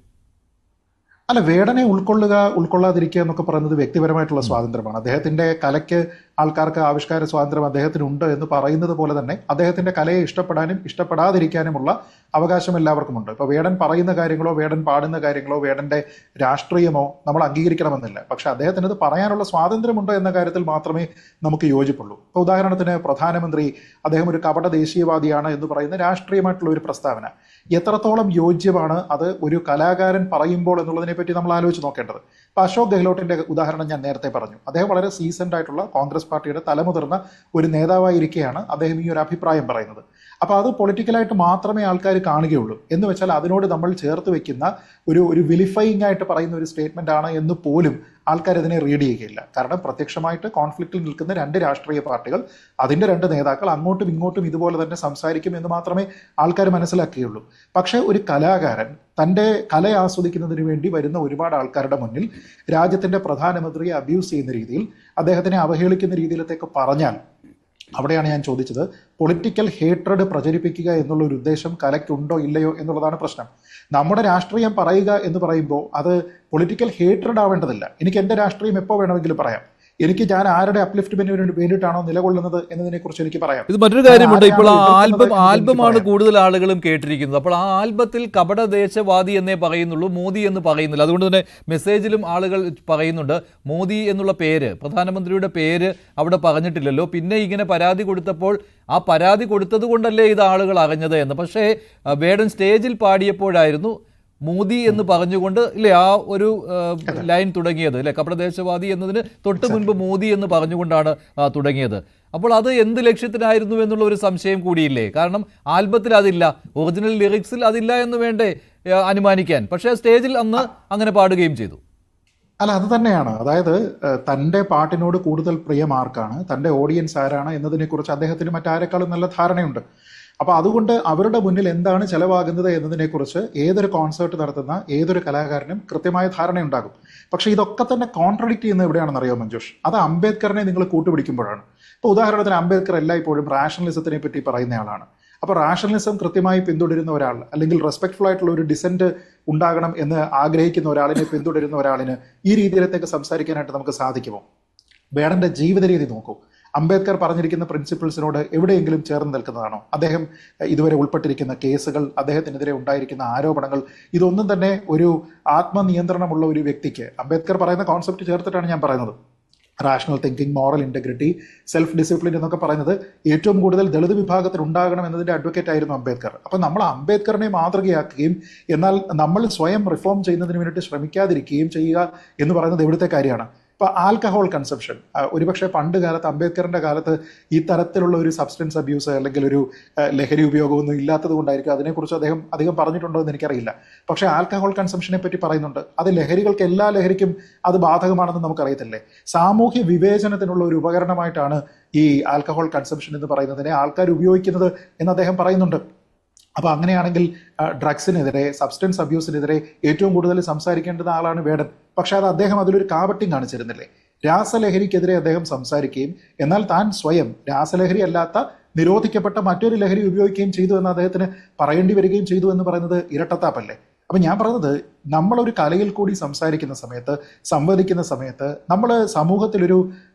C: അല്ല, വേടനെ ഉൾക്കൊള്ളാതിരിക്കുക എന്നൊക്കെ പറയുന്നത് വ്യക്തിപരമായിട്ടുള്ള സ്വാതന്ത്ര്യമാണ്. അദ്ദേഹത്തിന്റെ കലയ്ക്ക് ആൾക്കാർക്ക് ആവിഷ്കാര സ്വാതന്ത്ര്യം അദ്ദേഹത്തിനുണ്ട് എന്ന് പറയുന്നത് പോലെ തന്നെ അദ്ദേഹത്തിന്റെ കലയെ ഇഷ്ടപ്പെടാനും ഇഷ്ടപ്പെടാതിരിക്കാനുമുള്ള അവകാശം എല്ലാവർക്കുമുണ്ട്. ഇപ്പോൾ വേടൻ പറയുന്ന കാര്യങ്ങളോ വേടൻ പാടുന്ന കാര്യങ്ങളോ വേടന്റെ രാഷ്ട്രീയമോ നമ്മൾ അംഗീകരിക്കണമെന്നില്ല. പക്ഷെ അദ്ദേഹത്തിന് അത് പറയാനുള്ള സ്വാതന്ത്ര്യമുണ്ട് എന്ന കാര്യത്തിൽ മാത്രമേ നമുക്ക് യോജിപ്പുള്ളൂ. ഇപ്പോൾ ഉദാഹരണത്തിന് പ്രധാനമന്ത്രി അദ്ദേഹം ഒരു കപട ദേശീയവാദിയാണ് എന്ന് പറയുന്ന രാഷ്ട്രീയമായിട്ടുള്ള ഒരു പ്രസ്താവന എത്രത്തോളം യോജ്യമാണ് അത് ഒരു കലാകാരൻ പറയുമ്പോൾ എന്നുള്ളതിനെ പറ്റി നമ്മൾ ആലോചിച്ച് നോക്കേണ്ടത്. ഇപ്പോൾ അശോക് ഗെഹ്ലോട്ടിന്റെ ഉദാഹരണം ഞാൻ നേരത്തെ പറഞ്ഞു. അദ്ദേഹം വളരെ സീസൺഡ് ആയിട്ടുള്ള കോൺഗ്രസ് പാർട്ടിയുടെ തലമുതിർന്ന ഒരു നേതാവായിരിക്കെയാണ് അദ്ദേഹം ഈ ഒരു അഭിപ്രായം പറയുന്നത്. അപ്പോൾ അത് പൊളിറ്റിക്കലായിട്ട് മാത്രമേ ആൾക്കാർ കാണുകയുള്ളൂ. എന്ന് വെച്ചാൽ അതിനോട് നമ്മൾ ചേർത്ത് വെക്കുന്ന ഒരു വിലിഫയിങ് ആയിട്ട് പറയുന്ന ഒരു സ്റ്റേറ്റ്മെന്റ് ആണ് എന്ന് പോലും ആൾക്കാർ അതിനെ റീഡ് ചെയ്യുകയില്ല. കാരണം പ്രത്യക്ഷമായിട്ട് കോൺഫ്ലിക്റ്റിൽ നിൽക്കുന്ന രണ്ട് രാഷ്ട്രീയ പാർട്ടികൾ, അതിൻ്റെ രണ്ട് നേതാക്കൾ അങ്ങോട്ടും ഇങ്ങോട്ടും ഇതുപോലെ തന്നെ സംസാരിക്കും എന്ന് മാത്രമേ ആൾക്കാർ മനസ്സിലാക്കുകയുള്ളൂ. പക്ഷേ ഒരു കലാകാരൻ തൻ്റെ കല ആസ്വദിക്കുന്നതിന് വേണ്ടി വരുന്ന ഒരുപാട് ആൾക്കാരുടെ മുന്നിൽ രാജ്യത്തിൻ്റെ പ്രധാനമന്ത്രിയെ അബ്യൂസ് ചെയ്യുന്ന രീതിയിൽ, അദ്ദേഹത്തിനെ അവഹേളിക്കുന്ന രീതിയിലത്തേക്ക് പറഞ്ഞാൽ, അവിടെയാണ് ഞാൻ ചോദിച്ചത്, പൊളിറ്റിക്കൽ ഹേട്രഡ് പ്രചരിപ്പിക്കുക എന്നുള്ള ഒരു ഉദ്ദേശം കലയ്ക്കുണ്ടോ ഇല്ലയോ എന്നുള്ളതാണ് പ്രശ്നം. നമ്മുടെ രാഷ്ട്രീയം പറയുക എന്ന് പറയുമ്പോൾ അത് പൊളിറ്റിക്കൽ ഹേട്രഡ് ആവേണ്ടതില്ല. എനിക്ക് എൻ്റെ രാഷ്ട്രീയം എപ്പോൾ വേണമെങ്കിലും പറയാം. എനിക്ക് ഞാൻ ആരുടെ അപ്ലിഫ്റ്റ്മെന്റിന് വേണ്ടിയിട്ടാണോ നിലകൊള്ളുന്നത് എന്നതിനെ കുറിച്ച് എനിക്ക് പറയാം.
A: ഇത് മറ്റൊരു കാര്യമുണ്ട്. ഇപ്പോൾ ആ ആൽബമാണ് കൂടുതൽ ആളുകളും കേട്ടിരിക്കുന്നത്. അപ്പോൾ ആ ആൽബത്തിൽ കപട ദേശവാദി എന്നേ പറയുന്നുള്ളൂ, മോദി എന്ന് പറയുന്നില്ല. അതുകൊണ്ട് തന്നെ മെസ്സേജിലും ആളുകൾ പറയുന്നുണ്ട് മോദി എന്നുള്ള പേര്, പ്രധാനമന്ത്രിയുടെ പേര് അവിടെ പറഞ്ഞിട്ടില്ലല്ലോ. പിന്നെ ഇങ്ങനെ പരാതി കൊടുത്തപ്പോൾ ആ പരാതി കൊടുത്തത് കൊണ്ടല്ലേ ഇത് ആളുകൾ അറിഞ്ഞത് എന്ന്. പക്ഷേ വേടൻ സ്റ്റേജിൽ പാടിയപ്പോഴായിരുന്നു മോദി എന്ന് പറഞ്ഞുകൊണ്ട് ഇല്ലേ ആ ഒരു ലൈൻ തുടങ്ങിയത്, അല്ലെ? കപടദേശവാദി എന്നതിന് തൊട്ട് മുൻപ് മോദി എന്ന് പറഞ്ഞുകൊണ്ടാണ് തുടങ്ങിയത്. അപ്പോൾ അത് എന്ത് ലക്ഷ്യത്തിനായിരുന്നു എന്നുള്ള ഒരു സംശയം കൂടിയില്ലേ? കാരണം ആൽബത്തിൽ അതില്ല, ഒറിജിനൽ ലിറിക്സിൽ അതില്ല എന്ന് വേണ്ടേ അനുമാനിക്കാൻ. പക്ഷേ സ്റ്റേജിൽ അന്ന് അങ്ങനെ പാടുകയും ചെയ്തു.
C: അല്ല, അത് തന്നെയാണ്. അതായത് തൻ്റെ പാട്ടിനോട് കൂടുതൽ പ്രിയം ആർക്കാണ്, തൻ്റെ ഓഡിയൻസ് ആരാണ് എന്നതിനെക്കുറിച്ച് അദ്ദേഹത്തിന് മറ്റാരെക്കാളും നല്ല ധാരണയുണ്ട്. അപ്പോൾ അതുകൊണ്ട് അവരുടെ മുന്നിൽ എന്താണ് ചെലവാകുന്നത് എന്നതിനെക്കുറിച്ച് ഏതൊരു കോൺസേർട്ട് നടത്തുന്ന ഏതൊരു കലാകാരനും കൃത്യമായ ധാരണയുണ്ടാകും. പക്ഷേ ഇതൊക്കെ തന്നെ കോൺട്രഡിക്റ്റ് ചെയ്യുന്നത് എവിടെയാണെന്ന് അറിയോ മഞ്ജുഷ്? അത് അംബേദ്കറിനെ നിങ്ങൾ കൂട്ടുപിടിക്കുമ്പോഴാണ്. ഇപ്പോൾ ഉദാഹരണത്തിന് അംബേദ്കർ എല്ലായ്പ്പോഴും റാഷണലിസത്തിനെ പറ്റി പറയുന്നയാളാണ്. അപ്പോൾ റാഷണലിസം കൃത്യമായി പിന്തുടരുന്ന ഒരാൾ, അല്ലെങ്കിൽ റെസ്പെക്ട്ഫുൾ ആയിട്ടുള്ള ഒരു ഡിസെന്റ് ഉണ്ടാകണം എന്ന് ആഗ്രഹിക്കുന്ന ഒരാളിനെ പിന്തുടരുന്ന ഒരാളിന് ഈ രീതിയിലത്തേക്ക് സംസാരിക്കാനായിട്ട് നമുക്ക് സാധിക്കുമോ? വേടൻ്റെ ജീവിത രീതി നോക്കൂ. അംബേദ്കർ പറഞ്ഞിരിക്കുന്ന പ്രിൻസിപ്പിൾസിനോട് എവിടെയെങ്കിലും ചേർന്ന് നിൽക്കുന്നതാണോ? അദ്ദേഹം ഇതുവരെ ഉൾപ്പെട്ടിരിക്കുന്ന കേസുകൾ, അദ്ദേഹത്തിനെതിരെ ഉണ്ടായിരിക്കുന്ന ആരോപണങ്ങൾ, ഇതൊന്നും തന്നെ ഒരു ആത്മനിയന്ത്രണമുള്ള ഒരു വ്യക്തിക്ക്, അംബേദ്കർ പറയുന്ന കോൺസെപ്റ്റ് ചേർത്തിട്ടാണ് ഞാൻ പറയുന്നത്, rational thinking, moral integrity, self discipline എന്നൊക്കെ പറയുന്നത് ഏറ്റവും കൂടുതൽ ദളിത് വിഭാഗത്തിൽ ഉണ്ടാകണം എന്നതിൻ്റെ അഡ്വക്കേറ്റ് ആയിരുന്നു അംബേദ്കർ. അപ്പം നമ്മൾ അംബേദ്കറിനെ മാതൃകയാക്കുകയും എന്നാൽ നമ്മൾ സ്വയം റിഫോം ചെയ്യുന്നതിന് വേണ്ടിയിട്ട് ശ്രമിക്കാതിരിക്കുകയും ചെയ്യുക എന്ന് പറയുന്നത് എവിടുത്തെ കാര്യമാണ്? ഇപ്പോൾ ആൽക്കഹോൾ കൺസപ്ഷൻ, ഒരുപക്ഷെ പണ്ട് കാലത്ത് അംബേദ്കറിൻ്റെ കാലത്ത് ഈ തരത്തിലുള്ള ഒരു സബ്സ്റ്റൻസ് അബ്യൂസ് അല്ലെങ്കിൽ ഒരു ലഹരി ഉപയോഗമൊന്നും ഇല്ലാത്തത് കൊണ്ടായിരിക്കും അതിനെക്കുറിച്ച് അദ്ദേഹം അധികം പറഞ്ഞിട്ടുണ്ടോ എന്ന് എനിക്കറിയില്ല. പക്ഷേ ആൽക്കഹോൾ കൺസംഷനെ പറ്റി പറയുന്നുണ്ട്. അത് ലഹരികൾക്ക്, എല്ലാ ലഹരിക്കും അത് ബാധകമാണെന്ന് നമുക്കറിയത്തില്ലേ? സാമൂഹ്യ വിവേചനത്തിനുള്ള ഒരു ഉപകരണമായിട്ടാണ് ഈ ആൽക്കഹോൾ കൺസംഷൻ എന്ന് പറയുന്നതിനെ ആൾക്കാർ ഉപയോഗിക്കുന്നത് എന്ന് അദ്ദേഹം പറയുന്നുണ്ട്. അപ്പോൾ അങ്ങനെയാണെങ്കിൽ ഡ്രഗ്സിനെതിരെ, സബ്സ്റ്റൻസ് അബ്യൂസിനെതിരെ ഏറ്റവും കൂടുതൽ സംസാരിക്കേണ്ടുന്ന ആളാണ് വേടൻ. പക്ഷെ അത് അദ്ദേഹം അതിലൊരു കാപട്യം കാണിച്ചിരുന്നില്ലേ? രാസലഹരിക്കെതിരെ അദ്ദേഹം സംസാരിക്കുകയും എന്നാൽ താൻ സ്വയം രാസലഹരി അല്ലാത്ത നിരോധിക്കപ്പെട്ട മറ്റൊരു ലഹരി ഉപയോഗിക്കുകയും ചെയ്തു എന്ന് അദ്ദേഹത്തിന് പറയേണ്ടി വരികയും ചെയ്തു എന്ന് പറയുന്നത് ഇരട്ടത്താപ്പല്ലേ? അപ്പം ഞാൻ പറയുന്നത്, നമ്മളൊരു കലയിൽ കൂടി സംസാരിക്കുന്ന സമയത്ത്, സംവദിക്കുന്ന സമയത്ത് നമ്മൾ സമൂഹത്തിലൊരു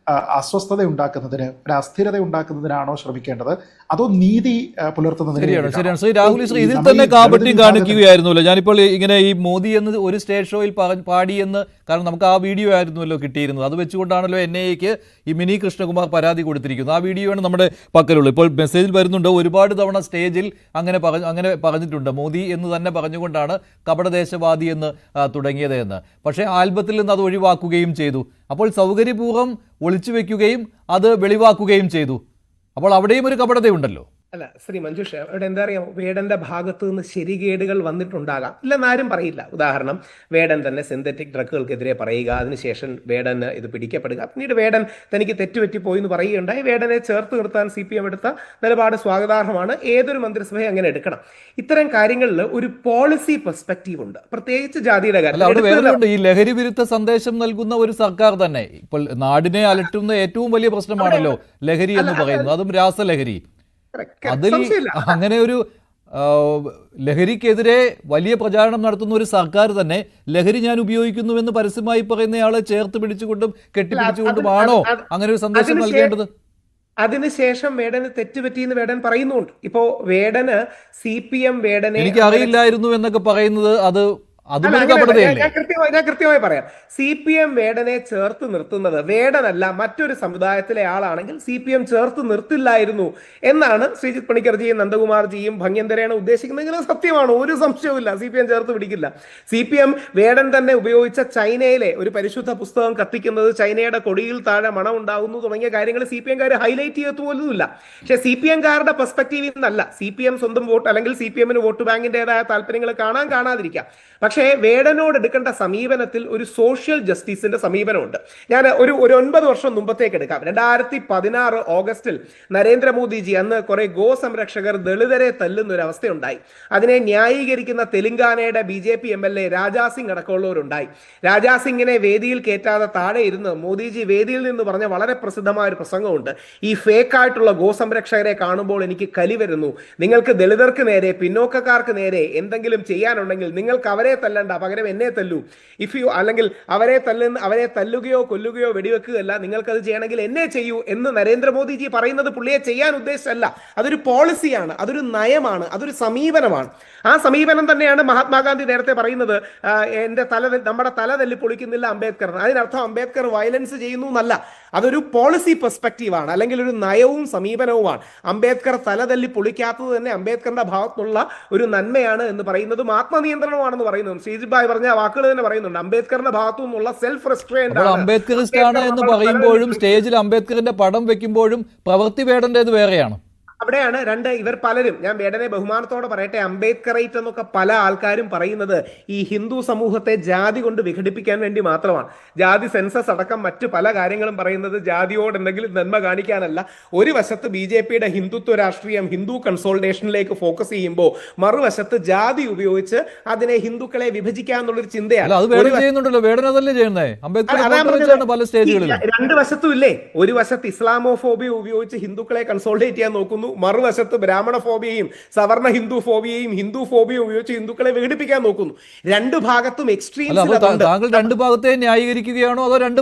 C: അസ്വസ്ഥത ഉണ്ടാക്കുന്നതിന്, ഒരു അസ്ഥിരത ഉണ്ടാക്കുന്നതിനാണോ ശ്രമിക്കേണ്ടത്, അതോ നീതി പുലർത്തുന്നതിന്?
A: ശരിയാണ് ശ്രീ രാഹുൽ. ശ്രീ ഇതിൽ തന്നെ കാപട്യം കാണിക്കുകയായിരുന്നല്ലോ. ഞാനിപ്പോൾ ഇങ്ങനെ ഈ മോദി എന്ന് ഒരു സ്റ്റേജ് ഷോയിൽ പാടിയെന്ന്, കാരണം നമുക്ക് ആ വീഡിയോ ആയിരുന്നല്ലോ കിട്ടിയിരുന്നത്. അത് വെച്ചുകൊണ്ടാണല്ലോ NIAക്ക് ഈ മിനി കൃഷ്ണകുമാർ പരാതി കൊടുത്തിരിക്കുന്നത്. ആ വീഡിയോ ആണ് നമ്മുടെ പക്കലുള്ളത്. ഇപ്പോൾ മെസ്സേജിൽ വരുന്നുണ്ട്, ഒരുപാട് തവണ സ്റ്റേജിൽ അങ്ങനെ പറഞ്ഞിട്ടുണ്ട്, മോദി എന്ന് തന്നെ പറഞ്ഞുകൊണ്ടാണ് കപടദേശവാദി എന്ന് തുടങ്ങിയത് എന്ന്. പക്ഷേ ആൽബത്തിൽ നിന്ന് അത് ഒഴിവാക്കുകയും ചെയ്തു. അപ്പോൾ സൗകര്യപൂർവ്വം ഒളിച്ചു വെക്കുകയും അത് വെളിവാക്കുകയും ചെയ്തു. അപ്പോൾ അവിടെയും ഒരു കപടതയുണ്ടല്ലോ.
D: അല്ല ശ്രീ മഞ്ജുഷ, അവിടെ എന്താ അറിയാം, വേടന്റെ ഭാഗത്തു നിന്ന് ശരികേടുകൾ വന്നിട്ടുണ്ടാകാം, ഇല്ലെന്നാരും പറയില്ല. ഉദാഹരണം, വേടൻ തന്നെ സിന്തറ്റിക് ഡ്രഗുകൾക്കെതിരെ പറയുക, അതിനുശേഷം വേടന് ഇത് പിടിക്കപ്പെടുക, പിന്നീട് വേടൻ തനിക്ക് തെറ്റുപറ്റിപ്പോയി എന്ന് പറയുകയുണ്ടായി. വേടനെ ചേർത്ത് നിർത്താൻ CPM എടുത്ത നിലപാട് സ്വാഗതാർഹമാണ്. ഏതൊരു മന്ത്രിസഭയെ അങ്ങനെ എടുക്കണം. ഇത്തരം കാര്യങ്ങളിൽ ഒരു പോളിസി പെർസ്പെക്റ്റീവ് ഉണ്ട്, പ്രത്യേകിച്ച് ജാതിയുടെ
A: കാര്യം. ഈ ലഹരി വിരുദ്ധ സന്ദേശം നൽകുന്ന ഒരു സർക്കാർ തന്നെ ഇപ്പോൾ നാടിനെ അലട്ടുന്ന ഏറ്റവും വലിയ പ്രശ്നമാണല്ലോ ലഹരി എന്ന് പറയുന്നത്, അതും രാസലഹരി. അതിൽ അങ്ങനെ ഒരു ലഹരിക്കെതിരെ വലിയ പ്രചാരണം നടത്തുന്ന ഒരു സർക്കാർ തന്നെ ലഹരി ഞാൻ ഉപയോഗിക്കുന്നുവെന്ന് പരസ്യമായി പറയുന്നയാളെ ചേർത്ത് പിടിച്ചുകൊണ്ടും കെട്ടിപ്പിടിച്ചുകൊണ്ടുമാണോ അങ്ങനെ ഒരു സന്ദേശം നൽകേണ്ടത്?
D: അതിനുശേഷം വേടന് തെറ്റുപറ്റിയെന്ന് വേടൻ പറയുന്നുണ്ട്. ഇപ്പോ വേടന് CPM വേടനെ
A: എനിക്ക് അറിയില്ലായിരുന്നു എന്നൊക്കെ പറയുന്നത്, അത് അതും ഒരു കപടതയല്ലേ?
D: ഞാൻ കൃത്യമായി പറയാം. CPM വേടനെ ചേർത്ത് നിർത്തുന്നത്, വേടനല്ല മറ്റൊരു സമുദായത്തിലെ ആളാണെങ്കിൽ CPM ചേർത്ത് നിർത്തില്ലായിരുന്നു എന്നാണ് ശ്രീജിത്ത് പണിക്കർജിയും നന്ദകുമാർജിയും ഭംഗ്യന്തരേണ ഉദ്ദേശിക്കുന്നതെങ്കിലും സത്യമാണ്, ഒരു സംശയവുമില്ല. CPM ചേർത്ത് പിടിക്കില്ല. CPM വേടൻ തന്നെ ഉപയോഗിച്ച ചൈനയിലെ ഒരു പരിശുദ്ധ പുസ്തകം കത്തിക്കുന്നത്, ചൈനയുടെ കൊടിയിൽ താഴെ മണം ഉണ്ടാകുന്നു തുടങ്ങിയ കാര്യങ്ങൾ CPM-കാർ ഹൈലൈറ്റ് ചെയ്തു പോലുമില്ല. പക്ഷെ CPM-കാരുടെ പെർസ്പെക്റ്റീവിൽ നിന്നല്ല. CPM സ്വന്തം വോട്ട് അല്ലെങ്കിൽ CPM-ന് വോട്ട് ബാങ്കിന്റേതായ താല്പര്യങ്ങൾ കാണാതിരിക്കാം. പക്ഷേ വേടനോട് എടുക്കേണ്ട സമീപനത്തിൽ ഒരു സോഷ്യൽ ജസ്റ്റിസിന്റെ സമീപനമുണ്ട്. ഞാൻ ഒരു 9 വർഷം മുമ്പത്തേക്ക് എടുക്കാം. 2016 ഓഗസ്റ്റിൽ നരേന്ദ്രമോദിജി, അന്ന് കുറെ ഗോ സംരക്ഷകർ ദളിതരെ തല്ലുന്ന ഒരു അവസ്ഥയുണ്ടായി. അതിനെ ന്യായീകരിക്കുന്ന തെലങ്കാനയുടെ BJP MLA രാജാ സിംഗ് അടക്കമുള്ളവരുണ്ടായി. രാജാ സിംഗിനെ വേദിയിൽ കയറ്റാതെ താഴെ ഇരുന്ന് മോദിജി വേദിയിൽ നിന്ന് പറഞ്ഞ വളരെ പ്രസിദ്ധമായ ഒരു പ്രസംഗമുണ്ട്. ഈ ഫേക്കായിട്ടുള്ള ഗോ സംരക്ഷകരെ കാണുമ്പോൾ എനിക്ക് കലി വരുന്നു. നിങ്ങൾക്ക് ദളിതർക്ക് നേരെ, പിന്നോക്കക്കാർക്ക് നേരെ എന്തെങ്കിലും ചെയ്യാനുണ്ടെങ്കിൽ നിങ്ങൾക്ക് അവരെ തല്ലണ്ട, പകരം എന്നെ തല്ലൂ. അല്ലെങ്കിൽ അവരെ തല്ലുകയോ കൊല്ലുകയോ വെടിവെക്കുകയല്ല, നിങ്ങൾക്കത് ചെയ്യണമെങ്കിൽ എന്നെ ചെയ്യൂ എന്ന് നരേന്ദ്രമോദിജി പറയുന്നത് പുള്ളിയെ ചെയ്യാൻ ഉദ്ദേശിച്ചല്ല. അതൊരു പോളിസിയാണ്, അതൊരു നയമാണ്, അതൊരു സമീപനമാണ്. ആ സമീപനം തന്നെയാണ് മഹാത്മാഗാന്ധി നേരത്തെ പറയുന്നത്, നമ്മുടെ തല തല്ലി പൊളിക്കുന്നില്ല അംബേദ്കർ. അതിനർത്ഥം അംബേദ്കർ വയലൻസ് ചെയ്യുന്നു എന്നല്ല. അതൊരു പോളിസി പെർസ്പെക്റ്റീവാണ്, അല്ലെങ്കിൽ ഒരു നയവും സമീപനവുമാണ്. അംബേദ്കർ തല തല്ലി പൊളിക്കാത്തത് തന്നെ അംബേദ്കറിന്റെ ഭാഗത്തുള്ള ഒരു നന്മയാണ് എന്ന് പറയുന്നതും ആത്മനിയന്ത്രണമാണെന്ന് പറയുന്നു. ശ്രീജിത് ഭായ് പറഞ്ഞ വാക്കുകൾ തന്നെ പറയുന്നുണ്ട്. അംബേദ്കറിന്റെ ഭാഗത്തു നിന്നുള്ള സെൽഫ് റെസ്ട്രെയിന്റ് ആണ്.
A: അംബേദ്കറിസ്റ്റ് ആണ് എന്ന് പറയുമ്പോഴും സ്റ്റേജിൽ അംബേദ്കറിന്റെ പടം വെക്കുമ്പോഴും പ്രവൃത്തി വേടേണ്ടത് വേറെയാണ്.
D: അവിടെയാണ് ഇവർ പലരും, ഞാൻ വേടനെ ബഹുമാനത്തോടെ പറയട്ടെ, അംബേദ്കറൈറ്റ് എന്നൊക്കെ പല ആൾക്കാരും പറയുന്നത് ഈ ഹിന്ദു സമൂഹത്തെ ജാതി കൊണ്ട് വിഘടിപ്പിക്കാൻ വേണ്ടി മാത്രമാണ്. ജാതി സെൻസസ് അടക്കം മറ്റു പല കാര്യങ്ങളും പറയുന്നത് ജാതിയോട് എന്തെങ്കിലും നന്മ കാണിക്കാനല്ല. ഒരു വശത്ത് BJP-യുടെ ഹിന്ദുത്വ രാഷ്ട്രീയം ഹിന്ദു കൺസോൾട്ടേഷനിലേക്ക് ഫോക്കസ് ചെയ്യുമ്പോൾ മറുവശത്ത് ജാതി ഉപയോഗിച്ച് അതിനെ ഹിന്ദുക്കളെ വിഭജിക്കാന്നുള്ളൊരു ചിന്തയാണ്. രണ്ട് വശത്തും ഇല്ലേ? ഒരു വശത്ത് ഇസ്ലാമോഫോബിയ ഉപയോഗിച്ച് ഹിന്ദുക്കളെ കൺസോൾട്ടേറ്റ് ചെയ്യാൻ നോക്കുന്നു, മറുവശത്ത് ബ്രാഹ്മണ ഫോബിയയും സവർണ ഹിന്ദു ഫോബിയയും ഹിന്ദു ഫോബിയയും ഉപയോഗിച്ച് ഹിന്ദുക്കളെ വിഘടിപ്പിക്കാൻ നോക്കുന്നു. രണ്ടു ഭാഗത്തും എക്സ്ട്രീംസ്.
A: താങ്കൾ രണ്ട് ഭാഗത്തെ ന്യായീകരിക്കുകയാണോ അതോ രണ്ട്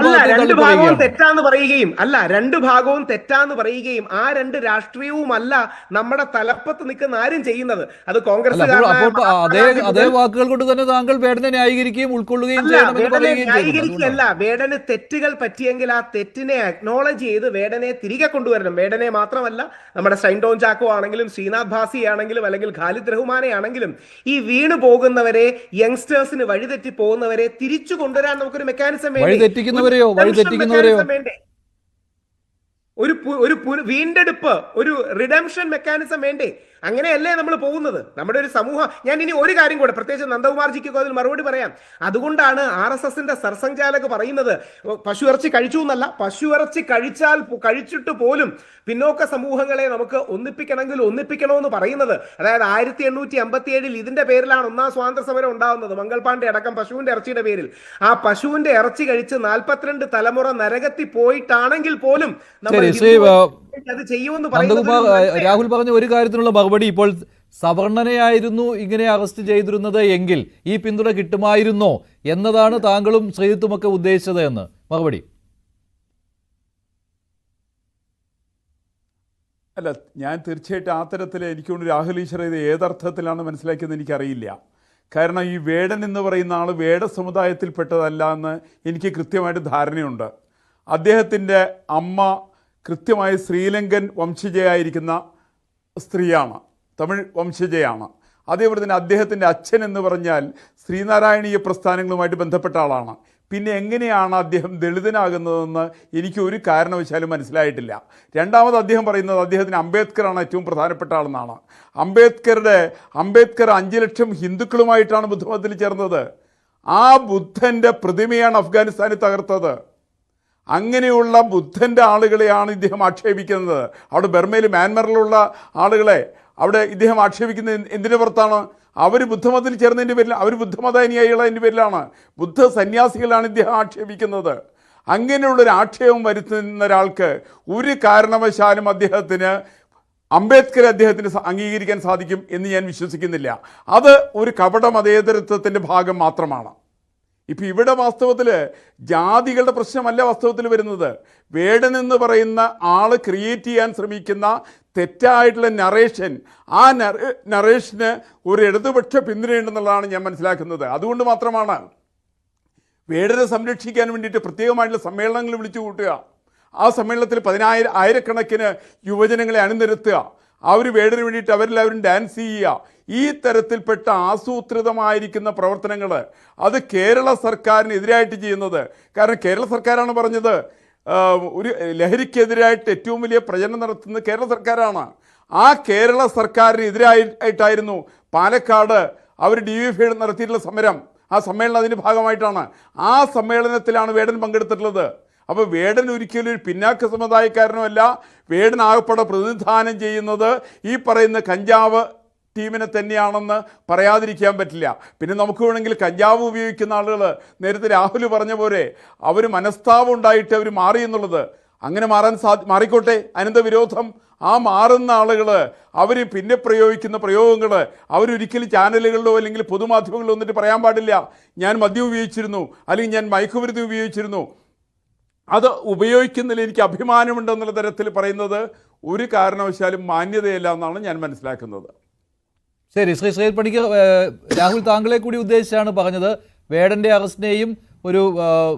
D: ഭാഗവും തെറ്റാന്ന് പറയുകയും രണ്ട് ഭാഗവും തെറ്റാന്ന് പറയുകയും ആ രണ്ട് രാഷ്ട്രീയവും അല്ല നമ്മുടെ തലപ്പത്ത് നിൽക്കുന്ന ആരും ചെയ്യുന്നത്. അത് കോൺഗ്രസ്
A: അതേ വാക്കുകൾ കൊണ്ട് തന്നെ താങ്കൾ വേടനെ ന്യായീകരിക്കുകയും ഉൾക്കൊള്ളുകയും
D: ന്യായീകരിക്കുകയല്ല. വേടന് തെറ്റുകൾ പറ്റിയെങ്കിൽ ആ തെറ്റിനെ അക്നോളജ് ചെയ്ത് വേടനെ തിരികെ കൊണ്ടുവരണം. വേടനെ മാത്രമല്ല, നമ്മുടെ ഷൈൻഡോൺ ചാക്കോ ആണെങ്കിലും ശ്രീനാഥ് ഭാസി ആണെങ്കിലും അല്ലെങ്കിൽ ഖാലിദ് റഹ്മാനെ ആണെങ്കിലും ഈ വീണു പോകുന്നവരെ, യങ്സ്റ്റേഴ്സിന് വഴിതെറ്റി പോകുന്നവരെ തിരിച്ചു കൊണ്ടുവരാൻ നമുക്കൊരു മെക്കാനിസം വേണ്ടേ? ഒരു വീണ്ടെടുപ്പ്, ഒരു റിഡംഷൻ മെക്കാനിസം വേണ്ടേ? അങ്ങനെയല്ലേ നമ്മൾ പോകുന്നത് നമ്മുടെ ഒരു സമൂഹം. ഞാൻ ഇനി ഒരു കാര്യം കൂടെ, പ്രത്യേകിച്ച് നന്ദകുമാർജിക്ക് അതിൽ മറുപടി പറയാം. അതുകൊണ്ടാണ് RSSന്റെ സർസംഘചാലക് പറയുന്നത് പശു ഇറച്ചി കഴിച്ചു എന്നല്ല, പശു ഇറച്ചി കഴിച്ചിട്ട് പോലും പിന്നോക്ക സമൂഹങ്ങളെ നമുക്ക് ഒന്നിപ്പിക്കണമെങ്കിൽ ഒന്നിപ്പിക്കണമെന്ന് പറയുന്നത്. അതായത് 1857 ഇതിന്റെ പേരിലാണ് ഒന്നാം സ്വാതന്ത്ര്യ സമരം ഉണ്ടാകുന്നത്, മംഗൾ പാണ്ഡെ അടക്കം പശുവിന്റെ ഇറച്ചിയുടെ പേരിൽ. ആ പശുവിന്റെ ഇറച്ചി കഴിച്ച് 42 തലമുറ നരകത്തിൽ പോയിട്ടാണെങ്കിൽ പോലും അത് ചെയ്യുമെന്ന് പറയുന്നത്.
A: രാഹുൽ പറഞ്ഞ ഒരു കാര്യത്തിനുള്ള മറുപടി, ഇപ്പോൾ സവർണനെയായിരുന്നു ഇങ്ങനെ അറസ്റ്റ് ചെയ്തിരുന്നത് എങ്കിൽ ഈ പിന്തുണ കിട്ടുമായിരുന്നോ എന്നതാണ് താങ്കളും ശ്രീജിത്തുമൊക്കെ ഉദ്ദേശിച്ചത് എന്ന് മറുപടി.
B: അല്ല, ഞാൻ തീർച്ചയായിട്ടും ആ തരത്തിൽ എനിക്കൊണ്ട് രാഹുൽ ഈശ്വർ ഇത് ഏതർത്ഥത്തിലാണ് മനസ്സിലാക്കിയെന്ന് എനിക്കറിയില്ല. കാരണം ഈ വേടൻ എന്ന് പറയുന്ന ആൾ വേട സമുദായത്തിൽപ്പെട്ടതല്ല എന്ന് എനിക്ക് കൃത്യമായിട്ട് ധാരണയുണ്ട്. അദ്ദേഹത്തിൻ്റെ അമ്മ കൃത്യമായി ശ്രീലങ്കൻ വംശജയായിരിക്കുന്ന സ്ത്രീയാണ്, തമിഴ് വംശജയാണ്. അതേപോലെ തന്നെ അദ്ദേഹത്തിൻ്റെ അച്ഛൻ എന്ന് പറഞ്ഞാൽ ശ്രീനാരായണീയ പ്രസ്ഥാനങ്ങളുമായിട്ട് ബന്ധപ്പെട്ട ആളാണ്. പിന്നെ എങ്ങനെയാണ് അദ്ദേഹം ദളിതനാകുന്നതെന്ന് എനിക്ക് ഒരു കാരണവശാലും മനസ്സിലായിട്ടില്ല. രണ്ടാമത് അദ്ദേഹം പറയുന്നത് അദ്ദേഹത്തിന് അംബേദ്കറാണ് ഏറ്റവും പ്രധാനപ്പെട്ട ആളെന്നാണ്. അംബേദ്കർ 5 ലക്ഷം ഹിന്ദുക്കളുമായിട്ടാണ് ബുദ്ധമതത്തിൽ ചേർന്നത്. ആ ബുദ്ധൻ്റെ പ്രതിമയാണ് അഫ്ഗാനിസ്ഥാനിൽ തകർത്തത്. അങ്ങനെയുള്ള ബുദ്ധൻ്റെ ആളുകളെയാണ് ഇദ്ദേഹം ആക്ഷേപിക്കുന്നത്. അവിടെ ബർമയിൽ, മ്യാൻമറിലുള്ള ആളുകളെ അവിടെ ഇദ്ദേഹം ആക്ഷേപിക്കുന്നത് എന്തിനു പുറത്താണ്? അവർ ബുദ്ധമതത്തിൽ ചേർന്നതിൻ്റെ പേരിൽ, അവർ ബുദ്ധമത അനുയായികളതിൻ്റെ പേരിലാണ്, ബുദ്ധ സന്യാസികളാണ് ഇദ്ദേഹം ആക്ഷേപിക്കുന്നത്. അങ്ങനെയുള്ളൊരു ആക്ഷേപം വരുത്തുന്ന ഒരാൾക്ക് ഒരു കാരണവശാലും അംബേദ്കറെ അദ്ദേഹത്തിന് അംഗീകരിക്കാൻ സാധിക്കും എന്ന് ഞാൻ വിശ്വസിക്കുന്നില്ല. അത് ഒരു കപട മതേതരത്വത്തിൻ്റെ ഭാഗം മാത്രമാണ്. ഇപ്പം ഇവിടെ വാസ്തവത്തിൽ ജാതികളുടെ പ്രശ്നമല്ല വാസ്തവത്തിൽ വരുന്നത്. വേടൻ എന്ന് പറയുന്ന ആൾ ക്രിയേറ്റ് ചെയ്യാൻ ശ്രമിക്കുന്ന തെറ്റായിട്ടുള്ള നറേഷൻ, ആ നറേഷന് ഒരു ഇടതുപക്ഷ പിന്തുണയുണ്ടെന്നുള്ളതാണ് ഞാൻ മനസ്സിലാക്കുന്നത്. അതുകൊണ്ട് മാത്രമാണ് വേടനെ സംരക്ഷിക്കാൻ വേണ്ടിയിട്ട് പ്രത്യേകമായിട്ടുള്ള സമ്മേളനങ്ങൾ വിളിച്ചു കൂട്ടുക. ആ സമ്മേളനത്തിൽ ആയിരക്കണക്കിന് യുവജനങ്ങളെ അണിനിരത്തുക, അവർ വേടന് വേണ്ടിയിട്ട് അവരെല്ലാവരും ഡാൻസ് ചെയ്യുക. ഈ തരത്തിൽപ്പെട്ട ആസൂത്രിതമായിരിക്കുന്ന പ്രവർത്തനങ്ങൾ അത് കേരള സർക്കാരിനെതിരായിട്ട് ചെയ്യുന്നത്. കാരണം കേരള സർക്കാരാണ് പറഞ്ഞത് ഒരു ലഹരിക്കെതിരായിട്ട് ഏറ്റവും വലിയ പ്രചരണം നടത്തുന്നത് കേരള സർക്കാരാണ്. ആ കേരള സർക്കാരിനെതിരായിട്ടായിരുന്നു പാലക്കാട് അവർ DYFI നടത്തിയിട്ടുള്ള സമരം. ആ സമ്മേളനം അതിൻ്റെ ഭാഗമായിട്ടാണ്. ആ സമ്മേളനത്തിലാണ് വേടൻ പങ്കെടുത്തിട്ടുള്ളത്. അപ്പോൾ വേടൻ ഒരിക്കലും ഒരു പിന്നാക്ക സമുദായക്കാരനുമല്ല. വേടൻ ആകപ്പെടെ പ്രതിനിധാനം ചെയ്യുന്നത് ഈ പറയുന്ന കഞ്ചാവ് ടീമിനെ തന്നെയാണെന്ന് പറയാതിരിക്കാൻ പറ്റില്ല. പിന്നെ നമുക്ക് വേണമെങ്കിൽ കഞ്ചാവ് ഉപയോഗിക്കുന്ന ആളുകൾ, നേരത്തെ രാഹുൽ പറഞ്ഞ പോലെ അവർ മനസ്താപം ഉണ്ടായിട്ട് അവർ മാറി എന്നുള്ളത്, അങ്ങനെ മാറിക്കോട്ടെ, അതിനെന്താ വിരോധം? ആ മാറുന്ന ആളുകൾ അവർ പിന്നെ പ്രയോഗിക്കുന്ന പ്രയോഗങ്ങൾ അവരൊരിക്കലും ചാനലുകളിലോ അല്ലെങ്കിൽ പൊതുമാധ്യമങ്ങളിലോ വന്നിട്ട് പറയാൻ പാടില്ല, ഞാൻ മദ്യം ഉപയോഗിച്ചിരുന്നു അല്ലെങ്കിൽ ഞാൻ മയക്കുമരുന്ന് ഉപയോഗിച്ചിരുന്നു, അത് ഉപയോഗിക്കുന്നതിൽ എനിക്ക് അഭിമാനമുണ്ടെന്നുള്ള തരത്തിൽ പറയുന്നത് ഒരു കാരണവശാലും മാന്യതയല്ല എന്നാണ് ഞാൻ മനസ്സിലാക്കുന്നത്.
A: ശരി, ശ്രീ ശ്രീജിത്ത് പണിക്കർ, രാഹുൽ താങ്കളെ കൂടി ഉദ്ദേശിച്ചാണ് പറഞ്ഞത്. വേടന്റെ അറസ്റ്റിനെയും ഒരു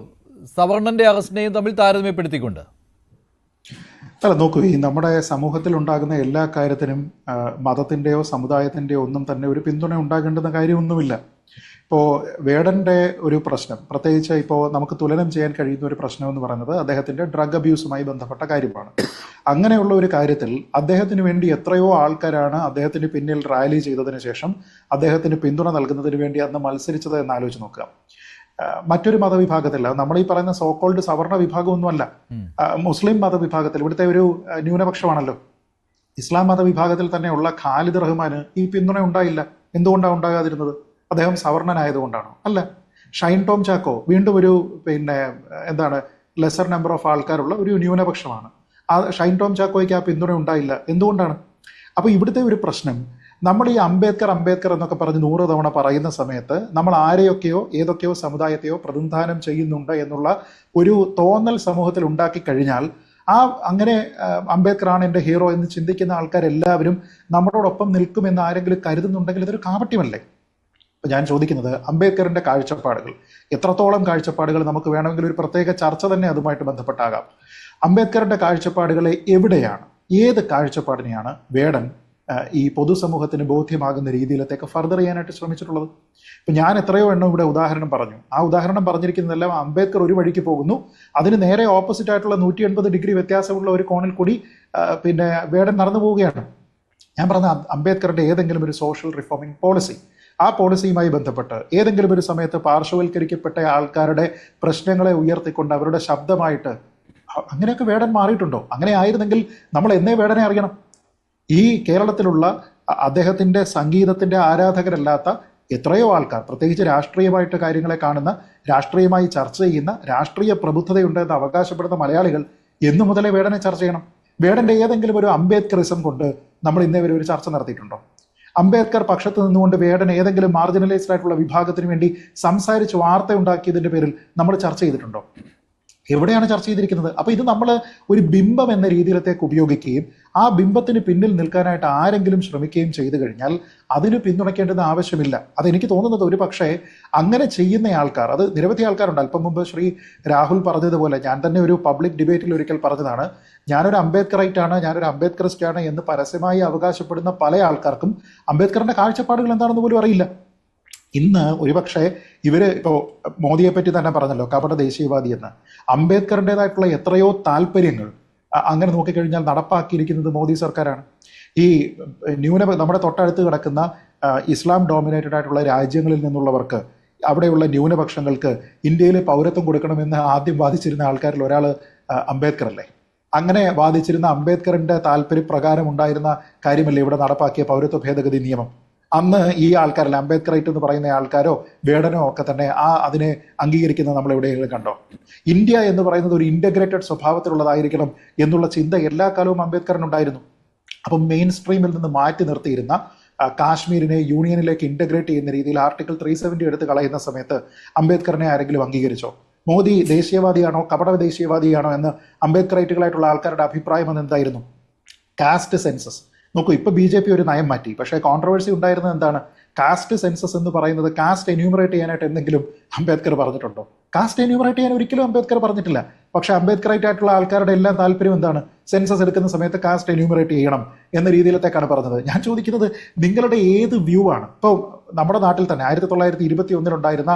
A: സവർണന്റെ അറസ്റ്റിനെയും തമ്മിൽ താരതമ്യപ്പെടുത്തിക്കൊണ്ട്.
C: അല്ല, നോക്കൂ, ഈ നമ്മുടെ സമൂഹത്തിൽ ഉണ്ടാകുന്ന എല്ലാ കാര്യത്തിനും മതത്തിൻ്റെയോ സമുദായത്തിൻ്റെയോ ഒന്നും തന്നെ ഒരു പിന്തുണ ഉണ്ടാകേണ്ടുന്ന കാര്യമൊന്നുമില്ല. ഇപ്പോൾ വേടൻ്റെ ഒരു പ്രശ്നം, പ്രത്യേകിച്ച് ഇപ്പോൾ നമുക്ക് തുലനം ചെയ്യാൻ കഴിയുന്ന ഒരു പ്രശ്നം എന്ന് പറയുന്നത് അദ്ദേഹത്തിൻ്റെ ഡ്രഗ് അബ്യൂസുമായി ബന്ധപ്പെട്ട കാര്യമാണ്. അങ്ങനെയുള്ള ഒരു കാര്യത്തിൽ അദ്ദേഹത്തിന് വേണ്ടി എത്രയോ ആൾക്കാരാണ് അദ്ദേഹത്തിന് പിന്നിൽ റാലി ചെയ്തതിന് ശേഷം അദ്ദേഹത്തിന് പിന്തുണ നൽകുന്നതിന് വേണ്ടി അന്ന് മത്സരിച്ചത് എന്ന് ആലോചിച്ച് നോക്കുക. മറ്റൊരു മതവിഭാഗത്തില്ല, നമ്മൾ ഈ പറയുന്ന സോക്കോൾഡ് സവർണ വിഭാഗമൊന്നുമല്ല, മുസ്ലിം മതവിഭാഗത്തിൽ ഇവിടുത്തെ ഒരു ന്യൂനപക്ഷമാണല്ലോ. ഇസ്ലാം മതവിഭാഗത്തിൽ തന്നെയുള്ള ഖാലിദ് റഹ്മാന് ഈ പിന്തുണ ഉണ്ടായില്ല. എന്തുകൊണ്ടാണ് ഉണ്ടാകാതിരുന്നത്? അദ്ദേഹം സവർണനായതുകൊണ്ടാണോ? അല്ല. ഷൈൻ ടോം ചാക്കോ വീണ്ടും ഒരു ലെസർ നമ്പർ ഓഫ് ആൾക്കാരുള്ള ഒരു ന്യൂനപക്ഷമാണ്. ആ ഷൈൻ ടോം ചാക്കോയ്ക്ക് ആ പിന്തുണ ഉണ്ടായില്ല. എന്തുകൊണ്ടാണ്? അപ്പോൾ ഇവിടുത്തെ ഒരു പ്രശ്നം, നമ്മൾ ഈ അംബേദ്കർ എന്നൊക്കെ പറഞ്ഞ് 100 തവണ പറയുന്ന സമയത്ത് നമ്മൾ ആരെയൊക്കെയോ ഏതൊക്കെയോ സമുദായത്തെയോ പ്രതിനിധാനം ചെയ്യുന്നുണ്ട് എന്നുള്ള ഒരു തോന്നൽ സമൂഹത്തിൽ ഉണ്ടാക്കി കഴിഞ്ഞാൽ അങ്ങനെ അംബേദ്കറാണ് എൻ്റെ ഹീറോ എന്ന് ചിന്തിക്കുന്ന ആൾക്കാരെല്ലാവരും നമ്മളോടൊപ്പം നിൽക്കുമെന്ന് ആരെങ്കിലും കരുതുന്നുണ്ടെങ്കിൽ ഇതൊരു കാപട്യമല്ലേ? അപ്പോൾ ഞാൻ ചോദിക്കുന്നത്, അംബേദ്കറിൻ്റെ കാഴ്ചപ്പാടുകൾ, എത്രത്തോളം കാഴ്ചപ്പാടുകൾ നമുക്ക് വേണമെങ്കിൽ ഒരു പ്രത്യേക ചർച്ച തന്നെ അതുമായിട്ട് ബന്ധപ്പെട്ടാകാം. അംബേദ്കറിൻ്റെ കാഴ്ചപ്പാടുകളെ എവിടെയാണ്, ഏത് കാഴ്ചപ്പാടിനെയാണ് വേടൻ ഈ പൊതുസമൂഹത്തിന് ബോധ്യമാകുന്ന രീതിയിലത്തേക്ക് ഫർദർ ചെയ്യാനായിട്ട് ശ്രമിച്ചിട്ടുള്ളത്? ഇപ്പം ഞാൻ എത്രയോ എണ്ണം ഇവിടെ ഉദാഹരണം പറഞ്ഞു. ആ ഉദാഹരണം പറഞ്ഞിരിക്കുന്നതെല്ലാം അംബേദ്കർ ഒരു വഴിക്ക് പോകുന്നു, അതിന് നേരെ ഓപ്പോസിറ്റ് ആയിട്ടുള്ള 180 ഡിഗ്രി വ്യത്യാസമുള്ള ഒരു കോണിൽ കൂടി വേടൻ നടന്നു പോവുകയാണ്. ഞാൻ പറഞ്ഞ അംബേദ്കറിൻ്റെ ഏതെങ്കിലും ഒരു സോഷ്യൽ റിഫോമിംഗ് പോളിസി, ആ പോളിസിയുമായി ബന്ധപ്പെട്ട് ഏതെങ്കിലും ഒരു സമയത്ത് പാർശ്വവൽക്കരിക്കപ്പെട്ട ആൾക്കാരുടെ പ്രശ്നങ്ങളെ ഉയർത്തിക്കൊണ്ട് അവരുടെ ശബ്ദമായിട്ട് അങ്ങനെയൊക്കെ വേടൻ മാറിയിട്ടുണ്ടോ? അങ്ങനെ ആയിരുന്നെങ്കിൽ നമ്മൾ എന്നേ വേടനെ അറിയണം. ഈ കേരളത്തിലുള്ള അദ്ദേഹത്തിൻ്റെ സംഗീതത്തിൻ്റെ ആരാധകരല്ലാത്ത എത്രയോ ആൾക്കാർ, പ്രത്യേകിച്ച് രാഷ്ട്രീയമായിട്ട് കാര്യങ്ങളെ കാണുന്ന, രാഷ്ട്രീയമായി ചർച്ച ചെയ്യുന്ന, രാഷ്ട്രീയ പ്രബുദ്ധതയുണ്ടെന്ന് അവകാശപ്പെടുന്ന മലയാളികൾ എന്നു മുതലേ വേടനെ ചർച്ച ചെയ്യണം. വേടൻ്റെ ഏതെങ്കിലും ഒരു അംബേദ്കറിസം കൊണ്ട് നമ്മൾ ഇന്നേ വരെ ഒരു ചർച്ച നടത്തിയിട്ടുണ്ടോ? അംബേദ്കർ പക്ഷത്ത് നിന്നുകൊണ്ട് വേടൻ ഏതെങ്കിലും മാർജിനലൈസ്ഡ് ആയിട്ടുള്ള വിഭാഗത്തിന് വേണ്ടി സംസാരിച്ച് വാർത്ത ഉണ്ടാക്കിയതിൻ്റെ പേരിൽ നമ്മൾ ചർച്ച ചെയ്തിട്ടുണ്ടോ? എവിടെയാണ് ചർച്ച ചെയ്തിരിക്കുന്നത്? അപ്പോൾ ഇത് നമ്മൾ ഒരു ബിംബം എന്ന രീതിയിലത്തേക്ക് ഉപയോഗിക്കുകയും ആ ബിംബത്തിന് പിന്നിൽ നിൽക്കാനായിട്ട് ആരെങ്കിലും ശ്രമിക്കുകയും ചെയ്തു കഴിഞ്ഞാൽ അതിന് പിന്തുണയ്ക്കേണ്ടുന്ന ആവശ്യമില്ല. അതെനിക്ക് തോന്നുന്നത് ഒരു പക്ഷേ അങ്ങനെ ചെയ്യുന്ന ആൾക്കാർ, അത് നിരവധി ആൾക്കാരുണ്ട്. അല്പം മുമ്പ് ശ്രീ രാഹുൽ പറഞ്ഞതുപോലെ ഞാൻ തന്നെ ഒരു പബ്ലിക് ഡിബേറ്റിൽ ഒരിക്കൽ പറഞ്ഞതാണ്, ഞാനൊരു അംബേദ്കറൈറ്റാണ്, ഞാനൊരു അംബേദ്കറിസ്റ്റാണ് എന്ന് പരസ്യമായി അവകാശപ്പെടുന്ന പല ആൾക്കാർക്കും അംബേദ്കറിന്റെ കാഴ്ചപ്പാടുകൾ എന്താണെന്ന് പോലും അറിയില്ല. ഇന്ന് ഒരുപക്ഷെ ഇവർ ഇപ്പോൾ മോദിയെ പറ്റി തന്നെ പറഞ്ഞല്ലോ, കപട ദേശീയവാദി എന്ന്. അംബേദ്കറിൻ്റെതായിട്ടുള്ള എത്രയോ താല്പര്യങ്ങൾ അങ്ങനെ നോക്കിക്കഴിഞ്ഞാൽ നടപ്പാക്കിയിരിക്കുന്നത് മോദി സർക്കാരാണ്. ഈ നമ്മുടെ തൊട്ടടുത്ത് കിടക്കുന്ന ഇസ്ലാം ഡോമിനേറ്റഡ് ആയിട്ടുള്ള രാജ്യങ്ങളിൽ നിന്നുള്ളവർക്ക്, അവിടെയുള്ള ന്യൂനപക്ഷങ്ങൾക്ക് ഇന്ത്യയിൽ പൗരത്വം കൊടുക്കണമെന്ന് ആദ്യം വാദിച്ചിരുന്ന ആൾക്കാരിൽ ഒരാൾ അംബേദ്കർ അല്ലേ? അങ്ങനെ വാദിച്ചിരുന്ന അംബേദ്കറിൻ്റെ താല്പര്യപ്രകാരം ഉണ്ടായിരുന്ന കാര്യമല്ലേ ഇവിടെ നടപ്പാക്കിയ പൗരത്വ ഭേദഗതി നിയമം? അന്ന് ഈ ആൾക്കാരല്ല, അംബേദ്കറൈറ്റ് എന്ന് പറയുന്ന ആൾക്കാരോ വേടനോ ഒക്കെ തന്നെ അതിനെ അംഗീകരിക്കുന്നത് നമ്മൾ എവിടെയെങ്കിലും കണ്ടോ? ഇന്ത്യ എന്ന് പറയുന്നത് ഒരു ഇൻ്റഗ്രേറ്റഡ് സ്വഭാവത്തിലുള്ളതായിരിക്കണം എന്നുള്ള ചിന്ത എല്ലാ കാലവും അംബേദ്കറിനുണ്ടായിരുന്നു. അപ്പം മെയിൻ സ്ട്രീമിൽ നിന്ന് മാറ്റി നിർത്തിയിരുന്ന കാശ്മീരിനെ യൂണിയനിലേക്ക് ഇന്റഗ്രേറ്റ് ചെയ്യുന്ന രീതിയിൽ ആർട്ടിക്കിൾ 370 എടുത്ത് കളയുന്ന സമയത്ത് അംബേദ്കറിനെ ആരെങ്കിലും അംഗീകരിച്ചോ? മോദി ദേശീയവാദിയാണോ കപട ദേശീയവാദിയാണോ എന്ന് അംബേദ്കറൈറ്റുകളായിട്ടുള്ള ആൾക്കാരുടെ അഭിപ്രായം എന്തായിരുന്നു? കാസ്റ്റ് സെൻസസ് നോക്കൂ, ഇപ്പൊ BJP ഒരു നയം മാറ്റി. പക്ഷേ കോൺട്രവേഴ്സി ഉണ്ടായിരുന്നത് എന്താണ്? കാസ്റ്റ് സെൻസസ് എന്ന് പറയുന്നത് കാസ്റ്റ് എന്യൂമറേറ്റ് ചെയ്യാനായിട്ട് എന്തെങ്കിലും അംബേദ്കർ പറഞ്ഞിട്ടുണ്ടോ? കാസ്റ്റ് എന്യൂമറേറ്റ് ചെയ്യാൻ ഒരിക്കലും അംബേദ്കർ പറഞ്ഞിട്ടില്ല. പക്ഷേ അംബേദ്കറൈറ്റ് ആയിട്ടുള്ള ആൾക്കാരുടെ എല്ലാം താല്പര്യം എന്താണ്? സെൻസസ് എടുക്കുന്ന സമയത്ത് കാസ്റ്റ് എന്യൂമറേറ്റ് ചെയ്യണം എന്ന രീതിയിലത്തേക്കാണ് പറഞ്ഞത്. ഞാൻ ചോദിക്കുന്നത് നിങ്ങളുടെ ഏത് വ്യൂ ആണ്? ഇപ്പോൾ നമ്മുടെ നാട്ടിൽ തന്നെ 1921 ഉണ്ടായിരുന്ന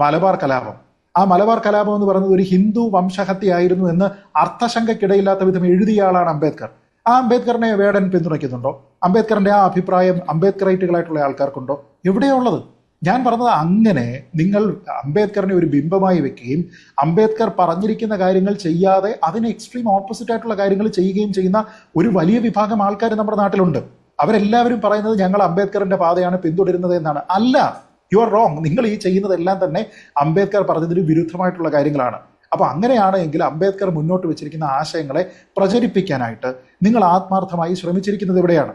C: മലബാർ കലാപം, ആ മലബാർ കലാപം എന്ന് പറയുന്നത് ഒരു ഹിന്ദു വംശഹത്യയായിരുന്നു എന്ന് അർത്ഥശങ്കയ്ക്കിടയില്ലാത്ത വിധം എഴുതിയ ആളാണ് അംബേദ്കർ. ആ അംബേദ്കറിനെ വേടൻ പിന്തുണയ്ക്കുന്നുണ്ടോ? അംബേദ്കറിന്റെ ആ അഭിപ്രായം അംബേദ്കറൈറ്റുകളായിട്ടുള്ള ആൾക്കാർക്കുണ്ടോ? എവിടെയുള്ളത്? ഞാൻ പറഞ്ഞത് അങ്ങനെ നിങ്ങൾ അംബേദ്കറിനെ ഒരു ബിംബമായി വെക്കുകയും അംബേദ്കർ പറഞ്ഞിരിക്കുന്ന കാര്യങ്ങൾ ചെയ്യാതെ അതിന് എക്സ്ട്രീം ഓപ്പോസിറ്റ് ആയിട്ടുള്ള കാര്യങ്ങൾ ചെയ്യുകയും ചെയ്യുന്ന ഒരു വലിയ വിഭാഗം ആൾക്കാർ നമ്മുടെ നാട്ടിലുണ്ട്. അവരെല്ലാവരും പറയുന്നത് ഞങ്ങൾ അംബേദ്കറിന്റെ പാതയാണ് പിന്തുടരുന്നത് എന്നാണ്. അല്ല, യു ആർ റോങ്. നിങ്ങൾ ഈ ചെയ്യുന്നതെല്ലാം തന്നെ അംബേദ്കർ പറഞ്ഞതിന് വിരുദ്ധമായിട്ടുള്ള കാര്യങ്ങളാണ്. അപ്പൊ അങ്ങനെയാണ് എങ്കിൽ അംബേദ്കർ മുന്നോട്ട് വെച്ചിരിക്കുന്ന ആശയങ്ങളെ പ്രചരിപ്പിക്കാനായിട്ട് നിങ്ങൾ ആത്മാർത്ഥമായി ശ്രമിച്ചിരിക്കുന്നത് എവിടെയാണ്?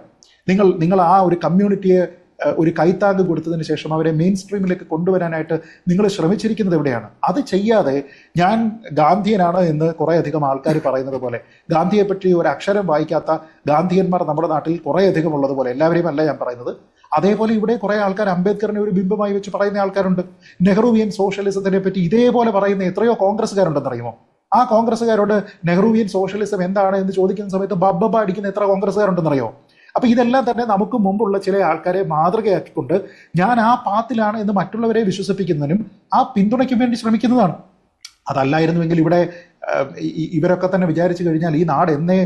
C: നിങ്ങൾ ആ ഒരു കമ്മ്യൂണിറ്റിയെ ഒരു കൈത്താങ് കൊടുത്തതിന് ശേഷം അവരെ മെയിൻ സ്ട്രീമിലേക്ക് കൊണ്ടുവരാനായിട്ട് നിങ്ങൾ ശ്രമിച്ചിരിക്കുന്നത് എവിടെയാണ്? അത് ചെയ്യാതെ ഞാൻ ഗാന്ധിയനാണ് എന്ന് കുറേ അധികം ആൾക്കാർ പറയുന്നത് പോലെ, ഗാന്ധിയെ പറ്റി ഒരു അക്ഷരം വായിക്കാത്ത ഗാന്ധിയന്മാർ നമ്മുടെ നാട്ടിൽ കുറേ അധികം ഉള്ളതുപോലെ, എല്ലാവരെയും അല്ല ഞാൻ പറയുന്നത്, അതേപോലെ ഇവിടെ കുറെ ആൾക്കാർ അംബേദ്കറിനെ ഒരു ബിംബമായി വെച്ച് പറയുന്ന ആൾക്കാരുണ്ട്. നെഹ്റുവിയൻ സോഷ്യലിസത്തിനെ പറ്റി ഇതേപോലെ പറയുന്ന എത്രയോ കോൺഗ്രസ്സുകാരുണ്ടെന്നറിയുമോ? ആ കോൺഗ്രസ്സുകാരോട് നെഹ്റുവിയൻ സോഷ്യലിസം എന്താണ് എന്ന് ചോദിക്കുന്ന സമയത്ത് ബബ്ബ അടിക്കുന്ന എത്ര കോൺഗ്രസ്സുകാരുണ്ടെന്നറിയോ? അപ്പൊ ഇതെല്ലാം തന്നെ നമുക്ക് മുമ്പുള്ള ചില ആൾക്കാരെ മാതൃകയാക്കിക്കൊണ്ട് ഞാൻ ആ പാത്തിലാണ് എന്ന് മറ്റുള്ളവരെ വിശ്വസിപ്പിക്കുന്നതിനും ആ പിന്തുണയ്ക്കും വേണ്ടി ശ്രമിക്കുന്നതാണ്. അതല്ലായിരുന്നുവെങ്കിൽ ഇവിടെ ഇവരൊക്കെ തന്നെ വിചാരിച്ചു കഴിഞ്ഞാൽ ഈ നാട് എന്നേ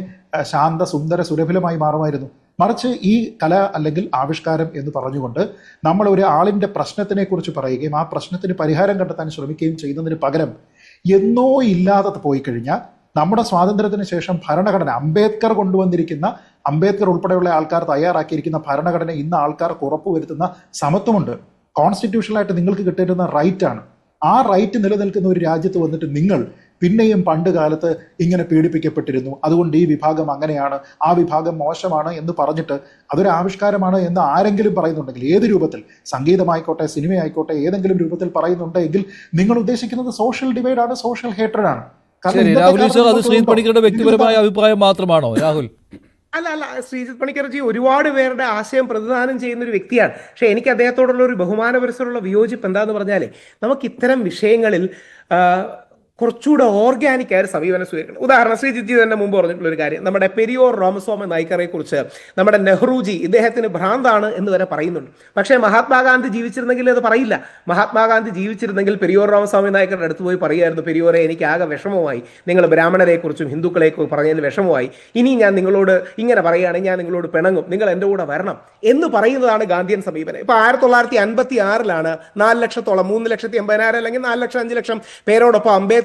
C: ശാന്ത സുന്ദര സുരഭിലമായി മാറുമായിരുന്നു. മറിച്ച് ഈ കല അല്ലെങ്കിൽ ആവിഷ്കാരം എന്ന് പറഞ്ഞുകൊണ്ട് നമ്മൾ ഒരു ആളിൻ്റെ പ്രശ്നത്തിനെ കുറിച്ച് പറയുകയും ആ പ്രശ്നത്തിന് പരിഹാരം കണ്ടെത്താൻ ശ്രമിക്കുകയും ചെയ്യുന്നതിന് പകരം എന്നോ ഇല്ലാതെ പോയി കഴിഞ്ഞാൽ നമ്മുടെ സ്വാതന്ത്ര്യത്തിന് ശേഷം ഭരണഘടന അംബേദ്കർ കൊണ്ടുവന്നിരിക്കുന്ന, അംബേദ്കർ ഉൾപ്പെടെയുള്ള ആൾക്കാർ തയ്യാറാക്കിയിരിക്കുന്ന ഭരണഘടന ഇന്ന് ആൾക്കാർക്ക് ഉറപ്പുവരുത്തുന്ന സമത്വമുണ്ട്. കോൺസ്റ്റിറ്റ്യൂഷണലായിട്ട് നിങ്ങൾക്ക് കിട്ടിയിരുന്ന റൈറ്റാണ്. ആ റൈറ്റ് നിലനിൽക്കുന്ന ഒരു രാജ്യത്ത് വന്നിട്ട് നിങ്ങൾ പിന്നെയും പണ്ട് കാലത്ത് ഇങ്ങനെ പീഡിപ്പിക്കപ്പെട്ടിരുന്നു, അതുകൊണ്ട് ഈ വിഭാഗം അങ്ങനെയാണ്, ആ വിഭാഗം മോശമാണ് എന്ന് പറഞ്ഞിട്ട് അതൊരു ആവിഷ്കാരമാണ് എന്ന് ആരെങ്കിലും പറയുന്നുണ്ടെങ്കിൽ, ഏത് രൂപത്തിൽ, സംഗീതമായിക്കോട്ടെ സിനിമയായിക്കോട്ടെ, ഏതെങ്കിലും രൂപത്തിൽ പറയുന്നുണ്ടെങ്കിൽ നിങ്ങൾ ഉദ്ദേശിക്കുന്നത് സോഷ്യൽ ഡിവൈഡാണ്, സോഷ്യൽ ഹേറ്റഡാണ്.
A: ശരി രാഹുൽ ഈശ്വർ, അത് ശ്രീജിത്ത് പണിക്കരുടെ വ്യക്തിപരമായ അഭിപ്രായം മാത്രമാണോ രാഹുൽ?
D: അല്ല, ശ്രീജിത്ത് പണിക്കർജി ഒരുപാട് പേരുടെ ആശയം പ്രതിദാനം ചെയ്യുന്ന ഒരു വ്യക്തിയാണ്. പക്ഷെ എനിക്ക് അദ്ദേഹത്തോടുള്ള ഒരു ബഹുമാനപരസ്പരമുള്ള വിയോജിപ്പ് എന്താന്ന് പറഞ്ഞാലേ, നമുക്ക് ഇത്തരം വിഷയങ്ങളിൽ കുറച്ചുകൂടെ ഓർഗാനിക് ആയ സമീപനം സ്വീകരിക്കണം. ഉദാഹരണം ശ്രീജിത്ത് തന്നെ മുമ്പ് പറഞ്ഞിട്ടുള്ള ഒരു കാര്യം, നമ്മുടെ പെരിയോർ രാമസ്വാമി നായ്ക്കറെ കുറിച്ച് നമ്മുടെ നെഹ്റുജി ഇദ്ദേഹത്തിന് ഭ്രാന്താണ് എന്ന് വരെ പറയുന്നുണ്ട്. പക്ഷേ മഹാത്മാഗാന്ധി ജീവിച്ചിരുന്നെങ്കിൽ അത് പറയില്ല. മഹാത്മാഗാന്ധി ജീവിച്ചിരുന്നെങ്കിൽ പെരിയോർ രാമസ്വാമി നായ്ക്കറുടെ അടുത്ത് പോയി പറയുമായിരുന്നു, പെരിയോറെ എനിക്ക് ആകെ വിഷമമായി, നിങ്ങൾ ബ്രാഹ്മണരെ കുറിച്ചും ഹിന്ദുക്കളെ കുറിച്ച് പറഞ്ഞതിൽ വിഷമമായി, ഇനി ഞാൻ നിങ്ങളോട് ഇങ്ങനെ പറയുകയാണെങ്കിൽ ഞാൻ നിങ്ങളോട് പിണങ്ങും, നിങ്ങൾ എൻ്റെ കൂടെ വരണം എന്ന് പറയുന്നതാണ് ഗാന്ധിയൻ സമീപനം. ഇപ്പൊ 1956 4 ലക്ഷത്തോളം 3,80,000 അല്ലെങ്കിൽ 4 ലക്ഷം 5 ലക്ഷം പേരോടൊപ്പം അംബേദ്കർ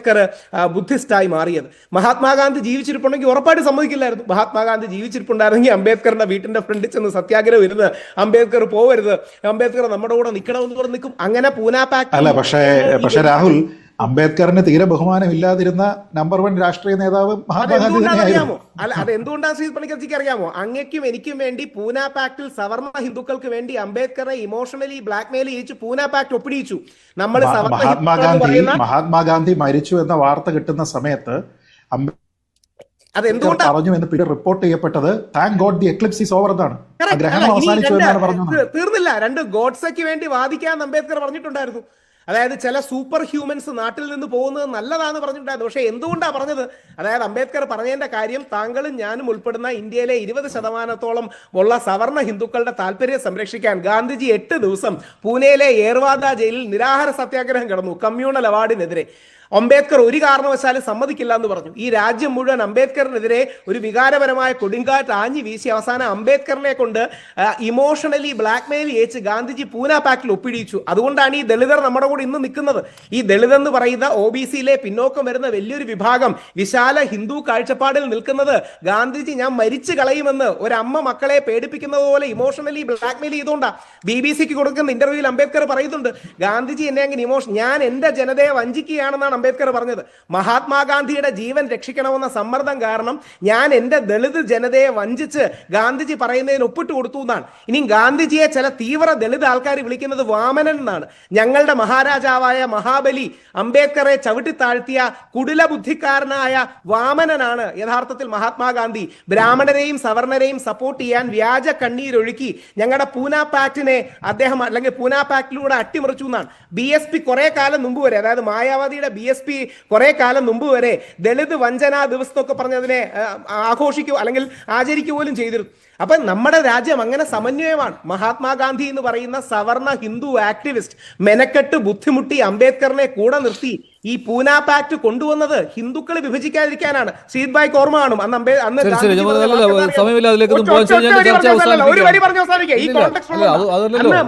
D: ബുദ്ധിസ്റ്റായി മാറിയത്. മഹാത്മാഗാന്ധി ജീവിച്ചിരിപ്പുണ്ടെങ്കിൽ ഉറപ്പായിട്ട് സമ്മതിക്കില്ലായിരുന്നു. മഹാത്മാഗാന്ധി ജീവിച്ചിരിപ്പുണ്ടായിരുന്നെങ്കിൽ അംബേദ്കറിന്റെ വീട്ടിന്റെ ഫ്രണ്ടിൽ ചെന്ന് സത്യാഗ്രഹം ഇരുന്ന് അംബേദ്കർ പോവരുത്, അംബേദ്കർ നമ്മുടെ കൂടെ നിൽക്കണമെന്ന് പറഞ്ഞ് നിൽക്കും. അങ്ങനെ പൂനാ പാക്ട്
C: അല്ല. പക്ഷേ രാഹുൽ, അംബേദ്കറിന് തീരെ ബഹുമാനമില്ലാതിരുന്ന നമ്പർ 1 രാഷ്ട്രീയ നേതാവ് മഹാത്മാഗാന്ധി തന്നെയായിരുന്നു.
D: അല്ല, അത് എന്തുകൊണ്ടാണ് ശ്രീ പണിക്കർജിക്ക് അറിയാമോ? അങ്ങയ്ക്കും എനിക്കും വേണ്ടി പൂനാ പാക്ടിൽ സവർണ ഹിന്ദുക്കൾക്ക് വേണ്ടി അംബേദ്കറെ ഇമോഷണലി ബ്ലാക്ക്മെയിൽ ചെയ്യിച്ചു പൂനാ പാക്ട് ഒപ്പിടിച്ചു. നമ്മൾ
C: മഹാത്മാഗാന്ധി മരിച്ചു എന്ന വാർത്ത കിട്ടുന്ന സമയത്ത് അതെന്തുകൊണ്ട് പറഞ്ഞു എന്ന് പിന്നെ റിപ്പോർട്ട് ചെയ്യപ്പെട്ടത് thank God the Eclipse is over എന്നാണ്. ഗ്രഹണം അവസാനിച്ചു എന്നാണ് പറഞ്ഞത്.
D: തീർന്നില്ല, 2 ഗോഡ്സയ്ക്ക് വേണ്ടി വാദിക്കാൻ അംബേദ്കർ പറഞ്ഞിട്ടുണ്ടായിരുന്നു. അതായത് ചില സൂപ്പർ ഹ്യൂമൻസ് നാട്ടിൽ നിന്ന് പോകുന്നത് നല്ലതാണെന്ന് പറഞ്ഞിട്ടുണ്ടായിരുന്നു. പക്ഷേ എന്തുകൊണ്ടാണ് പറഞ്ഞത്? അതായത് അംബേദ്കർ പറഞ്ഞതിന്റെ കാര്യം താങ്കളും ഞാനും ഉൾപ്പെടുന്ന ഇന്ത്യയിലെ 20% ഉള്ള സവർണ ഹിന്ദുക്കളുടെ താല്പര്യം സംരക്ഷിക്കാൻ ഗാന്ധിജി 8 ദിവസം പൂനെയിലെ ഏർവാദ ജയിലിൽ നിരാഹാര സത്യാഗ്രഹം കിടന്നു കമ്മ്യൂണൽ അവാർഡിനെതിരെ. അംബേദ്കർ ഒരു കാരണവശാലും സമ്മതിക്കില്ല എന്ന് പറഞ്ഞു. ഈ രാജ്യം മുഴുവൻ അംബേദ്കറിനെതിരെ ഒരു വികാരപരമായ കൊടുങ്കാറ്റ് ആഞ്ഞു വീശി അവസാനം അംബേദ്കറിനെ കൊണ്ട് ഇമോഷണലി ബ്ലാക്ക്മെയിൽ ചെയ്യിച്ച് ഗാന്ധിജി പൂനാ പാക്ടിൽ ഒപ്പിടിച്ചു. അതുകൊണ്ടാണ് ഈ ദളിതർ നമ്മുടെ കൂടെ ഇന്ന് നിൽക്കുന്നത്. ഈ ദളിത് എന്ന് പറയുന്ന OBCയിലെ പിന്നോക്കം വരുന്ന വലിയൊരു വിഭാഗം വിശാല ഹിന്ദു കാഴ്ചപ്പാടിൽ നിൽക്കുന്നത് ഗാന്ധിജി ഞാൻ മരിച്ചു കളയുമെന്ന് ഒരമ്മ മക്കളെ പേടിപ്പിക്കുന്നത് പോലെ ഇമോഷണലി ബ്ലാക്ക്മെയിൽ ചെയ്തുകൊണ്ടാണ്. BBC കൊടുക്കുന്ന ഇന്റർവ്യൂവിൽ അംബേദ്കർ പറയുന്നുണ്ട്, ഗാന്ധിജി എന്നെ അങ്ങനെ ഞാൻ എന്റെ ജനതയെ വഞ്ചിക്കുകയാണെന്നാണ് അംബേദ്കർ പറഞ്ഞത്. മഹാത്മാഗാന്ധിയുടെ ജീവൻ രക്ഷിക്കണമെന്ന സമ്മർദ്ദം കാരണം ഞാൻ എൻ്റെ ദളിത് ജനതയെ വഞ്ചിച്ച് ഗാന്ധിജി പറയുന്നതിന് ഒപ്പിട്ട് കൊടുത്തു എന്നാണ്. ഇനി ഗാന്ധിജിയെ ചില തീവ്ര ദളിത് ആൾക്കാർ വിളിക്കുന്നത് വാമനൻ എന്നാണ്. ഞങ്ങളുടെ മഹാരാജാവായ മഹാബലി അംബേദ്കറെ ചവിട്ടിത്താഴ്ത്തിയ കുടില ബുദ്ധിക്കാരനായ വാമനനാണ് യഥാർത്ഥത്തിൽ മഹാത്മാഗാന്ധി. ബ്രാഹ്മണരെയും സവർണരെയും സപ്പോർട്ട് ചെയ്യാൻ വ്യാജ കണ്ണീരൊഴുക്കി ഞങ്ങളുടെ പൂന പാക്ടിനെ അദ്ദേഹം അല്ലെങ്കിൽ പൂന പാക്ടിലൂടെ അട്ടിമറിച്ചു എന്നാണ്. BSP കുറെ കാലം മുമ്പ് വരെ, അതായത് മായാവതിയുടെ BSP കുറെ കാലം മുമ്പ് വരെ ദളിത് വഞ്ചനാ ദിവസം എന്നൊക്കെ പറഞ്ഞതിനെ ആഘോഷിക്കുക അല്ലെങ്കിൽ ആചരിക്കുക പോലും ചെയ്തിരുന്നു. അപ്പൊ നമ്മുടെ രാജ്യം അങ്ങനെ സമന്വയമാണ്. മഹാത്മാഗാന്ധി എന്ന് പറയുന്ന സവർണ ഹിന്ദു ആക്ടിവിസ്റ്റ് മെനക്കെട്ട് ബുദ്ധിമുട്ടി അംബേദ്കറിനെ കൂടെ നിർത്തി ഈ പൂന പാക്ട് കൊണ്ടുവന്നത് ഹിന്ദുക്കളെ വിഭജിക്കാതിരിക്കാനാണ്. ശ്രീത് ഭായ്ക്ക് ഓർമ്മ കാണും അന്ന്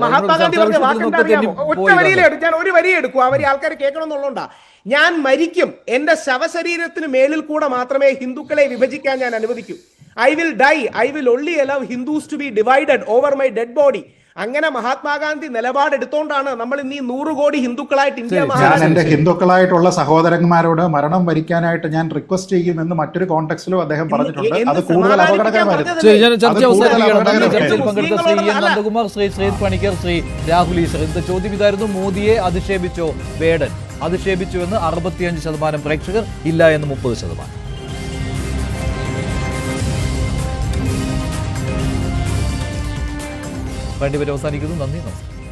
D: മഹാത്മാഗാന്ധി പറഞ്ഞ വാക്കെന്താ അറിയാമോ? ഒറ്റ വരിയിലെടുക്കാൻ ഒരു വരി എടുക്കൂ, അവര് ആൾക്കാർ കേൾക്കണമെന്നുള്ളതുകൊണ്ടാ. ഞാൻ മരിക്കും, എന്റെ ശവശരീരത്തിന് മേലിൽ കൂടെ മാത്രമേ ഹിന്ദുക്കളെ വിഭജിക്കാൻ ഞാൻ അനുവദിക്കൂ. I will die. I will only allow Hindus to be divided over my dead body. അങ്ങനെ മഹാത്മാഗാന്ധി നിലപാടെടുത്തോണ്ടാണ് നമ്മൾ ഇന്ന് 100 കോടി ഹിന്ദുക്കളായിട്ട് ഇന്ത്യ
C: ഞാൻ എന്റെ ഹിന്ദുക്കളായിട്ടുള്ള സഹോദരന്മാരോട് മരണം വരിക്കാനായിട്ട് ഞാൻ റിക്വസ്റ്റ് ചെയ്യുമെന്ന് മറ്റൊരു കോണ്ടെക്സ്റ്റിലും അദ്ദേഹം പറഞ്ഞിട്ടുണ്ട്. അത് കൂടുതൽ അപകടകരമായിരുന്നു.
A: നന്ദകുമാർ, ശ്രീ പണിക്കർ, ശ്രീ രാഹുൽ ഈശ്വർ, ഇന്നത്തെ ചോദ്യം ഇതായിരുന്നു: മോദിയെ അധിക്ഷേപിച്ചോ വേടൻ? അധിക്ഷേപിച്ചു എന്ന് 65% പ്രേക്ഷകർ, ഇല്ല എന്ന് 30%. വേണ്ടി അവസാനിക്കുന്നു. നന്ദി, നമസ്കാരം.